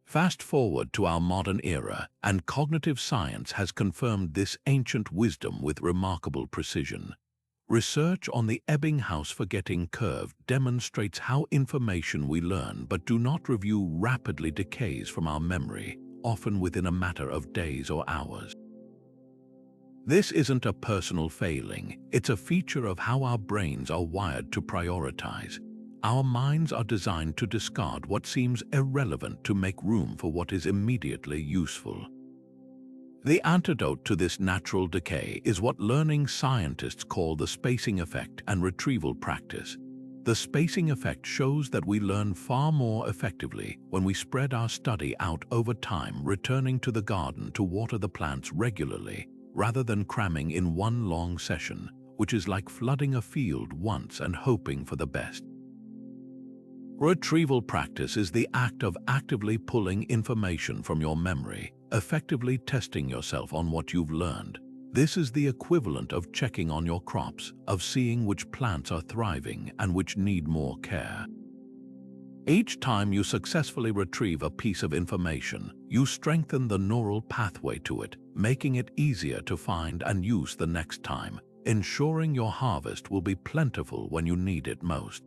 Fast forward to our modern era, and cognitive science has confirmed this ancient wisdom with remarkable precision. Research on the Ebbinghaus-Forgetting curve demonstrates how information we learn but do not review rapidly decays from our memory, often within a matter of days or hours. This isn't a personal failing, it's a feature of how our brains are wired to prioritize. Our minds are designed to discard what seems irrelevant to make room for what is immediately useful. The antidote to this natural decay is what learning scientists call the spacing effect and retrieval practice. The spacing effect shows that we learn far more effectively when we spread our study out over time, returning to the garden to water the plants regularly, rather than cramming in one long session, which is like flooding a field once and hoping for the best. Retrieval practice is the act of actively pulling information from your memory, effectively testing yourself on what you've learned. This is the equivalent of checking on your crops, of seeing which plants are thriving and which need more care. Each time you successfully retrieve a piece of information, you strengthen the neural pathway to it, making it easier to find and use the next time, ensuring your harvest will be plentiful when you need it most.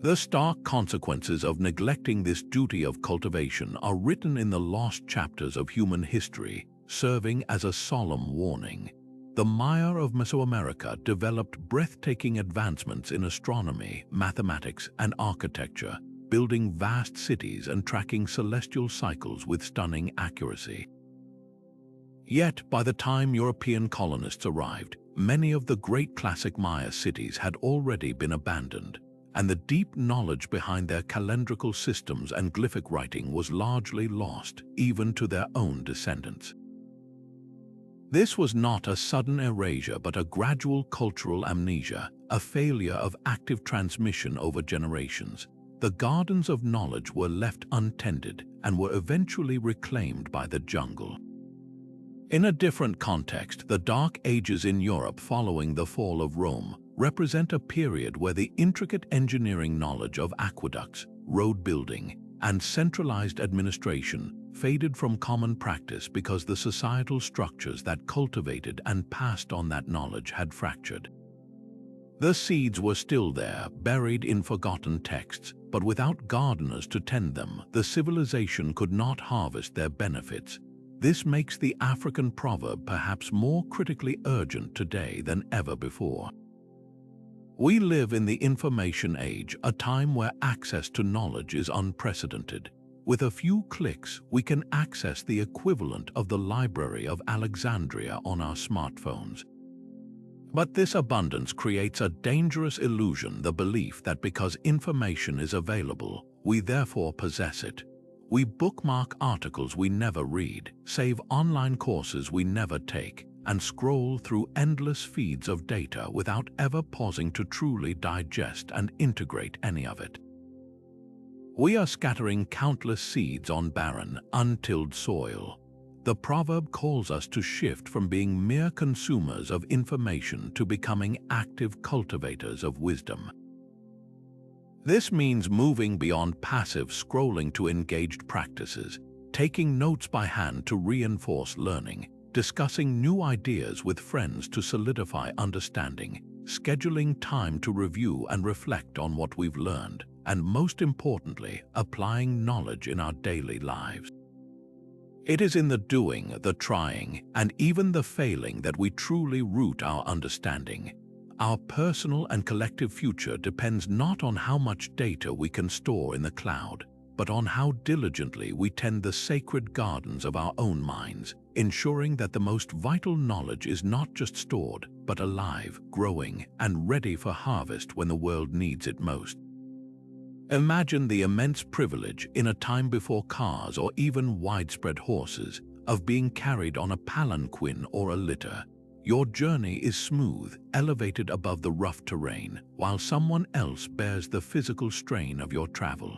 The stark consequences of neglecting this duty of cultivation are written in the lost chapters of human history, serving as a solemn warning. The Maya of Mesoamerica developed breathtaking advancements in astronomy, mathematics, and architecture, building vast cities and tracking celestial cycles with stunning accuracy. Yet, by the time European colonists arrived, many of the great classic Maya cities had already been abandoned, and the deep knowledge behind their calendrical systems and glyphic writing was largely lost, even to their own descendants. This was not a sudden erasure but a gradual cultural amnesia, a failure of active transmission over generations. The gardens of knowledge were left untended and were eventually reclaimed by the jungle. In a different context, the Dark Ages in Europe following the fall of Rome represent a period where the intricate engineering knowledge of aqueducts, road building, and centralized administration faded from common practice because the societal structures that cultivated and passed on that knowledge had fractured. The seeds were still there, buried in forgotten texts, but without gardeners to tend them, the civilization could not harvest their benefits. This makes the African proverb perhaps more critically urgent today than ever before. We live in the information age, a time where access to knowledge is unprecedented. With a few clicks, we can access the equivalent of the Library of Alexandria on our smartphones. But this abundance creates a dangerous illusion, the belief that because information is available, we therefore possess it. We bookmark articles we never read, save online courses we never take, and scroll through endless feeds of data without ever pausing to truly digest and integrate any of it. We are scattering countless seeds on barren, untilled soil. The proverb calls us to shift from being mere consumers of information to becoming active cultivators of wisdom. This means moving beyond passive scrolling to engaged practices, taking notes by hand to reinforce learning, discussing new ideas with friends to solidify understanding, scheduling time to review and reflect on what we've learned, and most importantly, applying knowledge in our daily lives. It is in the doing, the trying, and even the failing that we truly root our understanding. Our personal and collective future depends not on how much data we can store in the cloud, but on how diligently we tend the sacred gardens of our own minds, ensuring that the most vital knowledge is not just stored, but alive, growing, and ready for harvest when the world needs it most. Imagine the immense privilege, in a time before cars or even widespread horses, of being carried on a palanquin or a litter. Your journey is smooth, elevated above the rough terrain, while someone else bears the physical strain of your travel.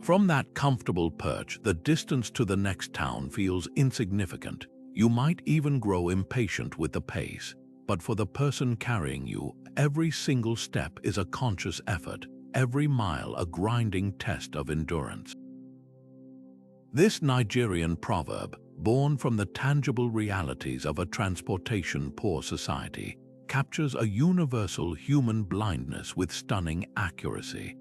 From that comfortable perch, the distance to the next town feels insignificant. You might even grow impatient with the pace, but for the person carrying you, every single step is a conscious effort, every mile a grinding test of endurance. This Nigerian proverb, born from the tangible realities of a transportation-poor society, captures a universal human blindness with stunning accuracy.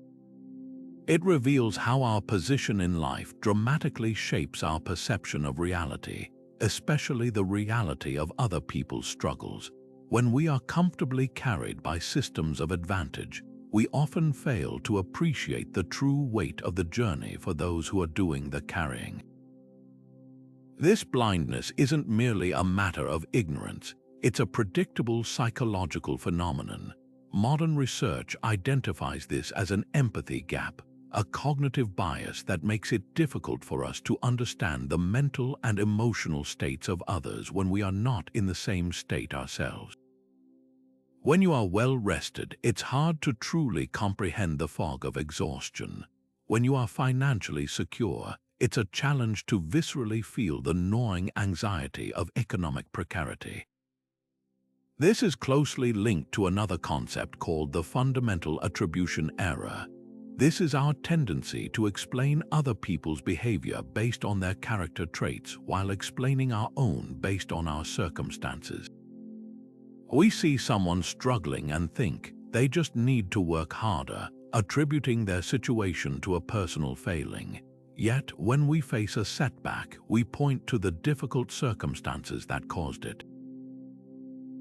It reveals how our position in life dramatically shapes our perception of reality, especially the reality of other people's struggles. When we are comfortably carried by systems of advantage, we often fail to appreciate the true weight of the journey for those who are doing the carrying. This blindness isn't merely a matter of ignorance, it's a predictable psychological phenomenon. Modern research identifies this as an empathy gap, a cognitive bias that makes it difficult for us to understand the mental and emotional states of others when we are not in the same state ourselves. When you are well rested, it's hard to truly comprehend the fog of exhaustion. When you are financially secure, it's a challenge to viscerally feel the gnawing anxiety of economic precarity. This is closely linked to another concept called the fundamental attribution error. This is our tendency to explain other people's behavior based on their character traits while explaining our own based on our circumstances. We see someone struggling and think they just need to work harder, attributing their situation to a personal failing. Yet, when we face a setback, we point to the difficult circumstances that caused it.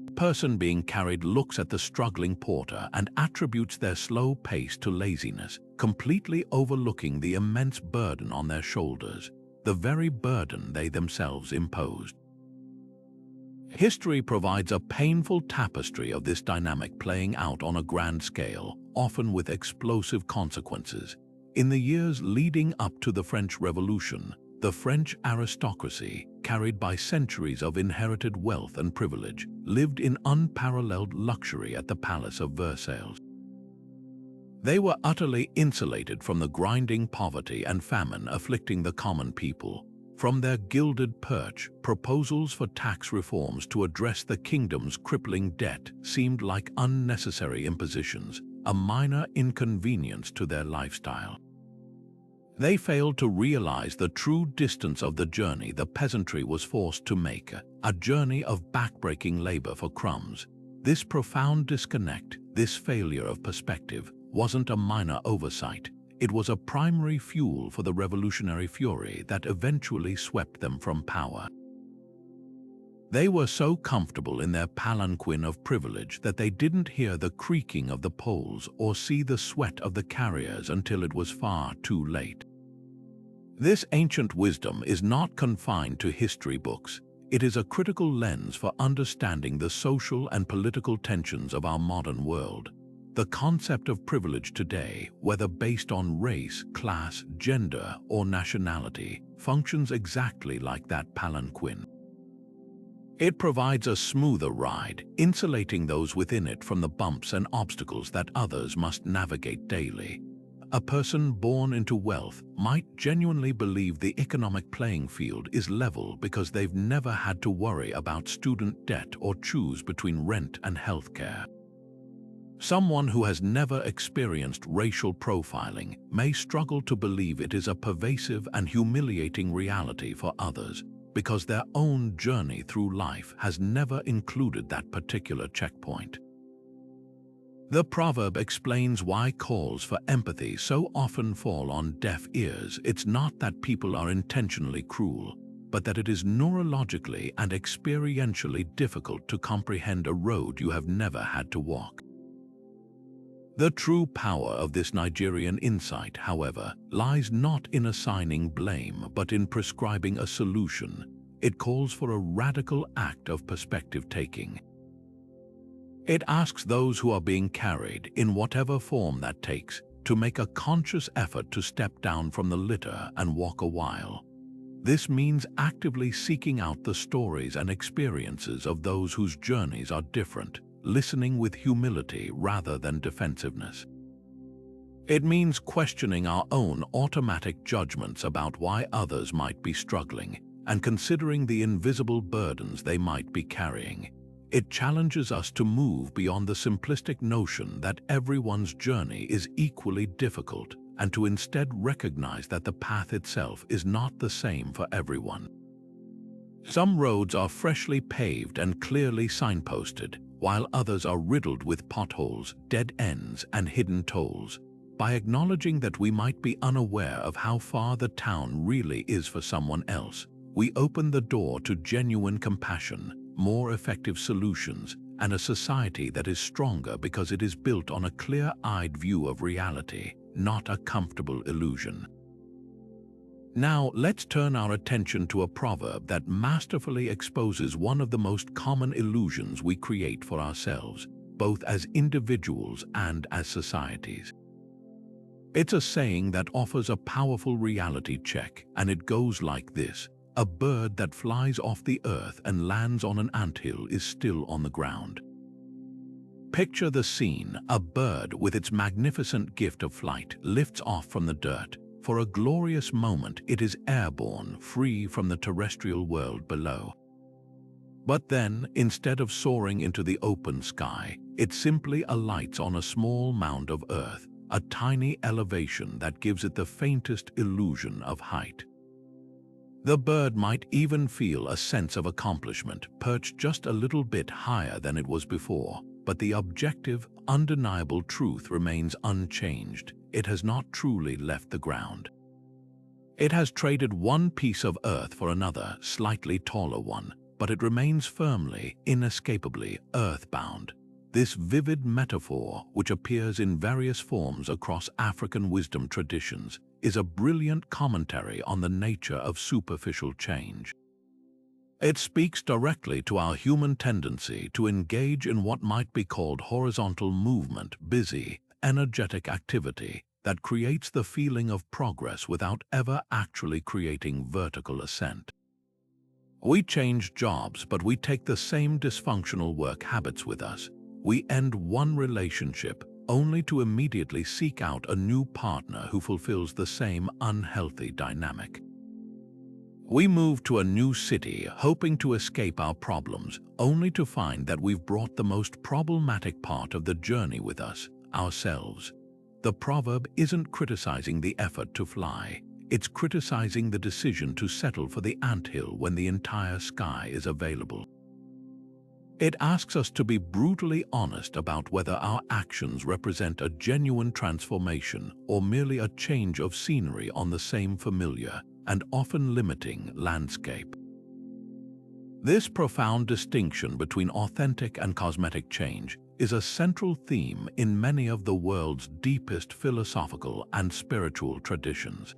The person being carried looks at the struggling porter and attributes their slow pace to laziness, completely overlooking the immense burden on their shoulders, the very burden they themselves imposed. History provides a painful tapestry of this dynamic playing out on a grand scale, often with explosive consequences. In the years leading up to the French Revolution, the French aristocracy, carried by centuries of inherited wealth and privilege, lived in unparalleled luxury at the Palace of Versailles. They were utterly insulated from the grinding poverty and famine afflicting the common people. From their gilded perch, proposals for tax reforms to address the kingdom's crippling debt seemed like unnecessary impositions, a minor inconvenience to their lifestyle. They failed to realize the true distance of the journey the peasantry was forced to make, a journey of backbreaking labor for crumbs. This profound disconnect, this failure of perspective, wasn't a minor oversight. It was a primary fuel for the revolutionary fury that eventually swept them from power. They were so comfortable in their palanquin of privilege that they didn't hear the creaking of the poles or see the sweat of the carriers until it was far too late. This ancient wisdom is not confined to history books. It is a critical lens for understanding the social and political tensions of our modern world. The concept of privilege today, whether based on race, class, gender, or nationality, functions exactly like that palanquin. It provides a smoother ride, insulating those within it from the bumps and obstacles that others must navigate daily. A person born into wealth might genuinely believe the economic playing field is level because they've never had to worry about student debt or choose between rent and healthcare. Someone who has never experienced racial profiling may struggle to believe it is a pervasive and humiliating reality for others, because their own journey through life has never included that particular checkpoint. The proverb explains why calls for empathy so often fall on deaf ears. It's not that people are intentionally cruel, but that it is neurologically and experientially difficult to comprehend a road you have never had to walk. The true power of this Nigerian insight, however, lies not in assigning blame but in prescribing a solution. It calls for a radical act of perspective-taking. It asks those who are being carried, in whatever form that takes, to make a conscious effort to step down from the litter and walk a while. This means actively seeking out the stories and experiences of those whose journeys are different, listening with humility rather than defensiveness. It means questioning our own automatic judgments about why others might be struggling and considering the invisible burdens they might be carrying. It challenges us to move beyond the simplistic notion that everyone's journey is equally difficult and to instead recognize that the path itself is not the same for everyone. Some roads are freshly paved and clearly signposted, while others are riddled with potholes, dead ends, and hidden tolls. By acknowledging that we might be unaware of how far the town really is for someone else, we open the door to genuine compassion, more effective solutions, and a society that is stronger because it is built on a clear-eyed view of reality, not a comfortable illusion. Now, let's turn our attention to a proverb that masterfully exposes one of the most common illusions we create for ourselves, both as individuals and as societies. It's a saying that offers a powerful reality check, and it goes like this: a bird that flies off the earth and lands on an anthill is still on the ground. Picture the scene: a bird with its magnificent gift of flight lifts off from the dirt. For a glorious moment, it is airborne, free from the terrestrial world below. But then, instead of soaring into the open sky, it simply alights on a small mound of earth, a tiny elevation that gives it the faintest illusion of height. The bird might even feel a sense of accomplishment, perched just a little bit higher than it was before, but the objective, undeniable truth remains unchanged. It has not truly left the ground. It has traded one piece of earth for another, slightly taller one, but it remains firmly, inescapably earthbound. This vivid metaphor, which appears in various forms across African wisdom traditions, is a brilliant commentary on the nature of superficial change. It speaks directly to our human tendency to engage in what might be called horizontal movement, busy, energetic activity that creates the feeling of progress without ever actually creating vertical ascent. We change jobs, but we take the same dysfunctional work habits with us. We end one relationship only to immediately seek out a new partner who fulfills the same unhealthy dynamic. We move to a new city hoping to escape our problems, only to find that we've brought the most problematic part of the journey with us, ourselves. The proverb isn't criticizing the effort to fly. it's criticizing the decision to settle for the anthill when the entire sky is available. It asks us to be brutally honest about whether our actions represent a genuine transformation or merely a change of scenery on the same familiar and often limiting landscape. This profound distinction between authentic and cosmetic change is a central theme in many of the world's deepest philosophical and spiritual traditions.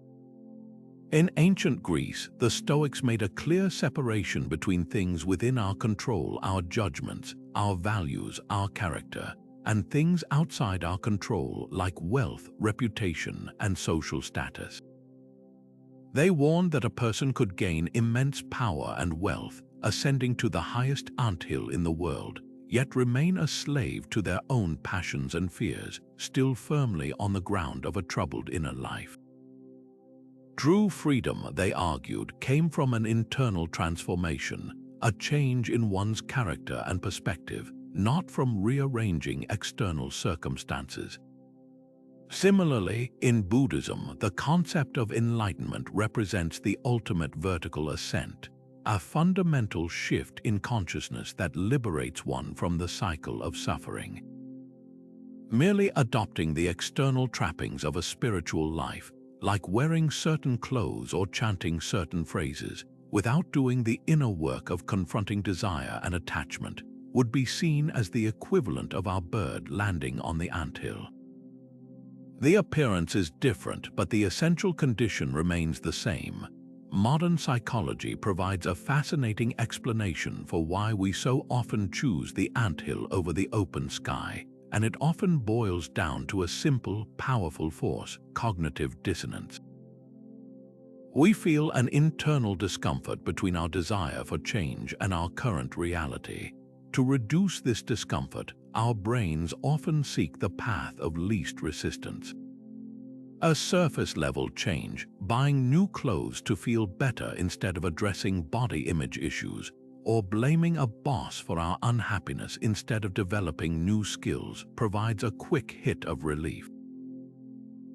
In ancient Greece, the Stoics made a clear separation between things within our control, our judgments, our values, our character, and things outside our control like wealth, reputation, and social status. They warned that a person could gain immense power and wealth, ascending to the highest anthill in the world, yet remain a slave to their own passions and fears, still firmly on the ground of a troubled inner life. True freedom, they argued, came from an internal transformation, a change in one's character and perspective, not from rearranging external circumstances. Similarly, in Buddhism, the concept of enlightenment represents the ultimate vertical ascent, a fundamental shift in consciousness that liberates one from the cycle of suffering. Merely adopting the external trappings of a spiritual life, like wearing certain clothes or chanting certain phrases, without doing the inner work of confronting desire and attachment, would be seen as the equivalent of our bird landing on the anthill. The appearance is different, but the essential condition remains the same. Modern psychology provides a fascinating explanation for why we so often choose the anthill over the open sky, and it often boils down to a simple, powerful force: cognitive dissonance. We feel an internal discomfort between our desire for change and our current reality. To reduce this discomfort, our brains often seek the path of least resistance. A surface-level change, buying new clothes to feel better instead of addressing body image issues, or blaming a boss for our unhappiness instead of developing new skills, provides a quick hit of relief.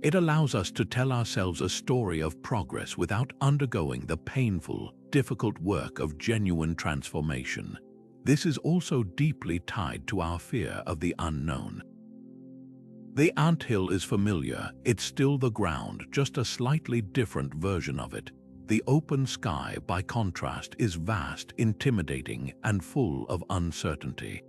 It allows us to tell ourselves a story of progress without undergoing the painful, difficult work of genuine transformation. This is also deeply tied to our fear of the unknown. The anthill is familiar, it's still the ground, just a slightly different version of it. The open sky, by contrast, is vast, intimidating, and full of uncertainty.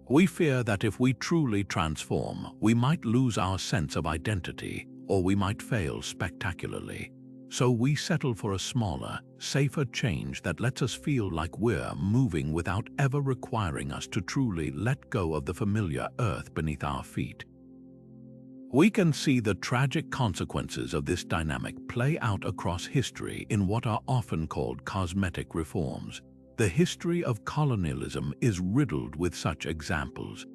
We fear that if we truly transform, we might lose our sense of identity, or we might fail spectacularly. So we settle for a smaller, safer change that lets us feel like we're moving without ever requiring us to truly let go of the familiar earth beneath our feet. We can see the tragic consequences of this dynamic play out across history in what are often called cosmetic reforms. The history of colonialism is riddled with such examples.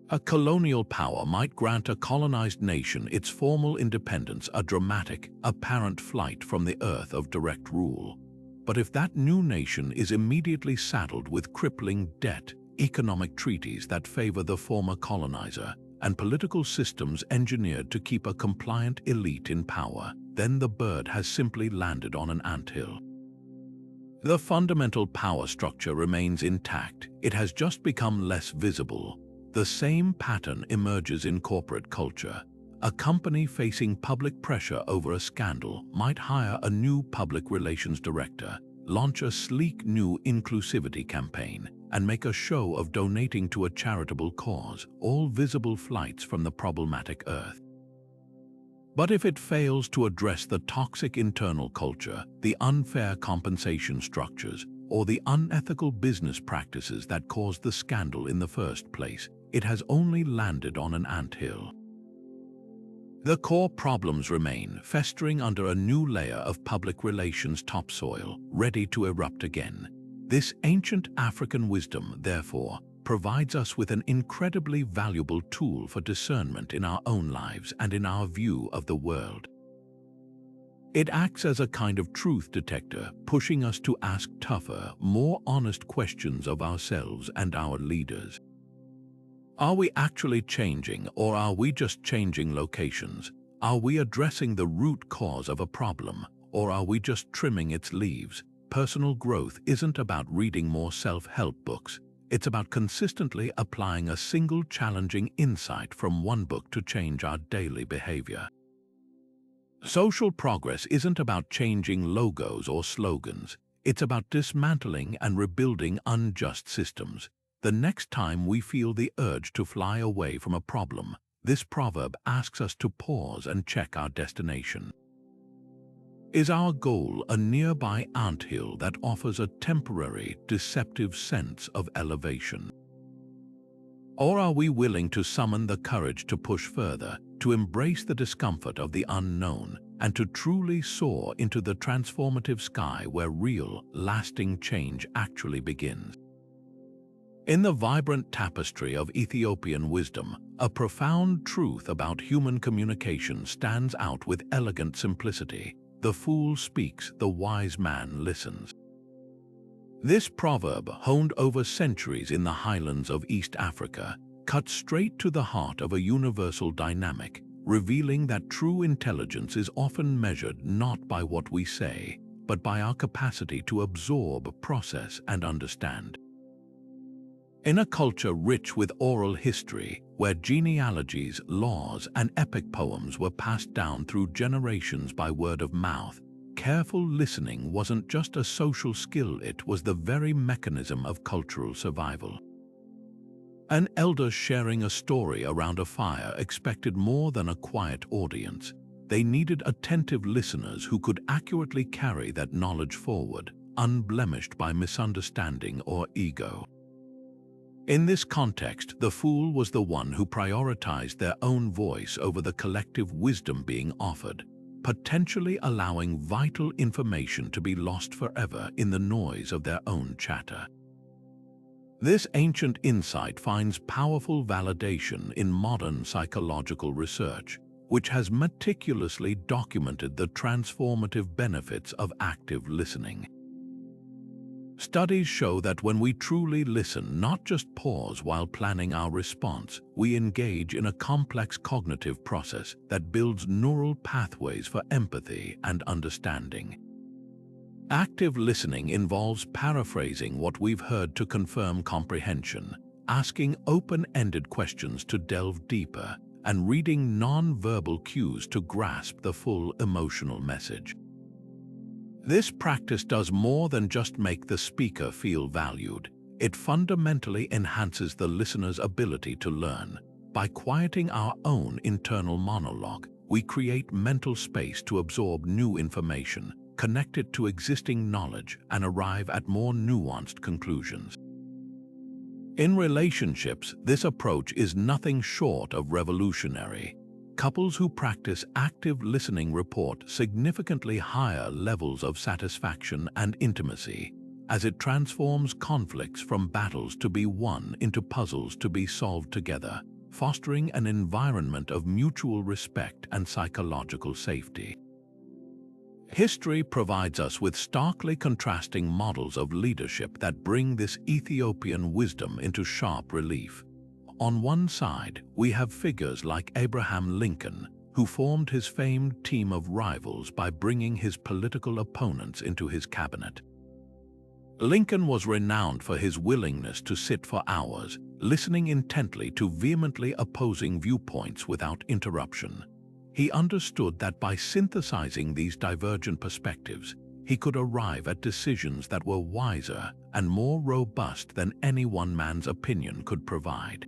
A colonial power might grant a colonized nation its formal independence, a dramatic, apparent flight from the earth of direct rule. But if that new nation is immediately saddled with crippling debt, economic treaties that favor the former colonizer, and political systems engineered to keep a compliant elite in power, then the bird has simply landed on an anthill. The fundamental power structure remains intact, it has just become less visible. The same pattern emerges in corporate culture. A company facing public pressure over a scandal might hire a new public relations director, launch a sleek new inclusivity campaign, and make a show of donating to a charitable cause, all visible flights from the problematic earth. But if it fails to address the toxic internal culture, the unfair compensation structures, or the unethical business practices that caused the scandal in the first place, it has only landed on an anthill. The core problems remain, festering under a new layer of public relations topsoil, ready to erupt again. This ancient African wisdom, therefore, provides us with an incredibly valuable tool for discernment in our own lives and in our view of the world. It acts as a kind of truth detector, pushing us to ask tougher, more honest questions of ourselves and our leaders. Are we actually changing, or are we just changing locations? Are we addressing the root cause of a problem, or are we just trimming its leaves? Personal growth isn't about reading more self-help books. It's about consistently applying a single challenging insight from one book to change our daily behavior. Social progress isn't about changing logos or slogans. It's about dismantling and rebuilding unjust systems. The next time we feel the urge to fly away from a problem, this proverb asks us to pause and check our destination. Is our goal a nearby anthill that offers a temporary, deceptive sense of elevation? Or are we willing to summon the courage to push further, to embrace the discomfort of the unknown, and to truly soar into the transformative sky where real, lasting change actually begins? In the vibrant tapestry of Ethiopian wisdom, a profound truth about human communication stands out with elegant simplicity. The fool speaks, the wise man listens. This proverb, honed over centuries in the highlands of East Africa, cuts straight to the heart of a universal dynamic, revealing that true intelligence is often measured not by what we say, but by our capacity to absorb, process, and understand. In a culture rich with oral history, where genealogies, laws, and epic poems were passed down through generations by word of mouth, careful listening wasn't just a social skill, it was the very mechanism of cultural survival. An elder sharing a story around a fire expected more than a quiet audience. They needed attentive listeners who could accurately carry that knowledge forward, unblemished by misunderstanding or ego. In this context, the fool was the one who prioritized their own voice over the collective wisdom being offered, potentially allowing vital information to be lost forever in the noise of their own chatter. This ancient insight finds powerful validation in modern psychological research, which has meticulously documented the transformative benefits of active listening. Studies show that when we truly listen, not just pause while planning our response, we engage in a complex cognitive process that builds neural pathways for empathy and understanding. Active listening involves paraphrasing what we've heard to confirm comprehension, asking open-ended questions to delve deeper, and reading non-verbal cues to grasp the full emotional message. This practice does more than just make the speaker feel valued. It fundamentally enhances the listener's ability to learn. By quieting our own internal monologue, we create mental space to absorb new information, connect it to existing knowledge, and arrive at more nuanced conclusions. In relationships, this approach is nothing short of revolutionary. Couples who practice active listening report significantly higher levels of satisfaction and intimacy, as it transforms conflicts from battles to be won into puzzles to be solved together, fostering an environment of mutual respect and psychological safety. History provides us with starkly contrasting models of leadership that bring this Ethiopian wisdom into sharp relief. On one side, we have figures like Abraham Lincoln, who formed his famed team of rivals by bringing his political opponents into his cabinet. Lincoln was renowned for his willingness to sit for hours, listening intently to vehemently opposing viewpoints without interruption. He understood that by synthesizing these divergent perspectives, he could arrive at decisions that were wiser and more robust than any one man's opinion could provide.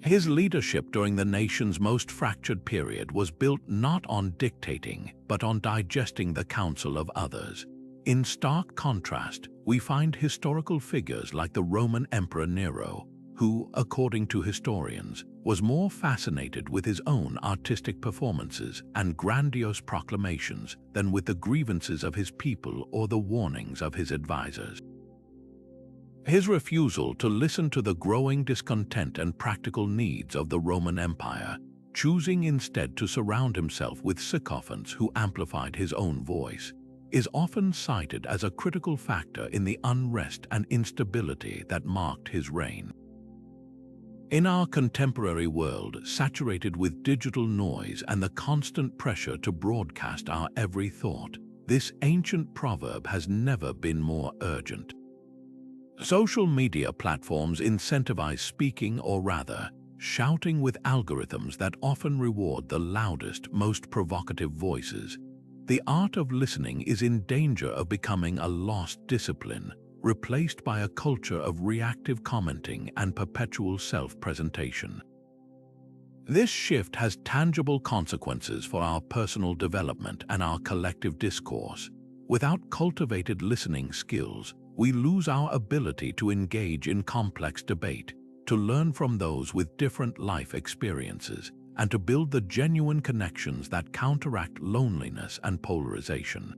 His leadership during the nation's most fractured period was built not on dictating, but on digesting the counsel of others. In stark contrast, we find historical figures like the Roman Emperor Nero, who, according to historians, was more fascinated with his own artistic performances and grandiose proclamations than with the grievances of his people or the warnings of his advisors. His refusal to listen to the growing discontent and practical needs of the Roman Empire, choosing instead to surround himself with sycophants who amplified his own voice, is often cited as a critical factor in the unrest and instability that marked his reign. In our contemporary world, saturated with digital noise and the constant pressure to broadcast our every thought, this ancient proverb has never been more urgent. Social media platforms incentivize speaking, or rather, shouting, with algorithms that often reward the loudest, most provocative voices. The art of listening is in danger of becoming a lost discipline, replaced by a culture of reactive commenting and perpetual self-presentation. This shift has tangible consequences for our personal development and our collective discourse. Without cultivated listening skills, we lose our ability to engage in complex debate, to learn from those with different life experiences, and to build the genuine connections that counteract loneliness and polarization.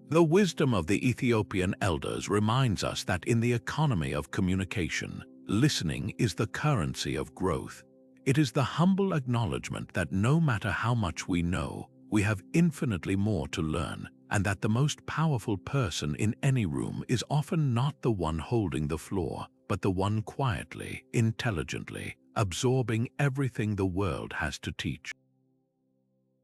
The wisdom of the Ethiopian elders reminds us that in the economy of communication, listening is the currency of growth. It is the humble acknowledgement that no matter how much we know, we have infinitely more to learn, and that the most powerful person in any room is often not the one holding the floor, but the one quietly, intelligently, absorbing everything the world has to teach.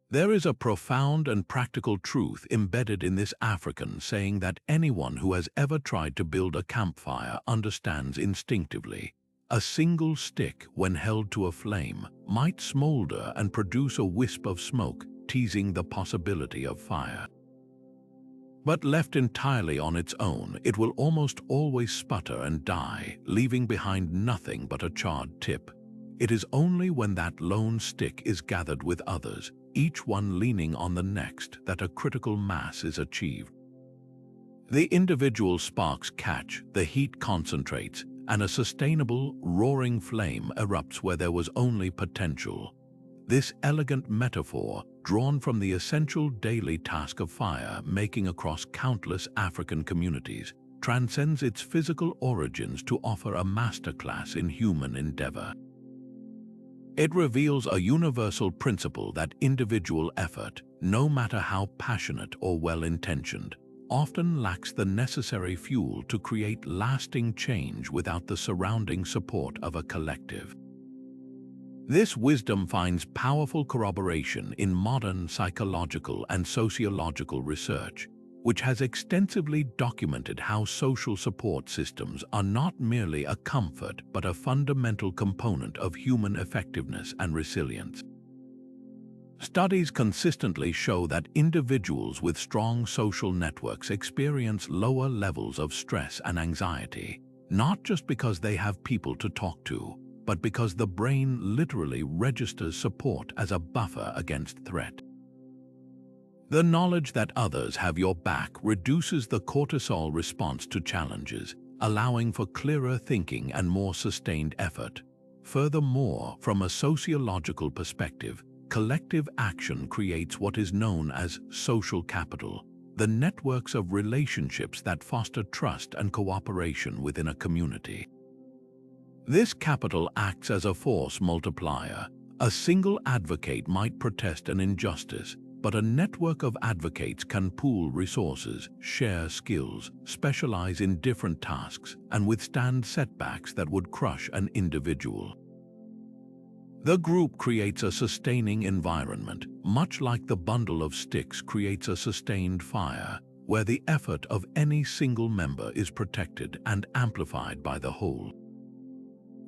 There is a profound and practical truth embedded in this African saying that anyone who has ever tried to build a campfire understands instinctively. A single stick, when held to a flame, might smolder and produce a wisp of smoke, teasing the possibility of fire. But left entirely on its own, it will almost always sputter and die, leaving behind nothing but a charred tip. It is only when that lone stick is gathered with others, each one leaning on the next, that a critical mass is achieved. The individual sparks catch, the heat concentrates, and a sustainable, roaring flame erupts where there was only potential. This elegant metaphor, drawn from the essential daily task of fire-making across countless African communities, transcends its physical origins to offer a masterclass in human endeavor. It reveals a universal principle that individual effort, no matter how passionate or well-intentioned, often lacks the necessary fuel to create lasting change without the surrounding support of a collective. This wisdom finds powerful corroboration in modern psychological and sociological research, which has extensively documented how social support systems are not merely a comfort but a fundamental component of human effectiveness and resilience. Studies consistently show that individuals with strong social networks experience lower levels of stress and anxiety, not just because they have people to talk to, but because the brain literally registers support as a buffer against threat. The knowledge that others have your back reduces the cortisol response to challenges, allowing for clearer thinking and more sustained effort. Furthermore, from a sociological perspective, collective action creates what is known as social capital, the networks of relationships that foster trust and cooperation within a community. This capital acts as a force multiplier. A single advocate might protest an injustice, but a network of advocates can pool resources, share skills, specialize in different tasks, and withstand setbacks that would crush an individual. The group creates a sustaining environment, much like the bundle of sticks creates a sustained fire, where the effort of any single member is protected and amplified by the whole.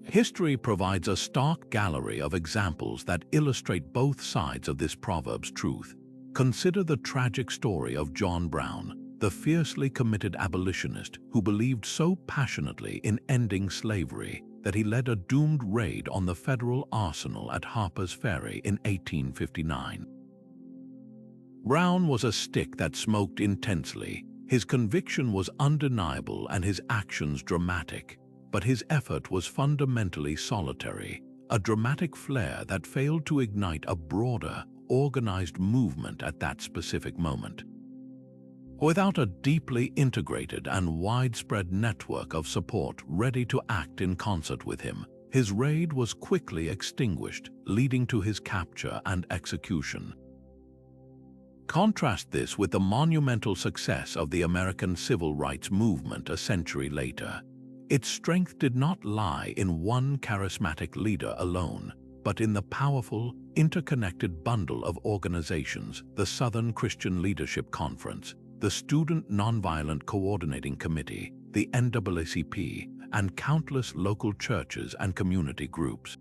History provides a stark gallery of examples that illustrate both sides of this proverb's truth. Consider the tragic story of John Brown, the fiercely committed abolitionist who believed so passionately in ending slavery that he led a doomed raid on the federal arsenal at Harper's Ferry in 1859. Brown was a stick that smoked intensely. His conviction was undeniable and his actions dramatic, but his effort was fundamentally solitary, a dramatic flare that failed to ignite a broader, organized movement at that specific moment. Without a deeply integrated and widespread network of support ready to act in concert with him, his raid was quickly extinguished, leading to his capture and execution. Contrast this with the monumental success of the American civil rights movement a century later. Its strength did not lie in one charismatic leader alone, but in the powerful, interconnected bundle of organizations: the Southern Christian Leadership Conference, the Student Nonviolent Coordinating Committee, the NAACP, and countless local churches and community groups.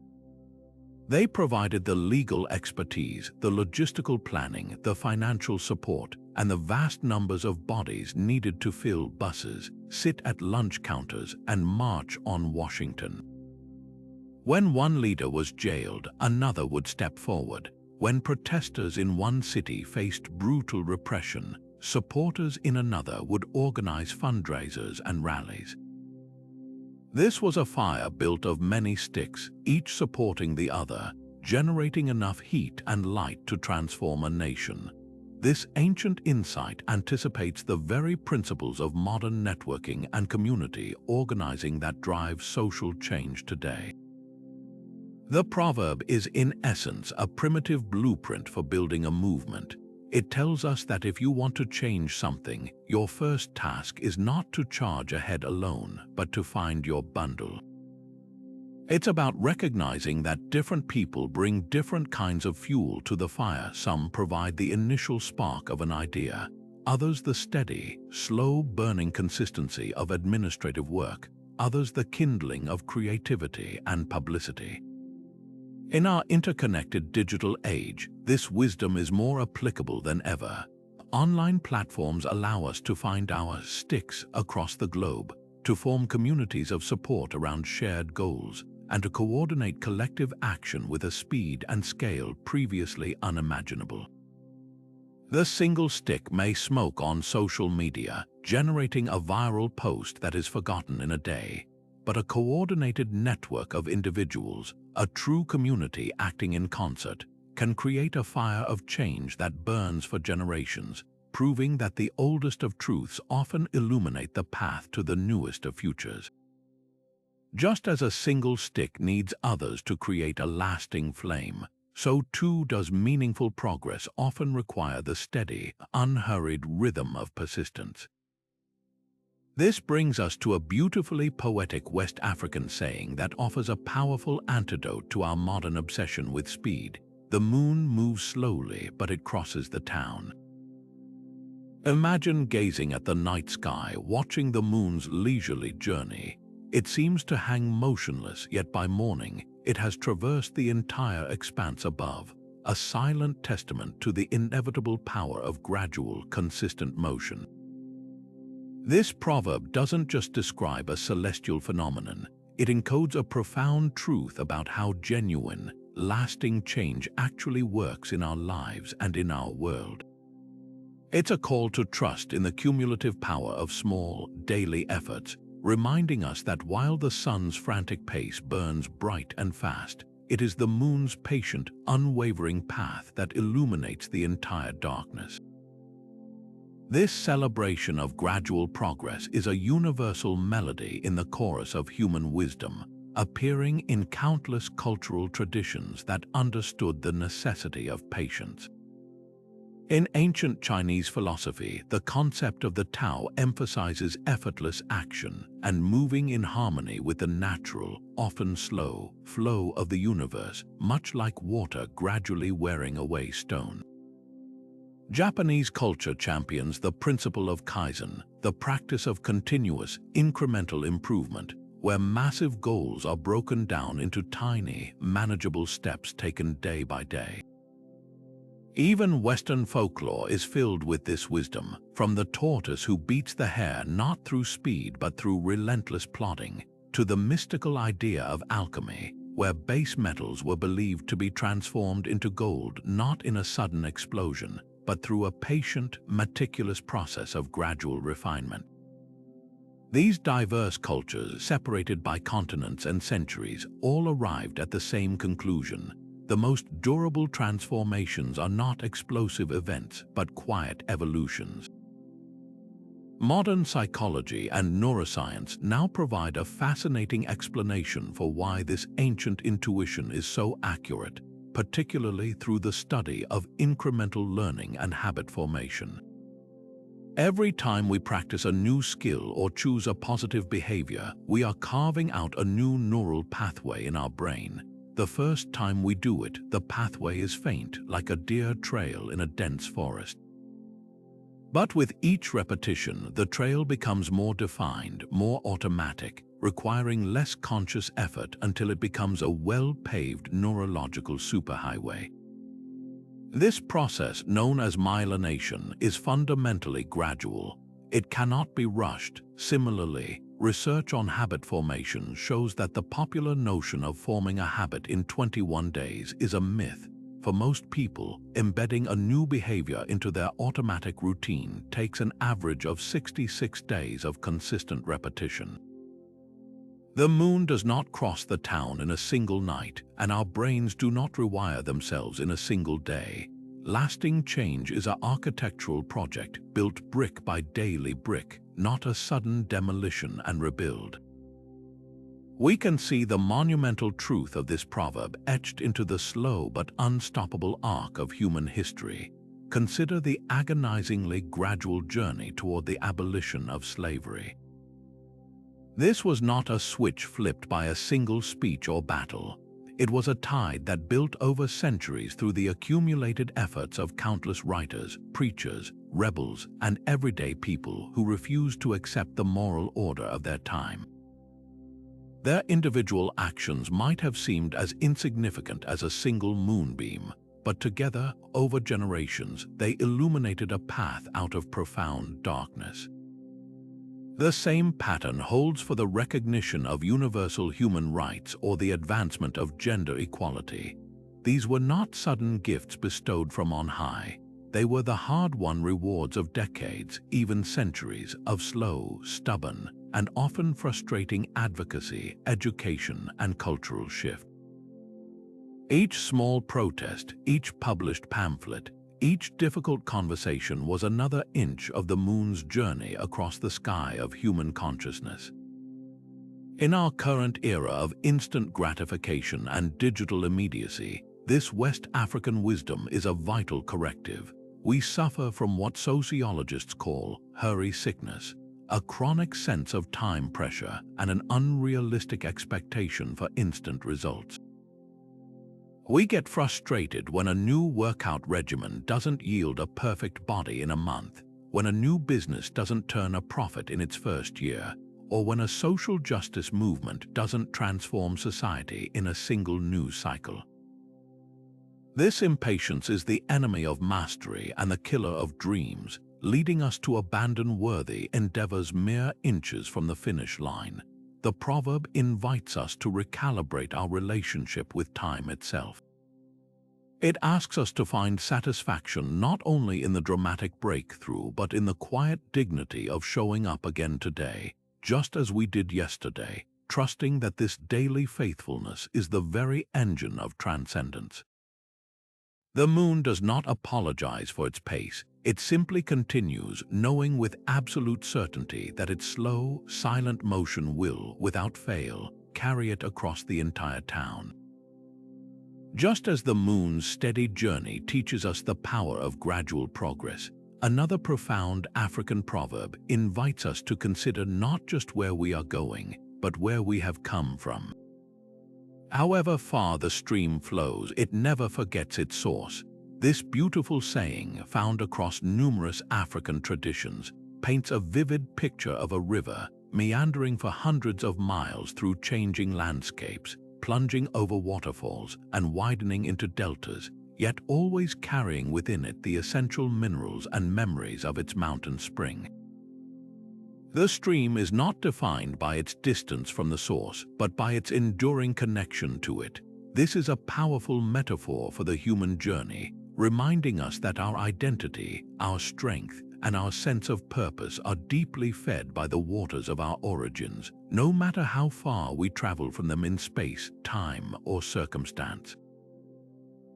They provided the legal expertise, the logistical planning, the financial support, and the vast numbers of bodies needed to fill buses, sit at lunch counters, and march on Washington. When one leader was jailed, another would step forward. When protesters in one city faced brutal repression, supporters in another would organize fundraisers and rallies. This was a fire built of many sticks, each supporting the other, generating enough heat and light to transform a nation. This ancient insight anticipates the very principles of modern networking and community organizing that drive social change today. The proverb is in essence a primitive blueprint for building a movement. It tells us that if you want to change something, your first task is not to charge ahead alone, but to find your bundle. It's about recognizing that different people bring different kinds of fuel to the fire. Some provide the initial spark of an idea, others the steady, slow-burning consistency of administrative work, others the kindling of creativity and publicity. In our interconnected digital age, this wisdom is more applicable than ever. Online platforms allow us to find our sticks across the globe, to form communities of support around shared goals, and to coordinate collective action with a speed and scale previously unimaginable. The single stick may smoke on social media, generating a viral post that is forgotten in a day, but a coordinated network of individuals, a true community acting in concert, can create a fire of change that burns for generations, proving that the oldest of truths often illuminate the path to the newest of futures. Just as a single stick needs others to create a lasting flame, so too does meaningful progress often require the steady, unhurried rhythm of persistence. This brings us to a beautifully poetic West African saying that offers a powerful antidote to our modern obsession with speed. The moon moves slowly, but it crosses the town. Imagine gazing at the night sky, watching the moon's leisurely journey. It seems to hang motionless, yet by morning, it has traversed the entire expanse above, a silent testament to the inevitable power of gradual, consistent motion. This proverb doesn't just describe a celestial phenomenon, it encodes a profound truth about how genuine, lasting change actually works in our lives and in our world. It's a call to trust in the cumulative power of small, daily efforts, reminding us that while the sun's frantic pace burns bright and fast, it is the moon's patient, unwavering path that illuminates the entire darkness. This celebration of gradual progress is a universal melody in the chorus of human wisdom, appearing in countless cultural traditions that understood the necessity of patience. In ancient Chinese philosophy, the concept of the Tao emphasizes effortless action and moving in harmony with the natural, often slow, flow of the universe, much like water gradually wearing away stone. Japanese culture champions the principle of kaizen, the practice of continuous, incremental improvement, where massive goals are broken down into tiny, manageable steps taken day by day. Even Western folklore is filled with this wisdom, from the tortoise who beats the hare not through speed but through relentless plodding, to the mystical idea of alchemy, where base metals were believed to be transformed into gold not in a sudden explosion, but through a patient, meticulous process of gradual refinement. These diverse cultures, separated by continents and centuries, all arrived at the same conclusion. The most durable transformations are not explosive events, but quiet evolutions. Modern psychology and neuroscience now provide a fascinating explanation for why this ancient intuition is so accurate, particularly through the study of incremental learning and habit formation. Every time we practice a new skill or choose a positive behavior, we are carving out a new neural pathway in our brain. The first time we do it, the pathway is faint, like a deer trail in a dense forest. But with each repetition, the trail becomes more defined, more automatic, requiring less conscious effort until it becomes a well-paved neurological superhighway. This process, known as myelination, is fundamentally gradual. It cannot be rushed. Similarly, research on habit formation shows that the popular notion of forming a habit in 21 days is a myth. For most people, embedding a new behavior into their automatic routine takes an average of 66 days of consistent repetition. The moon does not cross the town in a single night, and our brains do not rewire themselves in a single day. Lasting change is an architectural project built brick by daily brick, not a sudden demolition and rebuild. We can see the monumental truth of this proverb etched into the slow but unstoppable arc of human history. Consider the agonizingly gradual journey toward the abolition of slavery. This was not a switch flipped by a single speech or battle. It was a tide that built over centuries through the accumulated efforts of countless writers, preachers, rebels, and everyday people who refused to accept the moral order of their time. Their individual actions might have seemed as insignificant as a single moonbeam, but together, over generations, they illuminated a path out of profound darkness. The same pattern holds for the recognition of universal human rights or the advancement of gender equality. These were not sudden gifts bestowed from on high. They were the hard-won rewards of decades, even centuries, of slow, stubborn, and often frustrating advocacy, education, and cultural shift. Each small protest, each published pamphlet, each difficult conversation was another inch of the moon's journey across the sky of human consciousness. In our current era of instant gratification and digital immediacy, this West African wisdom is a vital corrective. We suffer from what sociologists call hurry sickness, a chronic sense of time pressure and an unrealistic expectation for instant results. We get frustrated when a new workout regimen doesn't yield a perfect body in a month, when a new business doesn't turn a profit in its first year, or when a social justice movement doesn't transform society in a single news cycle. This impatience is the enemy of mastery and the killer of dreams, leading us to abandon worthy endeavors mere inches from the finish line. The proverb invites us to recalibrate our relationship with time itself. It asks us to find satisfaction not only in the dramatic breakthrough but in the quiet dignity of showing up again today, just as we did yesterday, trusting that this daily faithfulness is the very engine of transcendence. The moon does not apologize for its pace. It simply continues, knowing with absolute certainty that its slow, silent motion will, without fail, carry it across the entire town. Just as the moon's steady journey teaches us the power of gradual progress, another profound African proverb invites us to consider not just where we are going, but where we have come from. However far the stream flows, it never forgets its source. This beautiful saying, found across numerous African traditions, paints a vivid picture of a river meandering for hundreds of miles through changing landscapes, plunging over waterfalls and widening into deltas, yet always carrying within it the essential minerals and memories of its mountain spring. The stream is not defined by its distance from the source, but by its enduring connection to it. This is a powerful metaphor for the human journey, reminding us that our identity, our strength, and our sense of purpose are deeply fed by the waters of our origins, no matter how far we travel from them in space, time, or circumstance.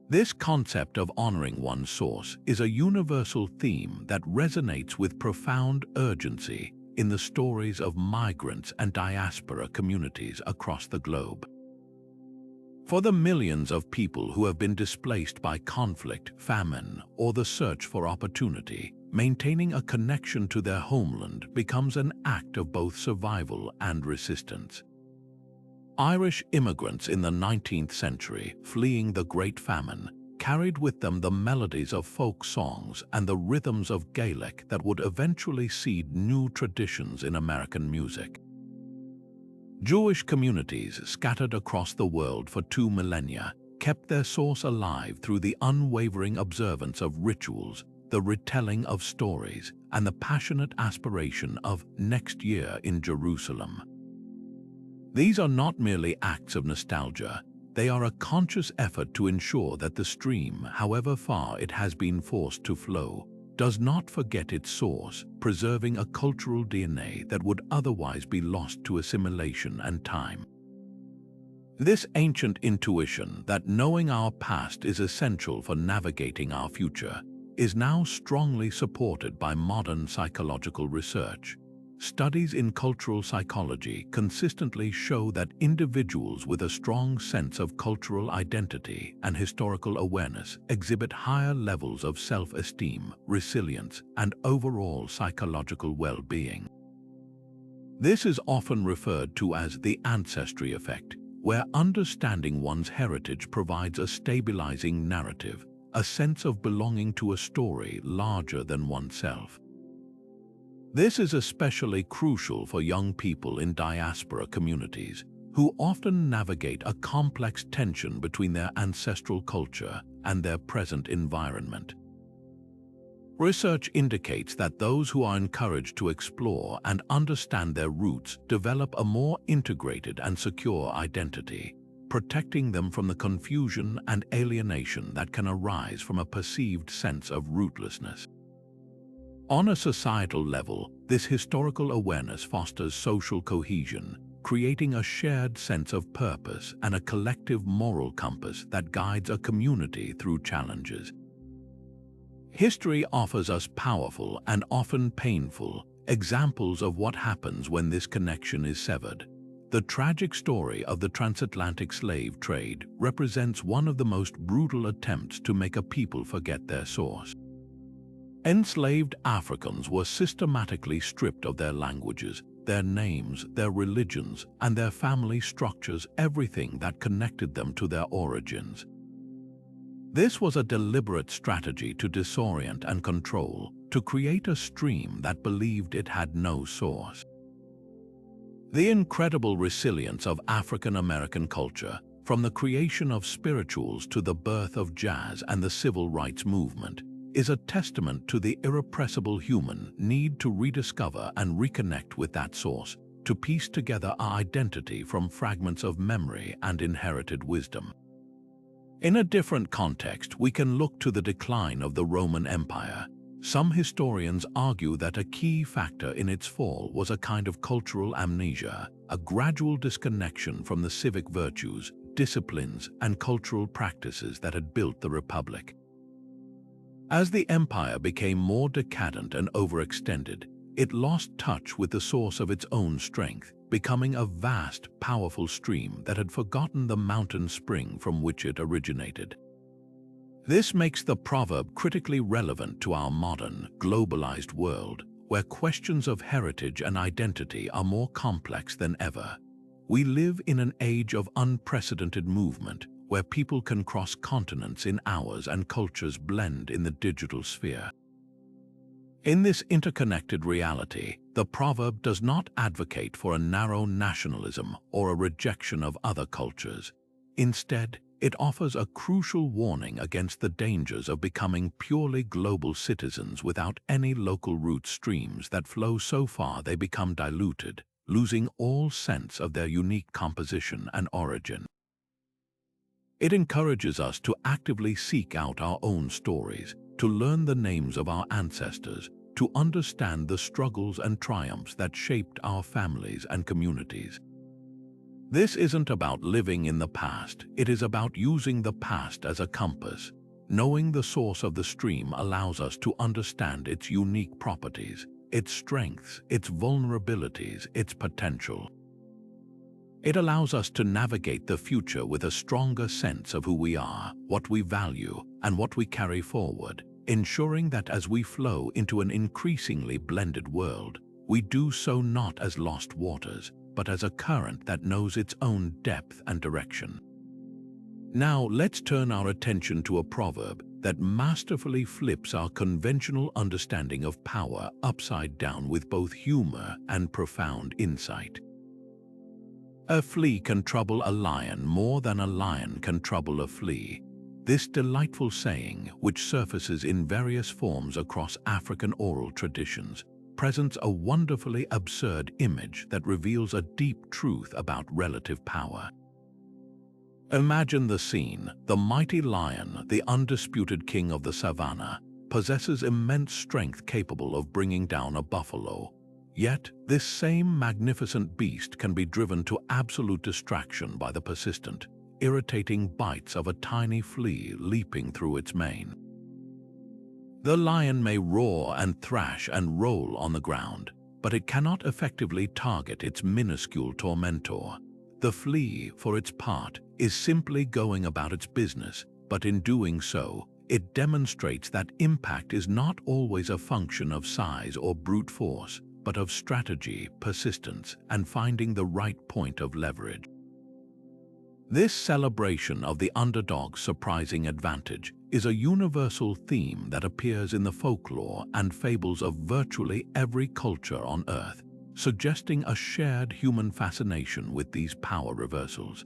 This concept of honoring one's source is a universal theme that resonates with profound urgency in the stories of migrants and diaspora communities across the globe. For the millions of people who have been displaced by conflict, famine, or the search for opportunity, maintaining a connection to their homeland becomes an act of both survival and resistance. Irish immigrants in the 19th century, fleeing the Great Famine, carried with them the melodies of folk songs and the rhythms of Gaelic that would eventually seed new traditions in American music. Jewish communities scattered across the world for 2 millennia kept their source alive through the unwavering observance of rituals, the retelling of stories, and the passionate aspiration of next year in Jerusalem. These are not merely acts of nostalgia, they are a conscious effort to ensure that the stream, however far it has been forced to flow, does not forget its source, preserving a cultural DNA that would otherwise be lost to assimilation and time. This ancient intuition that knowing our past is essential for navigating our future is now strongly supported by modern psychological research. Studies in cultural psychology consistently show that individuals with a strong sense of cultural identity and historical awareness exhibit higher levels of self-esteem, resilience, and overall psychological well-being. This is often referred to as the ancestry effect, where understanding one's heritage provides a stabilizing narrative, a sense of belonging to a story larger than oneself. This is especially crucial for young people in diaspora communities, who often navigate a complex tension between their ancestral culture and their present environment. Research indicates that those who are encouraged to explore and understand their roots develop a more integrated and secure identity, protecting them from the confusion and alienation that can arise from a perceived sense of rootlessness. On a societal level, this historical awareness fosters social cohesion, creating a shared sense of purpose and a collective moral compass that guides a community through challenges. History offers us powerful and often painful examples of what happens when this connection is severed. The tragic story of the transatlantic slave trade represents one of the most brutal attempts to make a people forget their source. Enslaved Africans were systematically stripped of their languages, their names, their religions, and their family structures, everything that connected them to their origins. This was a deliberate strategy to disorient and control, to create a stream that believed it had no source. The incredible resilience of African American culture, from the creation of spirituals to the birth of jazz and the civil rights movement, is a testament to the irrepressible human need to rediscover and reconnect with that source, to piece together our identity from fragments of memory and inherited wisdom. In a different context, we can look to the decline of the Roman Empire. Some historians argue that a key factor in its fall was a kind of cultural amnesia, a gradual disconnection from the civic virtues, disciplines, and cultural practices that had built the republic. As the empire became more decadent and overextended, it lost touch with the source of its own strength, becoming a vast, powerful stream that had forgotten the mountain spring from which it originated. This makes the proverb critically relevant to our modern, globalized world, where questions of heritage and identity are more complex than ever. We live in an age of unprecedented movement, where people can cross continents in hours and cultures blend in the digital sphere. In this interconnected reality, the proverb does not advocate for a narrow nationalism or a rejection of other cultures. Instead, it offers a crucial warning against the dangers of becoming purely global citizens without any local root streams that flow so far they become diluted, losing all sense of their unique composition and origin. It encourages us to actively seek out our own stories, to learn the names of our ancestors, to understand the struggles and triumphs that shaped our families and communities. This isn't about living in the past, it is about using the past as a compass. Knowing the source of the stream allows us to understand its unique properties, its strengths, its vulnerabilities, its potential. It allows us to navigate the future with a stronger sense of who we are, what we value, and what we carry forward, ensuring that as we flow into an increasingly blended world, we do so not as lost waters, but as a current that knows its own depth and direction. Now let's turn our attention to a proverb that masterfully flips our conventional understanding of power upside down with both humor and profound insight. A flea can trouble a lion more than a lion can trouble a flea. This delightful saying, which surfaces in various forms across African oral traditions, presents a wonderfully absurd image that reveals a deep truth about relative power. Imagine the scene. The mighty lion, the undisputed king of the savannah, possesses immense strength capable of bringing down a buffalo. Yet, this same magnificent beast can be driven to absolute distraction by the persistent, irritating bites of a tiny flea leaping through its mane. The lion may roar and thrash and roll on the ground, but it cannot effectively target its minuscule tormentor. The flea, for its part, is simply going about its business, but in doing so, it demonstrates that impact is not always a function of size or brute force, but of strategy, persistence, and finding the right point of leverage. This celebration of the underdog's surprising advantage is a universal theme that appears in the folklore and fables of virtually every culture on Earth, suggesting a shared human fascination with these power reversals.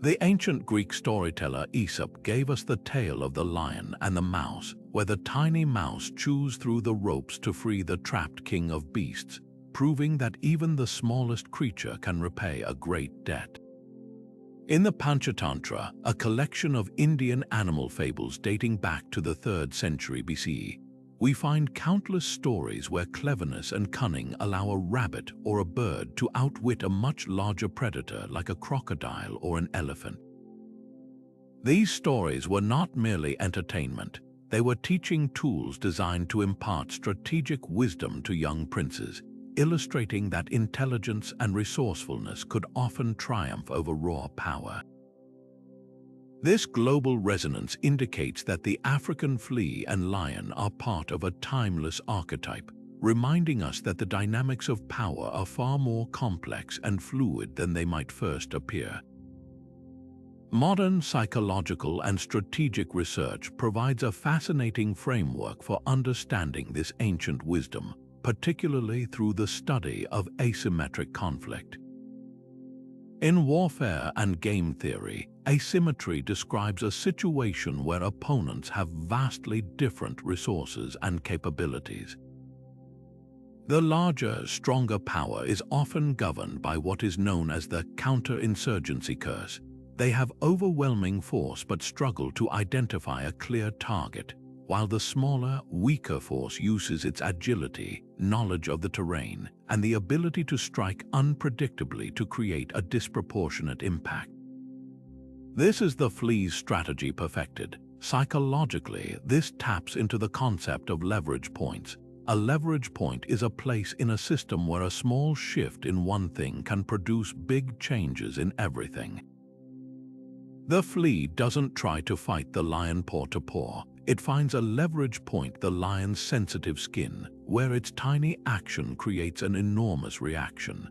The ancient Greek storyteller Aesop gave us the tale of the lion and the mouse, where the tiny mouse chews through the ropes to free the trapped king of beasts, proving that even the smallest creature can repay a great debt. In the Panchatantra, a collection of Indian animal fables dating back to the 3rd century BCE, we find countless stories where cleverness and cunning allow a rabbit or a bird to outwit a much larger predator like a crocodile or an elephant. These stories were not merely entertainment, they were teaching tools designed to impart strategic wisdom to young princes, illustrating that intelligence and resourcefulness could often triumph over raw power. This global resonance indicates that the African flea and lion are part of a timeless archetype, reminding us that the dynamics of power are far more complex and fluid than they might first appear. Modern psychological and strategic research provides a fascinating framework for understanding this ancient wisdom, particularly through the study of asymmetric conflict. In warfare and game theory, asymmetry describes a situation where opponents have vastly different resources and capabilities. The larger, stronger power is often governed by what is known as the counterinsurgency curse. They have overwhelming force but struggle to identify a clear target, while the smaller, weaker force uses its agility, knowledge of the terrain, and the ability to strike unpredictably to create a disproportionate impact. This is the flea's strategy perfected. Psychologically, this taps into the concept of leverage points. A leverage point is a place in a system where a small shift in one thing can produce big changes in everything. The flea doesn't try to fight the lion paw to paw. It finds a leverage point, the lion's sensitive skin, where its tiny action creates an enormous reaction.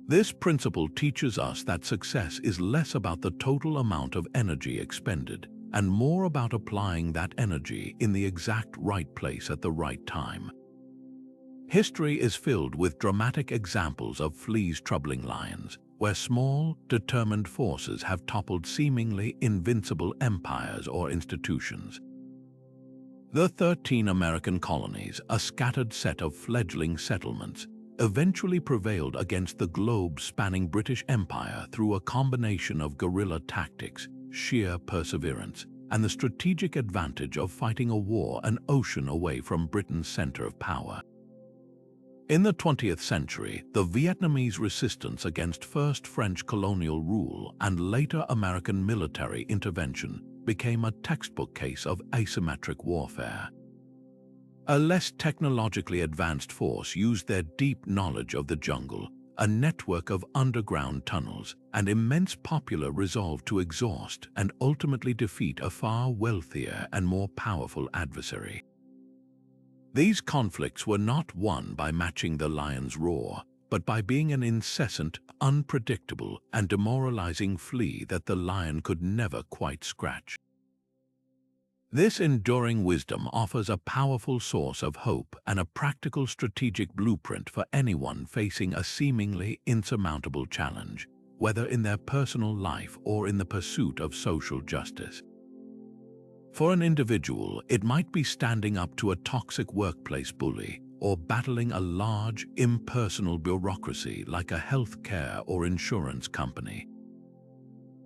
This principle teaches us that success is less about the total amount of energy expended and more about applying that energy in the exact right place at the right time. History is filled with dramatic examples of fleas troubling lions, where small, determined forces have toppled seemingly invincible empires or institutions. The 13 American colonies, a scattered set of fledgling settlements, eventually prevailed against the globe-spanning British Empire through a combination of guerrilla tactics, sheer perseverance, and the strategic advantage of fighting a war an ocean away from Britain's center of power. In the 20th century, the Vietnamese resistance against first French colonial rule and later American military intervention became a textbook case of asymmetric warfare. A less technologically advanced force used their deep knowledge of the jungle, a network of underground tunnels, and immense popular resolve to exhaust and ultimately defeat a far wealthier and more powerful adversary. These conflicts were not won by matching the lion's roar, but by being an incessant, unpredictable, and demoralizing flea that the lion could never quite scratch. This enduring wisdom offers a powerful source of hope and a practical strategic blueprint for anyone facing a seemingly insurmountable challenge, whether in their personal life or in the pursuit of social justice. For an individual, it might be standing up to a toxic workplace bully or battling a large, impersonal bureaucracy like a healthcare or insurance company.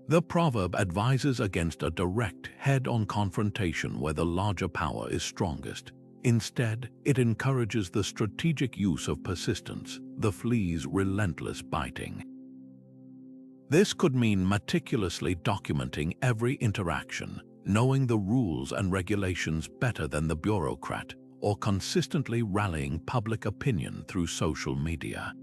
The proverb advises against a direct, head-on confrontation where the larger power is strongest. Instead, it encourages the strategic use of persistence, the flea's relentless biting. This could mean meticulously documenting every interaction, knowing the rules and regulations better than the bureaucrat, or consistently rallying public opinion through social media.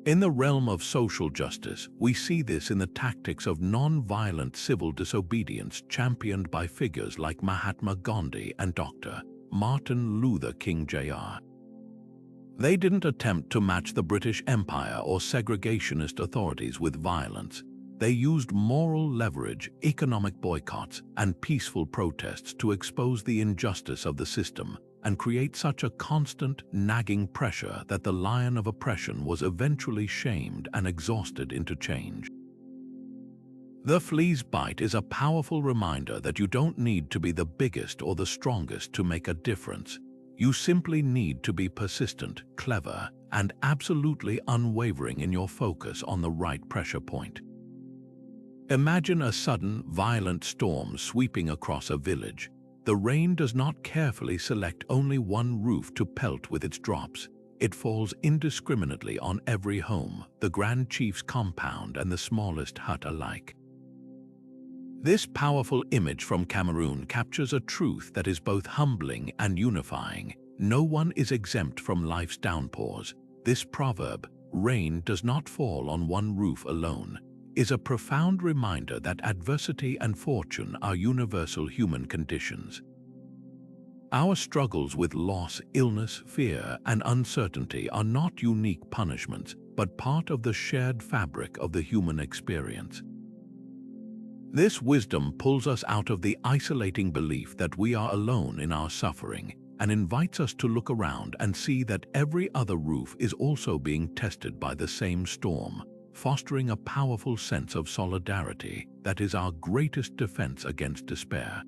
In the realm of social justice, we see this in the tactics of non-violent civil disobedience championed by figures like Mahatma Gandhi and Dr. Martin Luther King Jr. They didn't attempt to match the British Empire or segregationist authorities with violence. They used moral leverage, economic boycotts, and peaceful protests to expose the injustice of the system and create such a constant, nagging pressure that the lion of oppression was eventually shamed and exhausted into change. The flea's bite is a powerful reminder that you don't need to be the biggest or the strongest to make a difference. You simply need to be persistent, clever, and absolutely unwavering in your focus on the right pressure point. Imagine a sudden, violent storm sweeping across a village. The rain does not carefully select only one roof to pelt with its drops. It falls indiscriminately on every home, the Grand Chief's compound and the smallest hut alike. This powerful image from Cameroon captures a truth that is both humbling and unifying. No one is exempt from life's downpours. This proverb, "Rain does not fall on one roof alone," is a profound reminder that adversity and fortune are universal human conditions. Our struggles with loss, illness, fear, and uncertainty are not unique punishments, but part of the shared fabric of the human experience. This wisdom pulls us out of the isolating belief that we are alone in our suffering and invites us to look around and see that every other roof is also being tested by the same storm, fostering a powerful sense of solidarity that is our greatest defense against despair.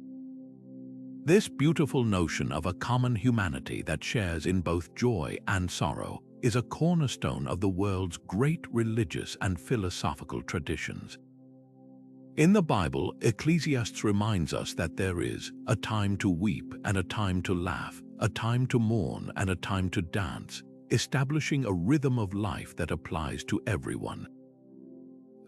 This beautiful notion of a common humanity that shares in both joy and sorrow is a cornerstone of the world's great religious and philosophical traditions. In the Bible, Ecclesiastes reminds us that there is a time to weep and a time to laugh, a time to mourn and a time to dance, establishing a rhythm of life that applies to everyone.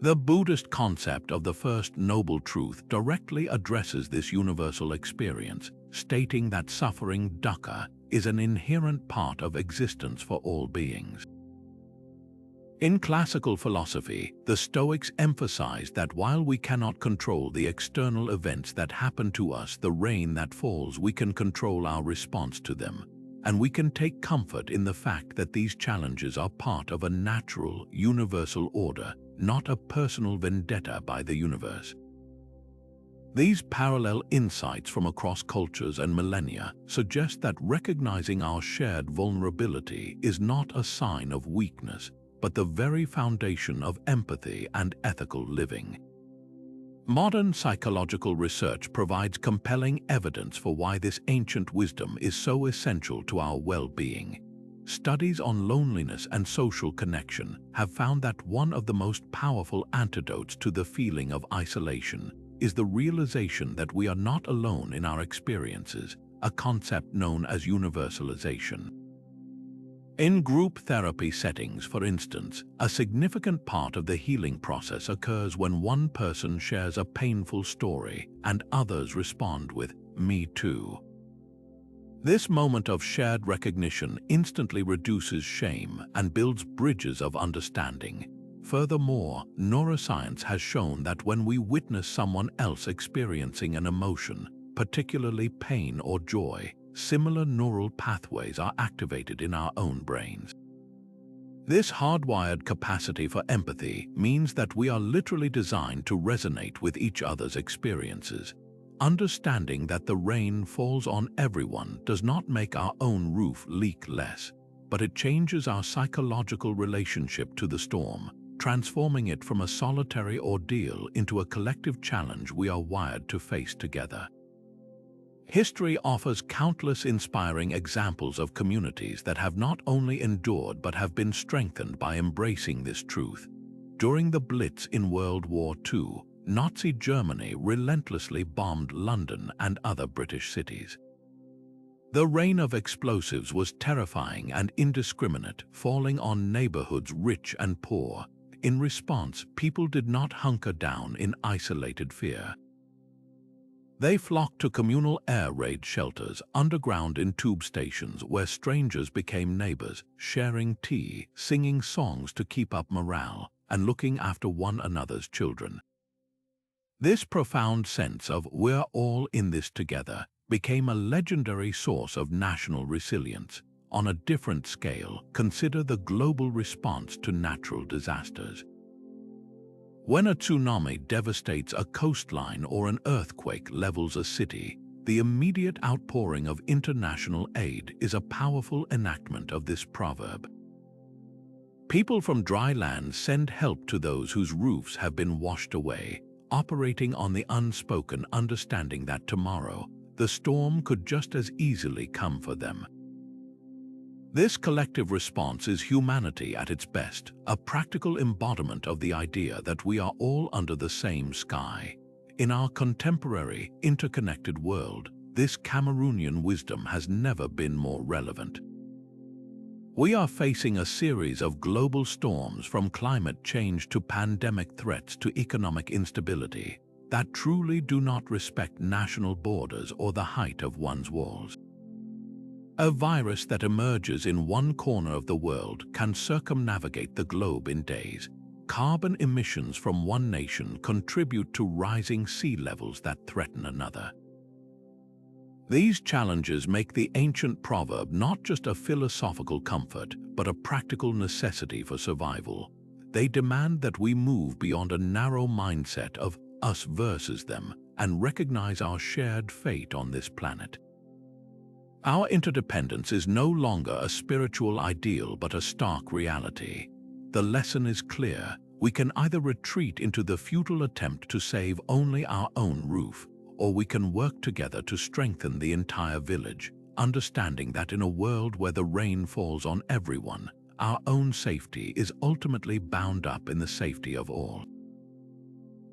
The Buddhist concept of the First Noble Truth directly addresses this universal experience, stating that suffering, dukkha, is an inherent part of existence for all beings. In classical philosophy, the Stoics emphasized that while we cannot control the external events that happen to us, the rain that falls, we can control our response to them. And we can take comfort in the fact that these challenges are part of a natural, universal order, not a personal vendetta by the universe. These parallel insights from across cultures and millennia suggest that recognizing our shared vulnerability is not a sign of weakness, but the very foundation of empathy and ethical living. Modern psychological research provides compelling evidence for why this ancient wisdom is so essential to our well-being. Studies on loneliness and social connection have found that one of the most powerful antidotes to the feeling of isolation is the realization that we are not alone in our experiences, a concept known as universalization. In group therapy settings, for instance, a significant part of the healing process occurs when one person shares a painful story and others respond with, "Me too." This moment of shared recognition instantly reduces shame and builds bridges of understanding. Furthermore, neuroscience has shown that when we witness someone else experiencing an emotion, particularly pain or joy, similar neural pathways are activated in our own brains. This hardwired capacity for empathy means that we are literally designed to resonate with each other's experiences. Understanding that the rain falls on everyone does not make our own roof leak less, but it changes our psychological relationship to the storm, transforming it from a solitary ordeal into a collective challenge we are wired to face together. History offers countless inspiring examples of communities that have not only endured but have been strengthened by embracing this truth. During the Blitz in World War II, Nazi Germany relentlessly bombed London and other British cities. The rain of explosives was terrifying and indiscriminate, falling on neighborhoods rich and poor. In response, people did not hunker down in isolated fear. They flocked to communal air raid shelters underground in tube stations where strangers became neighbors, sharing tea, singing songs to keep up morale, and looking after one another's children. This profound sense of "we're all in this together" became a legendary source of national resilience. On a different scale, consider the global response to natural disasters. When a tsunami devastates a coastline or an earthquake levels a city, the immediate outpouring of international aid is a powerful enactment of this proverb. People from dry land send help to those whose roofs have been washed away, operating on the unspoken understanding that tomorrow, the storm could just as easily come for them. This collective response is humanity at its best, a practical embodiment of the idea that we are all under the same sky. In our contemporary, interconnected world, this Cameroonian wisdom has never been more relevant. We are facing a series of global storms, from climate change to pandemic threats to economic instability, that truly do not respect national borders or the height of one's walls. A virus that emerges in one corner of the world can circumnavigate the globe in days. Carbon emissions from one nation contribute to rising sea levels that threaten another. These challenges make the ancient proverb not just a philosophical comfort, but a practical necessity for survival. They demand that we move beyond a narrow mindset of us versus them and recognize our shared fate on this planet. Our interdependence is no longer a spiritual ideal but a stark reality. The lesson is clear: we can either retreat into the futile attempt to save only our own roof, or we can work together to strengthen the entire village, understanding that in a world where the rain falls on everyone, our own safety is ultimately bound up in the safety of all.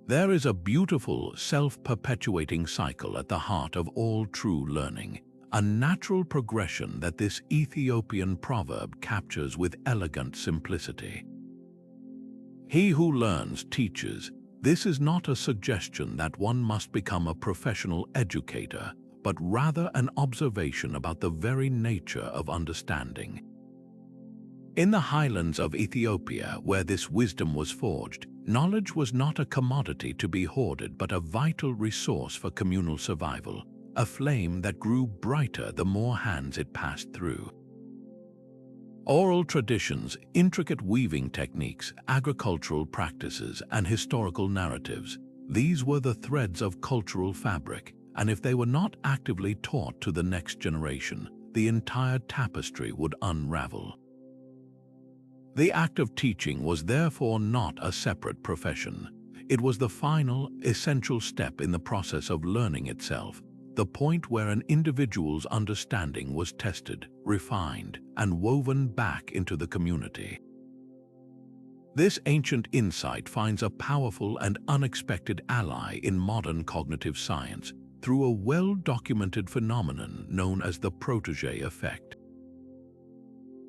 There is a beautiful, self-perpetuating cycle at the heart of all true learning, a natural progression that this Ethiopian proverb captures with elegant simplicity. He who learns teaches. This is not a suggestion that one must become a professional educator, but rather an observation about the very nature of understanding. In the highlands of Ethiopia, where this wisdom was forged, knowledge was not a commodity to be hoarded but a vital resource for communal survival, a flame that grew brighter the more hands it passed through. Oral traditions, intricate weaving techniques, agricultural practices, and historical narratives, these were the threads of cultural fabric, and if they were not actively taught to the next generation, the entire tapestry would unravel. The act of teaching was therefore not a separate profession. It was the final, essential step in the process of learning itself, the point where an individual's understanding was tested, refined, and woven back into the community. This ancient insight finds a powerful and unexpected ally in modern cognitive science through a well-documented phenomenon known as the protégé effect.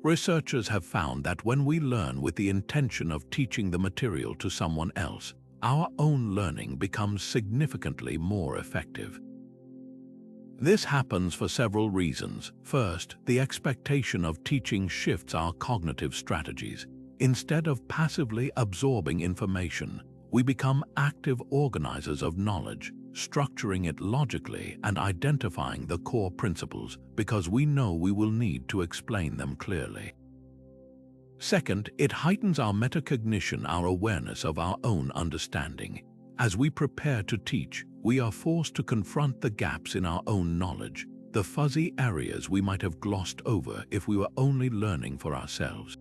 Researchers have found that when we learn with the intention of teaching the material to someone else, our own learning becomes significantly more effective. This happens for several reasons. First, the expectation of teaching shifts our cognitive strategies. Instead of passively absorbing information, we become active organizers of knowledge, structuring it logically and identifying the core principles because we know we will need to explain them clearly. Second, it heightens our metacognition, our awareness of our own understanding. As we prepare to teach, we are forced to confront the gaps in our own knowledge, the fuzzy areas we might have glossed over if we were only learning for ourselves.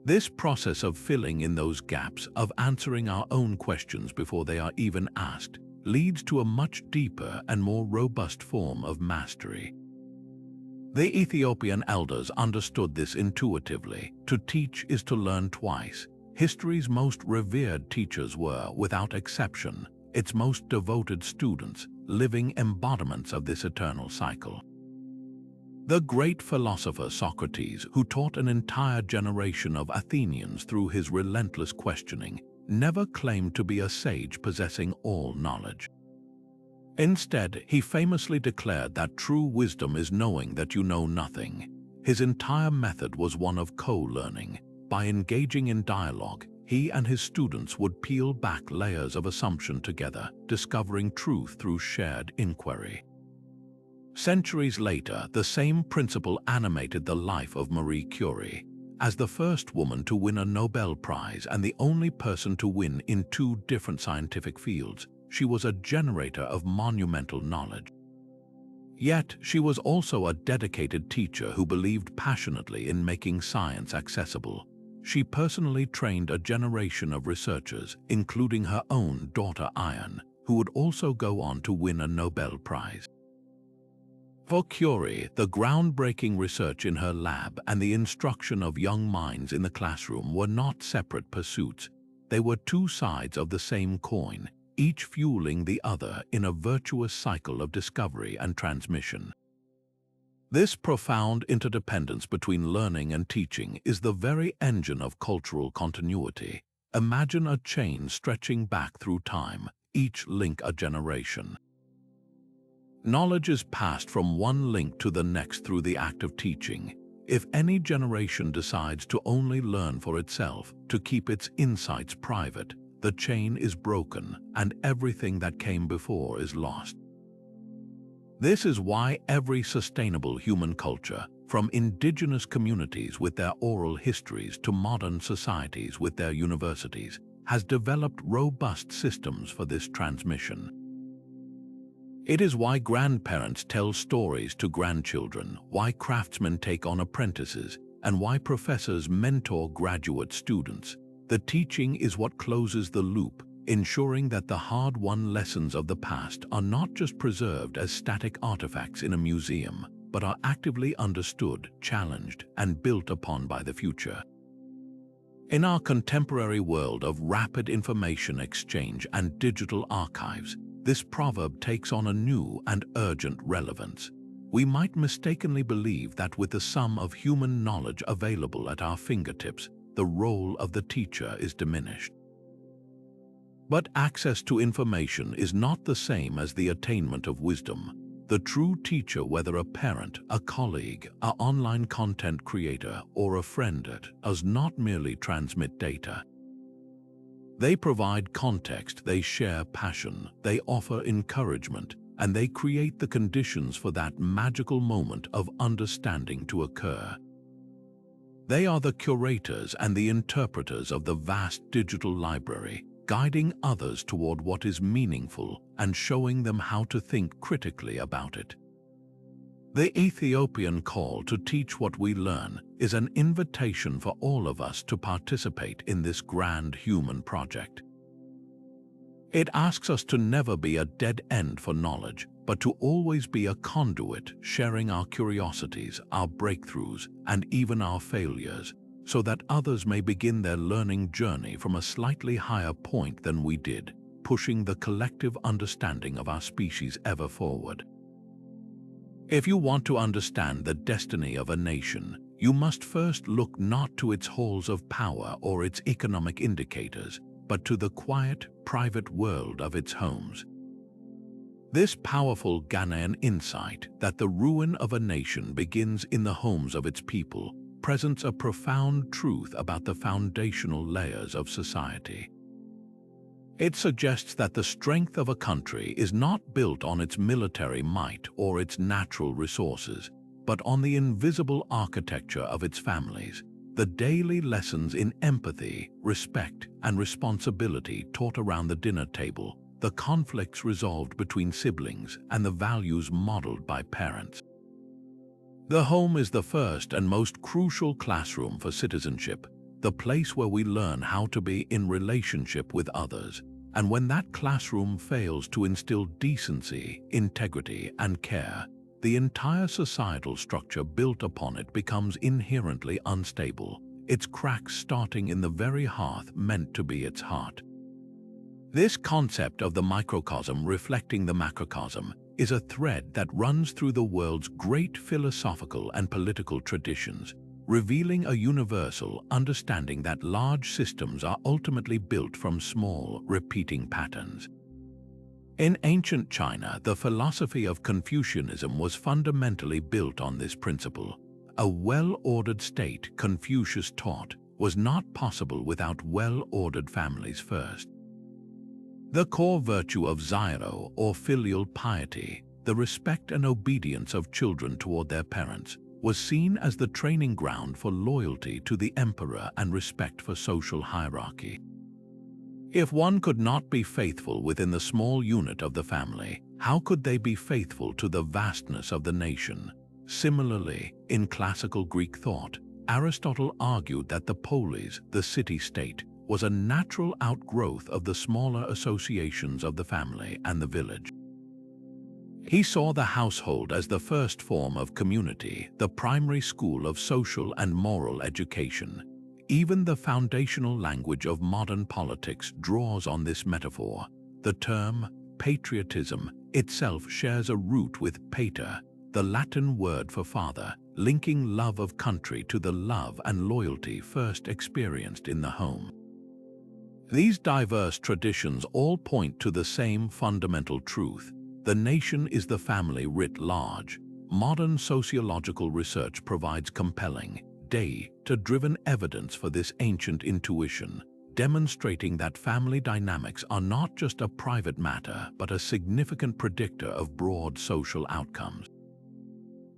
This process of filling in those gaps, of answering our own questions before they are even asked, leads to a much deeper and more robust form of mastery. The Ethiopian elders understood this intuitively. To teach is to learn twice. History's most revered teachers were, without exception, its most devoted students, living embodiments of this eternal cycle. The great philosopher Socrates, who taught an entire generation of Athenians through his relentless questioning, never claimed to be a sage possessing all knowledge. Instead, he famously declared that true wisdom is knowing that you know nothing. His entire method was one of co-learning. By engaging in dialogue, he and his students would peel back layers of assumption together, discovering truth through shared inquiry. Centuries later, the same principle animated the life of Marie Curie. As the first woman to win a Nobel Prize and the only person to win in 2 different scientific fields, she was a generator of monumental knowledge. Yet, she was also a dedicated teacher who believed passionately in making science accessible. She personally trained a generation of researchers, including her own daughter Ian, who would also go on to win a Nobel Prize. For Curie, the groundbreaking research in her lab and the instruction of young minds in the classroom were not separate pursuits. They were 2 sides of the same coin, each fueling the other in a virtuous cycle of discovery and transmission. This profound interdependence between learning and teaching is the very engine of cultural continuity. Imagine a chain stretching back through time, each link a generation. Knowledge is passed from one link to the next through the act of teaching. If any generation decides to only learn for itself, to keep its insights private, the chain is broken and everything that came before is lost. This is why every sustainable human culture, from indigenous communities with their oral histories to modern societies with their universities, has developed robust systems for this transmission. It is why grandparents tell stories to grandchildren, why craftsmen take on apprentices, and why professors mentor graduate students. The teaching is what closes the loop, ensuring that the hard-won lessons of the past are not just preserved as static artifacts in a museum, but are actively understood, challenged, and built upon by the future. In our contemporary world of rapid information exchange and digital archives, this proverb takes on a new and urgent relevance. We might mistakenly believe that with the sum of human knowledge available at our fingertips, the role of the teacher is diminished. But access to information is not the same as the attainment of wisdom. The true teacher, whether a parent, a colleague, an online content creator, or a friend, does not merely transmit data. They provide context, they share passion, they offer encouragement, and they create the conditions for that magical moment of understanding to occur. They are the curators and the interpreters of the vast digital library, guiding others toward what is meaningful and showing them how to think critically about it. The Ethiopian call to teach what we learn is an invitation for all of us to participate in this grand human project. It asks us to never be a dead end for knowledge, but to always be a conduit, sharing our curiosities, our breakthroughs, and even our failures, so that others may begin their learning journey from a slightly higher point than we did, pushing the collective understanding of our species ever forward. If you want to understand the destiny of a nation, you must first look not to its halls of power or its economic indicators, but to the quiet, private world of its homes. This powerful Ghanaian insight that the ruin of a nation begins in the homes of its people presents a profound truth about the foundational layers of society. It suggests that the strength of a country is not built on its military might or its natural resources, but on the invisible architecture of its families, the daily lessons in empathy, respect, and responsibility taught around the dinner table, the conflicts resolved between siblings, and the values modeled by parents. The home is the first and most crucial classroom for citizenship, the place where we learn how to be in relationship with others. And when that classroom fails to instill decency, integrity, and care, the entire societal structure built upon it becomes inherently unstable, its cracks starting in the very hearth meant to be its heart. This concept of the microcosm reflecting the macrocosm is a thread that runs through the world's great philosophical and political traditions, revealing a universal understanding that large systems are ultimately built from small, repeating patterns. In ancient China, the philosophy of Confucianism was fundamentally built on this principle. A well-ordered state, Confucius taught, was not possible without well-ordered families first. The core virtue of Zairo, or filial piety, the respect and obedience of children toward their parents, was seen as the training ground for loyalty to the emperor and respect for social hierarchy. If one could not be faithful within the small unit of the family, how could they be faithful to the vastness of the nation? Similarly, in classical Greek thought, Aristotle argued that the polis, the city-state, was a natural outgrowth of the smaller associations of the family and the village. He saw the household as the first form of community, the primary school of social and moral education. Even the foundational language of modern politics draws on this metaphor. The term patriotism itself shares a root with pater, the Latin word for father, linking love of country to the love and loyalty first experienced in the home. These diverse traditions all point to the same fundamental truth. The nation is the family writ large. Modern sociological research provides compelling, data-driven evidence for this ancient intuition, demonstrating that family dynamics are not just a private matter but a significant predictor of broad social outcomes.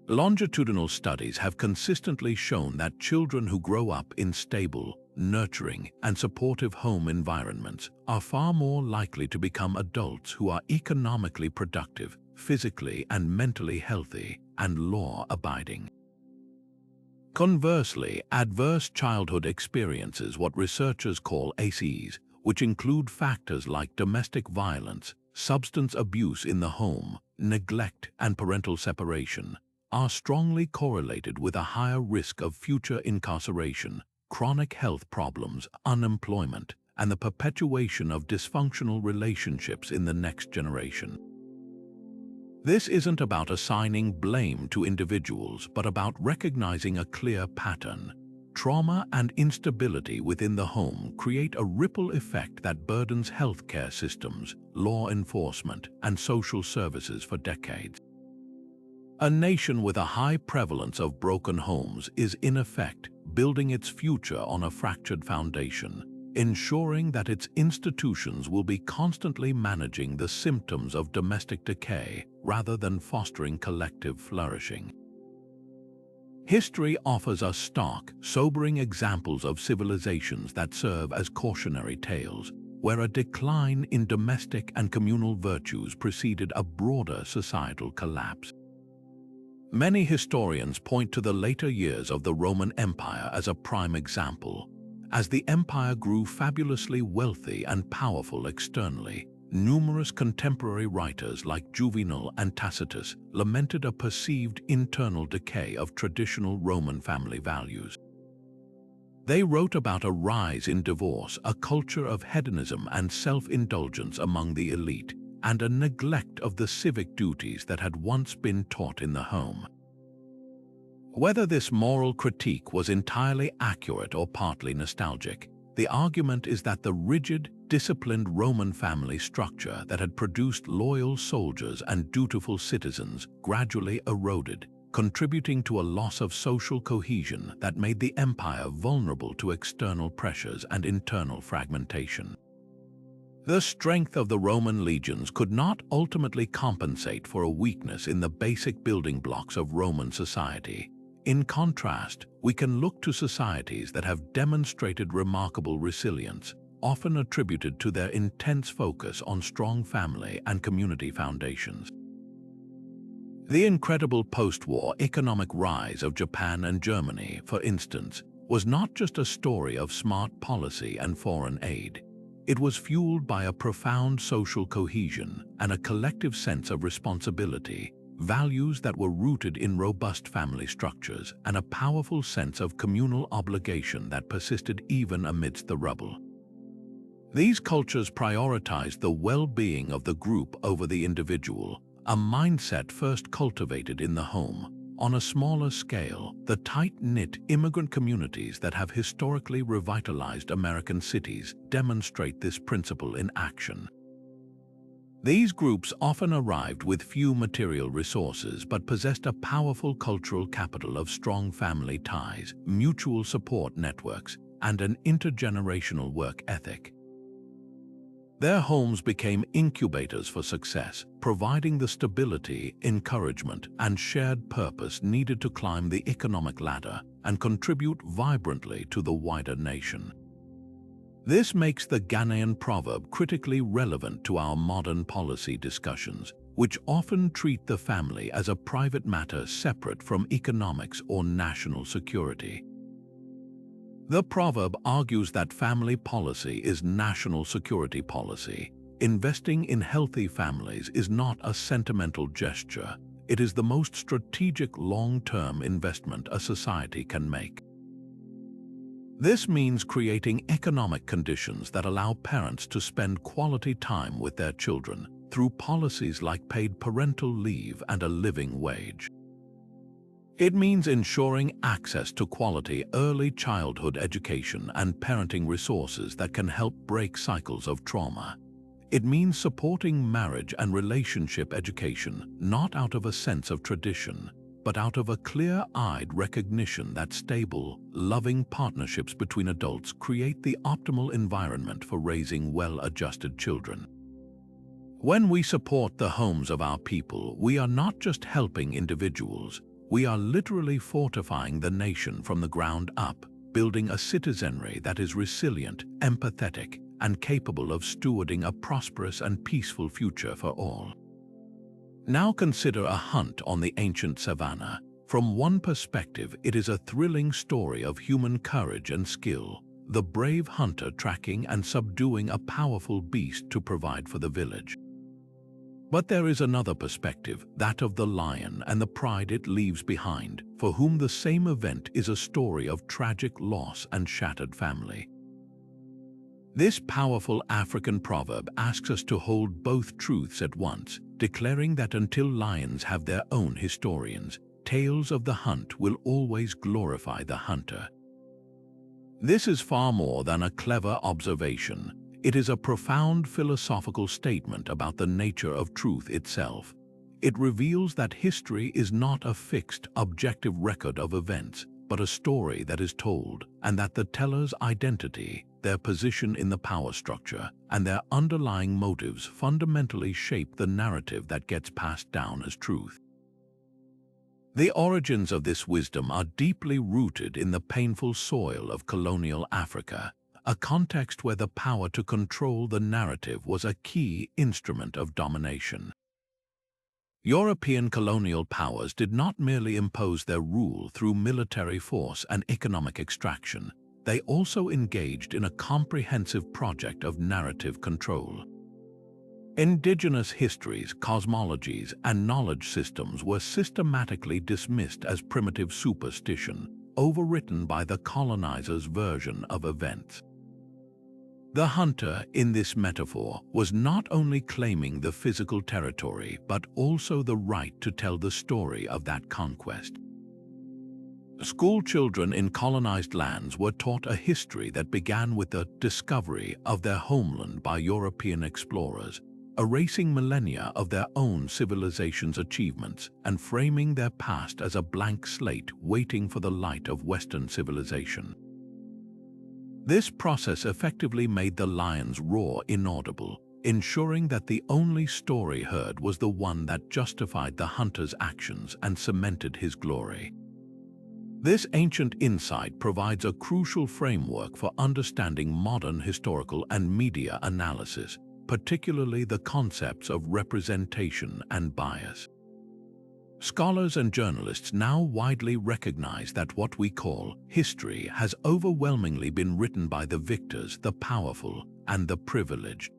Longitudinal studies have consistently shown that children who grow up in stable, nurturing, and supportive home environments are far more likely to become adults who are economically productive, physically and mentally healthy, and law-abiding. Conversely, adverse childhood experiences, what researchers call ACEs, which include factors like domestic violence, substance abuse in the home, neglect, and parental separation, are strongly correlated with a higher risk of future incarceration, chronic health problems, unemployment, and the perpetuation of dysfunctional relationships in the next generation. This isn't about assigning blame to individuals, but about recognizing a clear pattern. Trauma and instability within the home create a ripple effect that burdens healthcare systems, law enforcement, and social services for decades. A nation with a high prevalence of broken homes is, in effect, building its future on a fractured foundation, ensuring that its institutions will be constantly managing the symptoms of domestic decay rather than fostering collective flourishing. History offers us stark, sobering examples of civilizations that serve as cautionary tales, where a decline in domestic and communal virtues preceded a broader societal collapse. Many historians point to the later years of the Roman Empire as a prime example. As the empire grew fabulously wealthy and powerful externally, numerous contemporary writers like Juvenal and Tacitus lamented a perceived internal decay of traditional Roman family values. They wrote about a rise in divorce, a culture of hedonism and self-indulgence among the elite, and a neglect of the civic duties that had once been taught in the home. Whether this moral critique was entirely accurate or partly nostalgic, the argument is that the rigid, disciplined Roman family structure that had produced loyal soldiers and dutiful citizens gradually eroded, contributing to a loss of social cohesion that made the empire vulnerable to external pressures and internal fragmentation. The strength of the Roman legions could not ultimately compensate for a weakness in the basic building blocks of Roman society. In contrast, we can look to societies that have demonstrated remarkable resilience, often attributed to their intense focus on strong family and community foundations. The incredible post-war economic rise of Japan and Germany, for instance, was not just a story of smart policy and foreign aid. It was fueled by a profound social cohesion and a collective sense of responsibility, values that were rooted in robust family structures and a powerful sense of communal obligation that persisted even amidst the rubble. These cultures prioritized the well-being of the group over the individual, a mindset first cultivated in the home. On a smaller scale, the tight-knit immigrant communities that have historically revitalized American cities demonstrate this principle in action. These groups often arrived with few material resources but possessed a powerful cultural capital of strong family ties, mutual support networks, and an intergenerational work ethic. Their homes became incubators for success, providing the stability, encouragement, and shared purpose needed to climb the economic ladder and contribute vibrantly to the wider nation. This makes the Ghanaian proverb critically relevant to our modern policy discussions, which often treat the family as a private matter separate from economics or national security. The proverb argues that family policy is national security policy. Investing in healthy families is not a sentimental gesture. It is the most strategic long-term investment a society can make. This means creating economic conditions that allow parents to spend quality time with their children through policies like paid parental leave and a living wage. It means ensuring access to quality early childhood education and parenting resources that can help break cycles of trauma. It means supporting marriage and relationship education not out of a sense of tradition, but out of a clear-eyed recognition that stable, loving partnerships between adults create the optimal environment for raising well-adjusted children. When we support the homes of our people, we are not just helping individuals. We are literally fortifying the nation from the ground up, building a citizenry that is resilient, empathetic, and capable of stewarding a prosperous and peaceful future for all. Now consider a hunt on the ancient savannah. From one perspective, it is a thrilling story of human courage and skill, the brave hunter tracking and subduing a powerful beast to provide for the village. But there is another perspective, that of the lion and the pride it leaves behind, for whom the same event is a story of tragic loss and shattered family. This powerful African proverb asks us to hold both truths at once, declaring that until lions have their own historians, tales of the hunt will always glorify the hunter. This is far more than a clever observation. It is a profound philosophical statement about the nature of truth itself. It reveals that history is not a fixed, objective record of events, but a story that is told, and that the teller's identity, their position in the power structure, and their underlying motives fundamentally shape the narrative that gets passed down as truth. The origins of this wisdom are deeply rooted in the painful soil of colonial Africa, a context where the power to control the narrative was a key instrument of domination. European colonial powers did not merely impose their rule through military force and economic extraction. They also engaged in a comprehensive project of narrative control. Indigenous histories, cosmologies, and knowledge systems were systematically dismissed as primitive superstition, overwritten by the colonizers' version of events. The hunter, in this metaphor, was not only claiming the physical territory, but also the right to tell the story of that conquest. School children in colonized lands were taught a history that began with the discovery of their homeland by European explorers, erasing millennia of their own civilization's achievements and framing their past as a blank slate waiting for the light of Western civilization. This process effectively made the lion's roar inaudible, ensuring that the only story heard was the one that justified the hunter's actions and cemented his glory. This ancient insight provides a crucial framework for understanding modern historical and media analysis, particularly the concepts of representation and bias. Scholars and journalists now widely recognize that what we call history has overwhelmingly been written by the victors, the powerful, and the privileged.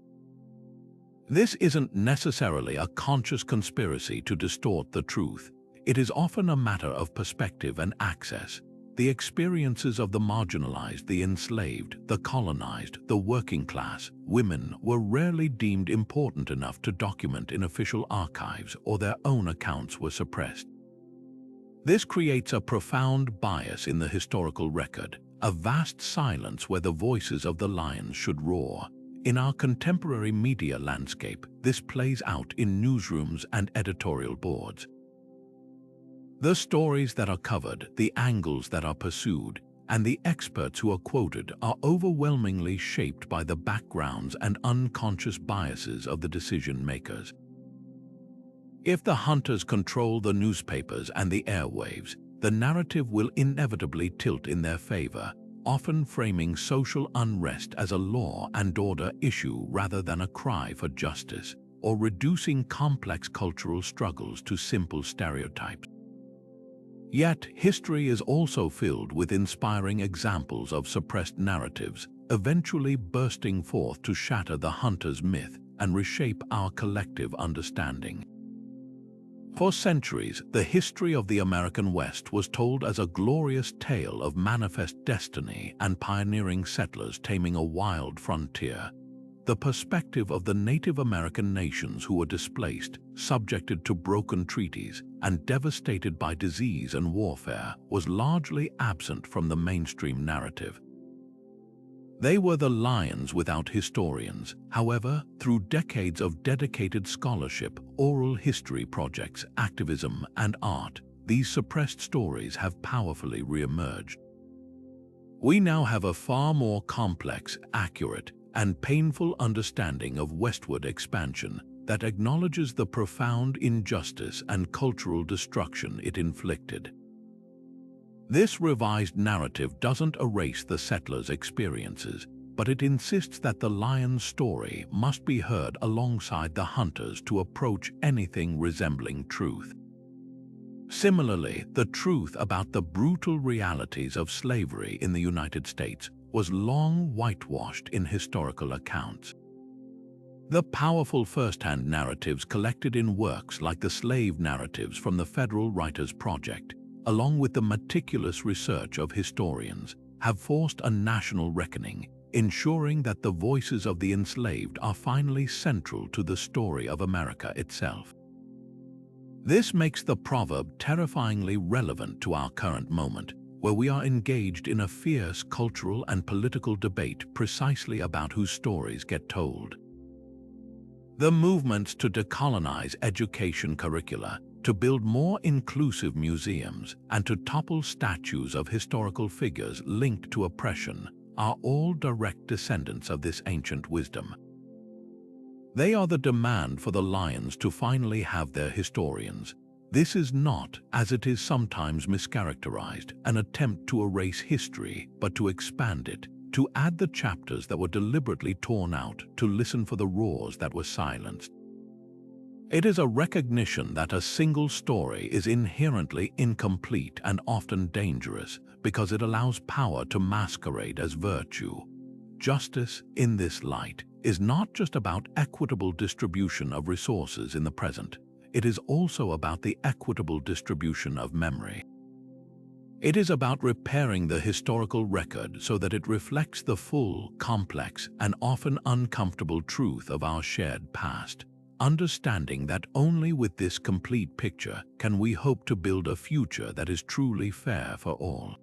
This isn't necessarily a conscious conspiracy to distort the truth. It is often a matter of perspective and access. The experiences of the marginalized, the enslaved, the colonized, the working class, women were rarely deemed important enough to document in official archives, or their own accounts were suppressed. This creates a profound bias in the historical record, a vast silence where the voices of the lions should roar. In our contemporary media landscape, this plays out in newsrooms and editorial boards. The stories that are covered, the angles that are pursued, and the experts who are quoted are overwhelmingly shaped by the backgrounds and unconscious biases of the decision makers. If the hunters control the newspapers and the airwaves, the narrative will inevitably tilt in their favor, often framing social unrest as a law and order issue rather than a cry for justice, or reducing complex cultural struggles to simple stereotypes. Yet, history is also filled with inspiring examples of suppressed narratives, eventually bursting forth to shatter the hunter's myth and reshape our collective understanding. For centuries, the history of the American West was told as a glorious tale of manifest destiny and pioneering settlers taming a wild frontier. The perspective of the Native American nations who were displaced, subjected to broken treaties, and devastated by disease and warfare was largely absent from the mainstream narrative. They were the lions without historians. However, through decades of dedicated scholarship, oral history projects, activism, and art, these suppressed stories have powerfully re-emerged. We now have a far more complex, accurate, and painful understanding of westward expansion that acknowledges the profound injustice and cultural destruction it inflicted. This revised narrative doesn't erase the settlers' experiences, but it insists that the lion's story must be heard alongside the hunters to approach anything resembling truth. Similarly, the truth about the brutal realities of slavery in the United States was long whitewashed in historical accounts. The powerful first-hand narratives collected in works like the slave narratives from the Federal Writers Project, along with the meticulous research of historians, have forced a national reckoning, ensuring that the voices of the enslaved are finally central to the story of America itself. This makes the proverb terrifyingly relevant to our current moment, where we are engaged in a fierce cultural and political debate precisely about whose stories get told. The movements to decolonize education curricula, to build more inclusive museums, and to topple statues of historical figures linked to oppression are all direct descendants of this ancient wisdom. They are the demand for the lions to finally have their historians. This is not, as it is sometimes mischaracterized, an attempt to erase history, but to expand it, to add the chapters that were deliberately torn out, to listen for the roars that were silenced. It is a recognition that a single story is inherently incomplete and often dangerous because it allows power to masquerade as virtue. Justice, in this light, is not just about equitable distribution of resources in the present. It is also about the equitable distribution of memory. It is about repairing the historical record so that it reflects the full, complex, and often uncomfortable truth of our shared past. understanding that only with this complete picture can we hope to build a future that is truly fair for all.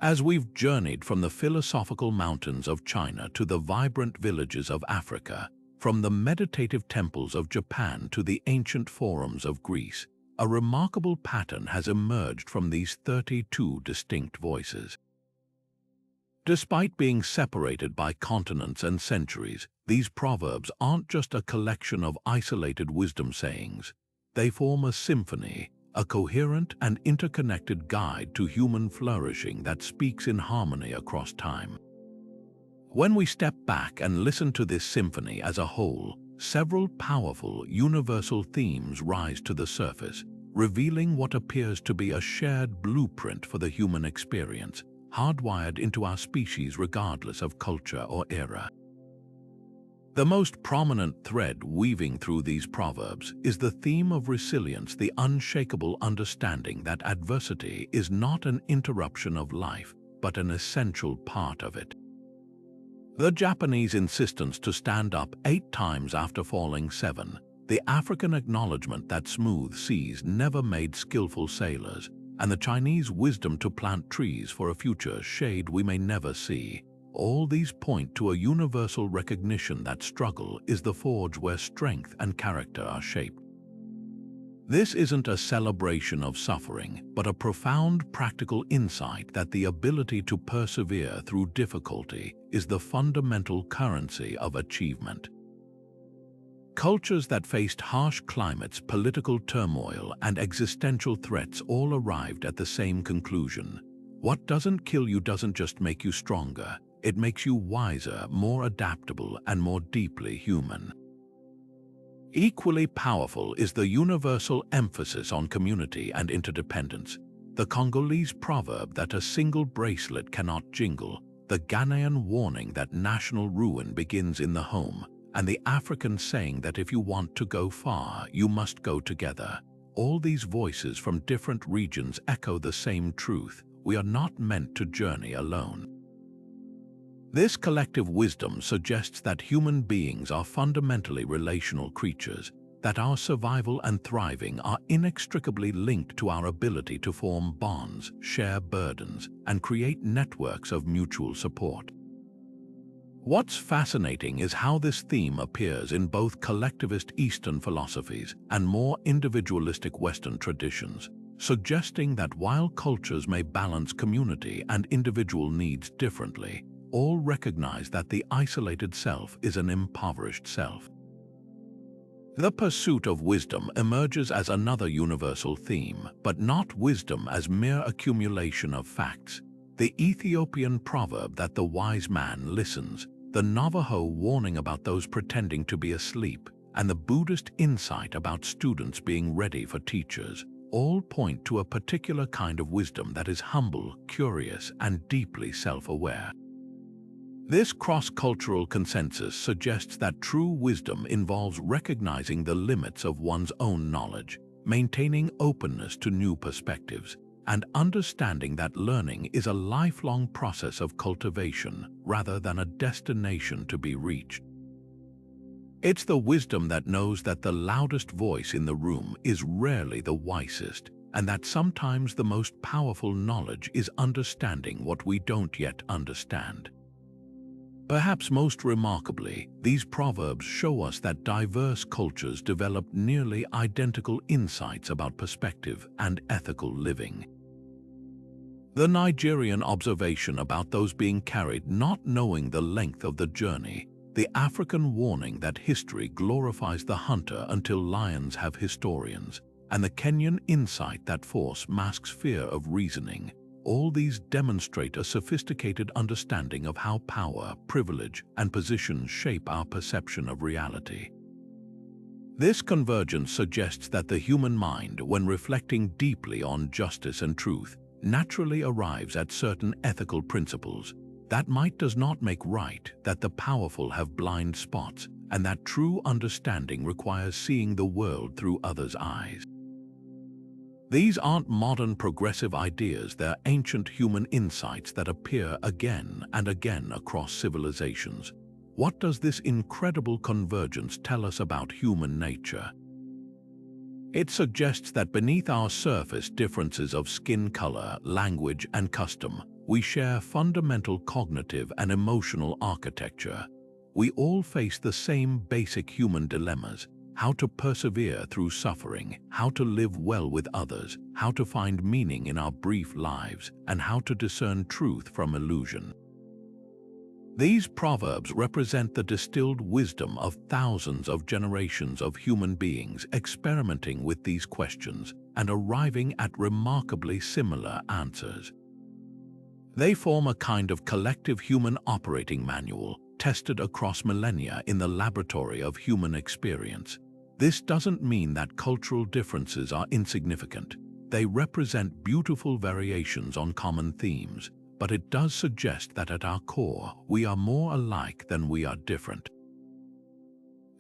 As we've journeyed from the philosophical mountains of China to the vibrant villages of Africa, from the meditative temples of Japan to the ancient forums of Greece, a remarkable pattern has emerged from these 32 distinct voices. Despite being separated by continents and centuries, these proverbs aren't just a collection of isolated wisdom sayings. They form a symphony, a coherent and interconnected guide to human flourishing that speaks in harmony across time. When we step back and listen to this symphony as a whole, several powerful, universal themes rise to the surface, revealing what appears to be a shared blueprint for the human experience, hardwired into our species regardless of culture or era. The most prominent thread weaving through these proverbs is the theme of resilience, the unshakable understanding that adversity is not an interruption of life, but an essential part of it. The Japanese insistence to stand up 8 times after falling 7, the African acknowledgement that smooth seas never made skillful sailors, and the Chinese wisdom to plant trees for a future shade we may never see. All these point to a universal recognition that struggle is the forge where strength and character are shaped. This isn't a celebration of suffering, but a profound practical insight that the ability to persevere through difficulty is the fundamental currency of achievement. Cultures that faced harsh climates, political turmoil, and existential threats all arrived at the same conclusion. What doesn't kill you doesn't just make you stronger, it makes you wiser, more adaptable, and more deeply human. Equally powerful is the universal emphasis on community and interdependence. The Congolese proverb that a single bracelet cannot jingle, the Ghanaian warning that national ruin begins in the home, and the African saying that if you want to go far, you must go together. All these voices from different regions echo the same truth: we are not meant to journey alone. This collective wisdom suggests that human beings are fundamentally relational creatures, that our survival and thriving are inextricably linked to our ability to form bonds, share burdens, and create networks of mutual support. What's fascinating is how this theme appears in both collectivist Eastern philosophies and more individualistic Western traditions, suggesting that while cultures may balance community and individual needs differently, all recognize that the isolated self is an impoverished self. The pursuit of wisdom emerges as another universal theme, but not wisdom as mere accumulation of facts. The Ethiopian proverb that the wise man listens, the Navajo warning about those pretending to be asleep, and the Buddhist insight about students being ready for teachers, all point to a particular kind of wisdom that is humble, curious, and deeply self-aware. This cross-cultural consensus suggests that true wisdom involves recognizing the limits of one's own knowledge, maintaining openness to new perspectives, and understanding that learning is a lifelong process of cultivation rather than a destination to be reached. It's the wisdom that knows that the loudest voice in the room is rarely the wisest, and that sometimes the most powerful knowledge is understanding what we don't yet understand. Perhaps most remarkably, these proverbs show us that diverse cultures develop nearly identical insights about perspective and ethical living. The Nigerian observation about those being carried not knowing the length of the journey, the African warning that history glorifies the hunter until lions have historians, and the Kenyan insight that force masks fear of reasoning, all these demonstrate a sophisticated understanding of how power, privilege, and position shape our perception of reality. This convergence suggests that the human mind, when reflecting deeply on justice and truth, naturally arrives at certain ethical principles, that might does not make right, that the powerful have blind spots, and that true understanding requires seeing the world through others' eyes. These aren't modern progressive ideas, they're ancient human insights that appear again and again across civilizations. What does this incredible convergence tell us about human nature? It suggests that beneath our surface differences of skin color, language, and custom, we share fundamental cognitive and emotional architecture. We all face the same basic human dilemmas: how to persevere through suffering, how to live well with others, how to find meaning in our brief lives, and how to discern truth from illusion. These proverbs represent the distilled wisdom of thousands of generations of human beings experimenting with these questions and arriving at remarkably similar answers. They form a kind of collective human operating manual tested across millennia in the laboratory of human experience. This doesn't mean that cultural differences are insignificant. They represent beautiful variations on common themes, but it does suggest that at our core, we are more alike than we are different.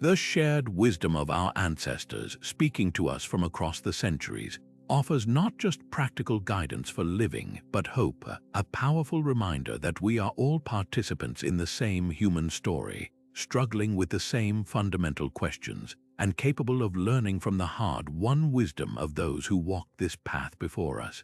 The shared wisdom of our ancestors, speaking to us from across the centuries, offers not just practical guidance for living, but hope, a powerful reminder that we are all participants in the same human story, struggling with the same fundamental questions, and capable of learning from the hard-won wisdom of those who walked this path before us.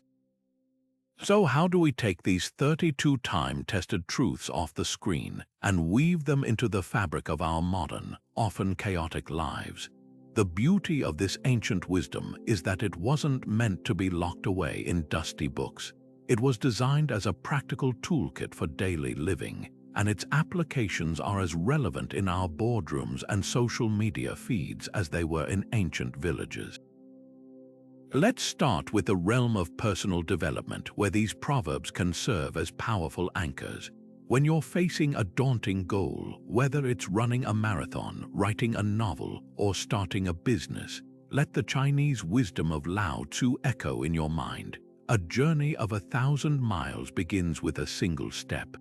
So how do we take these 32 time-tested truths off the screen and weave them into the fabric of our modern, often chaotic lives? The beauty of this ancient wisdom is that it wasn't meant to be locked away in dusty books. It was designed as a practical toolkit for daily living, and its applications are as relevant in our boardrooms and social media feeds as they were in ancient villages. Let's start with the realm of personal development, where these proverbs can serve as powerful anchors. When you're facing a daunting goal, whether it's running a marathon, writing a novel, or starting a business, let the Chinese wisdom of Lao Tzu echo in your mind. A journey of 1,000 miles begins with a single step.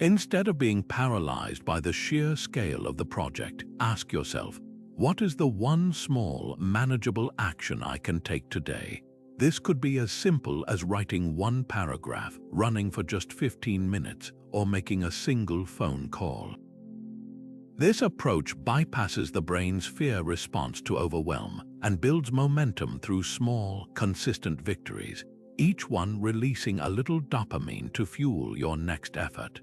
Instead of being paralyzed by the sheer scale of the project, ask yourself, what is the one small, manageable action I can take today? This could be as simple as writing one paragraph, running for just 15 minutes, or making a single phone call. This approach bypasses the brain's fear response to overwhelm and builds momentum through small, consistent victories, each one releasing a little dopamine to fuel your next effort.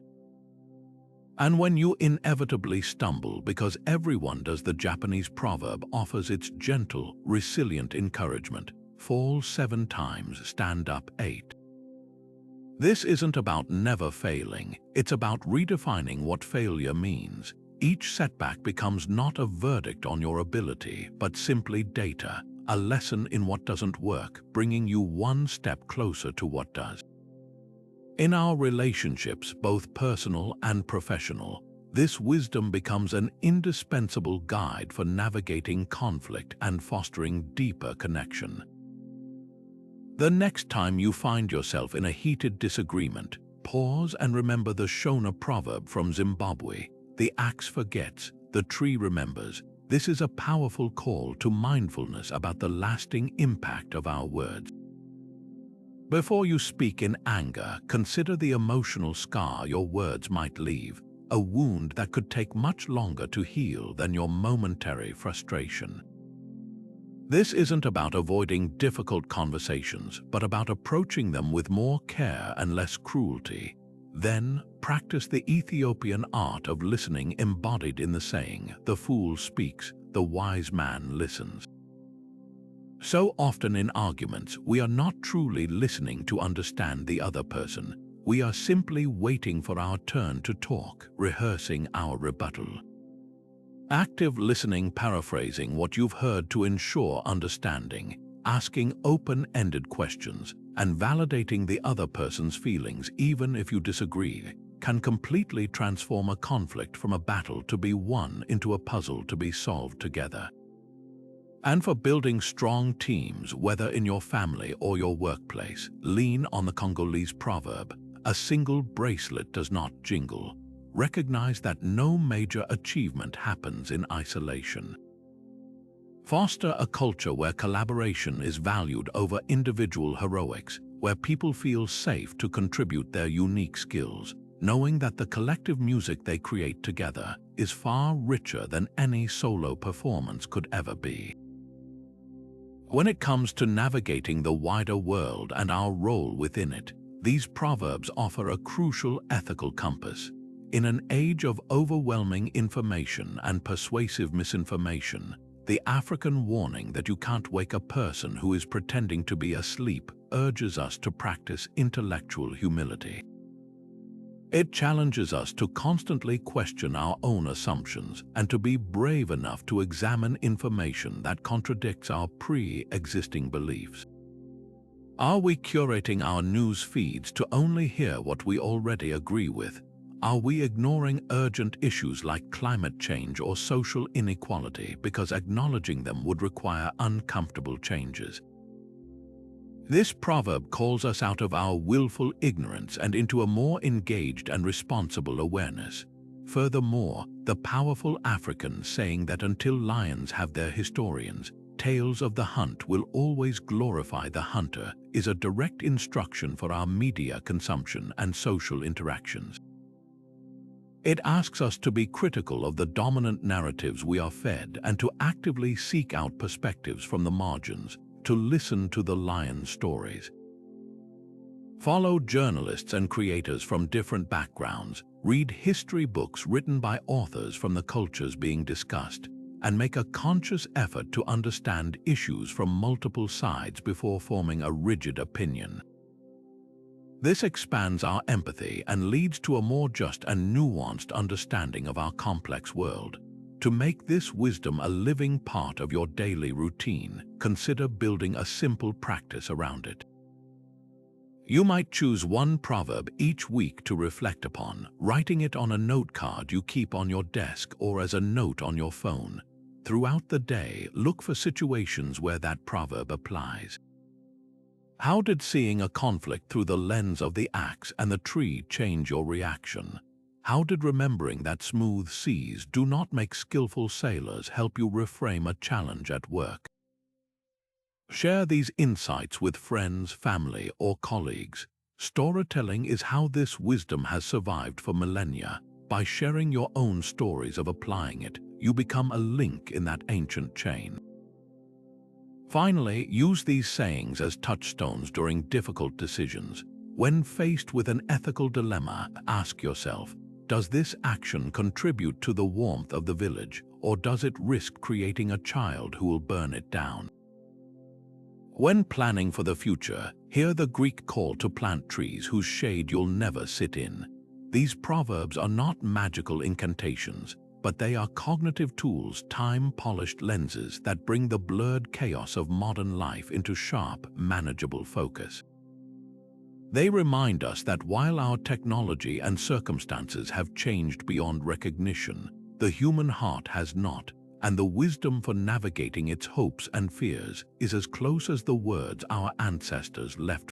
And when you inevitably stumble, because everyone does, the Japanese proverb offers its gentle, resilient encouragement: fall 7 times, stand up 8. This isn't about never failing, it's about redefining what failure means. Each setback becomes not a verdict on your ability, but simply data, a lesson in what doesn't work, bringing you one step closer to what does. In our relationships, both personal and professional, this wisdom becomes an indispensable guide for navigating conflict and fostering deeper connection. The next time you find yourself in a heated disagreement, pause and remember the Shona proverb from Zimbabwe: the axe forgets, the tree remembers. This is a powerful call to mindfulness about the lasting impact of our words. Before you speak in anger, consider the emotional scar your words might leave, a wound that could take much longer to heal than your momentary frustration. This isn't about avoiding difficult conversations, but about approaching them with more care and less cruelty. Then, practice the Ethiopian art of listening embodied in the saying, "The fool speaks, the wise man listens." So often in arguments, we are not truly listening to understand the other person. We are simply waiting for our turn to talk, rehearsing our rebuttal. Active listening, paraphrasing what you've heard to ensure understanding, asking open-ended questions, and validating the other person's feelings even if you disagree, can completely transform a conflict from a battle to be won into a puzzle to be solved together. And for building strong teams, whether in your family or your workplace, lean on the Congolese proverb, "A single bracelet does not jingle." Recognize that no major achievement happens in isolation. Foster a culture where collaboration is valued over individual heroics, where people feel safe to contribute their unique skills, knowing that the collective music they create together is far richer than any solo performance could ever be. When it comes to navigating the wider world and our role within it, these proverbs offer a crucial ethical compass. In an age of overwhelming information and persuasive misinformation, the African warning that you can't wake a person who is pretending to be asleep urges us to practice intellectual humility. It challenges us to constantly question our own assumptions and to be brave enough to examine information that contradicts our pre-existing beliefs. Are we curating our news feeds to only hear what we already agree with? Are we ignoring urgent issues like climate change or social inequality because acknowledging them would require uncomfortable changes? This proverb calls us out of our willful ignorance and into a more engaged and responsible awareness. Furthermore, the powerful African saying that until lions have their historians, tales of the hunt will always glorify the hunter is a direct instruction for our media consumption and social interactions. It asks us to be critical of the dominant narratives we are fed and to actively seek out perspectives from the margins, to listen to the lion stories. Follow journalists and creators from different backgrounds, read history books written by authors from the cultures being discussed, and make a conscious effort to understand issues from multiple sides before forming a rigid opinion. This expands our empathy and leads to a more just and nuanced understanding of our complex world. To make this wisdom a living part of your daily routine, consider building a simple practice around it. You might choose one proverb each week to reflect upon, writing it on a note card you keep on your desk or as a note on your phone. Throughout the day, look for situations where that proverb applies. How did seeing a conflict through the lens of the axe and the tree change your reaction? How did remembering that smooth seas do not make skillful sailors help you reframe a challenge at work? Share these insights with friends, family, or colleagues. Storytelling is how this wisdom has survived for millennia. By sharing your own stories of applying it, you become a link in that ancient chain. Finally, use these sayings as touchstones during difficult decisions. When faced with an ethical dilemma, ask yourself, does this action contribute to the warmth of the village, or does it risk creating a child who will burn it down? When planning for the future, hear the Greek call to plant trees whose shade you'll never sit in. These proverbs are not magical incantations, but they are cognitive tools, time-polished lenses that bring the blurred chaos of modern life into sharp, manageable focus. They remind us that while our technology and circumstances have changed beyond recognition, the human heart has not, and the wisdom for navigating its hopes and fears is as close as the words our ancestors left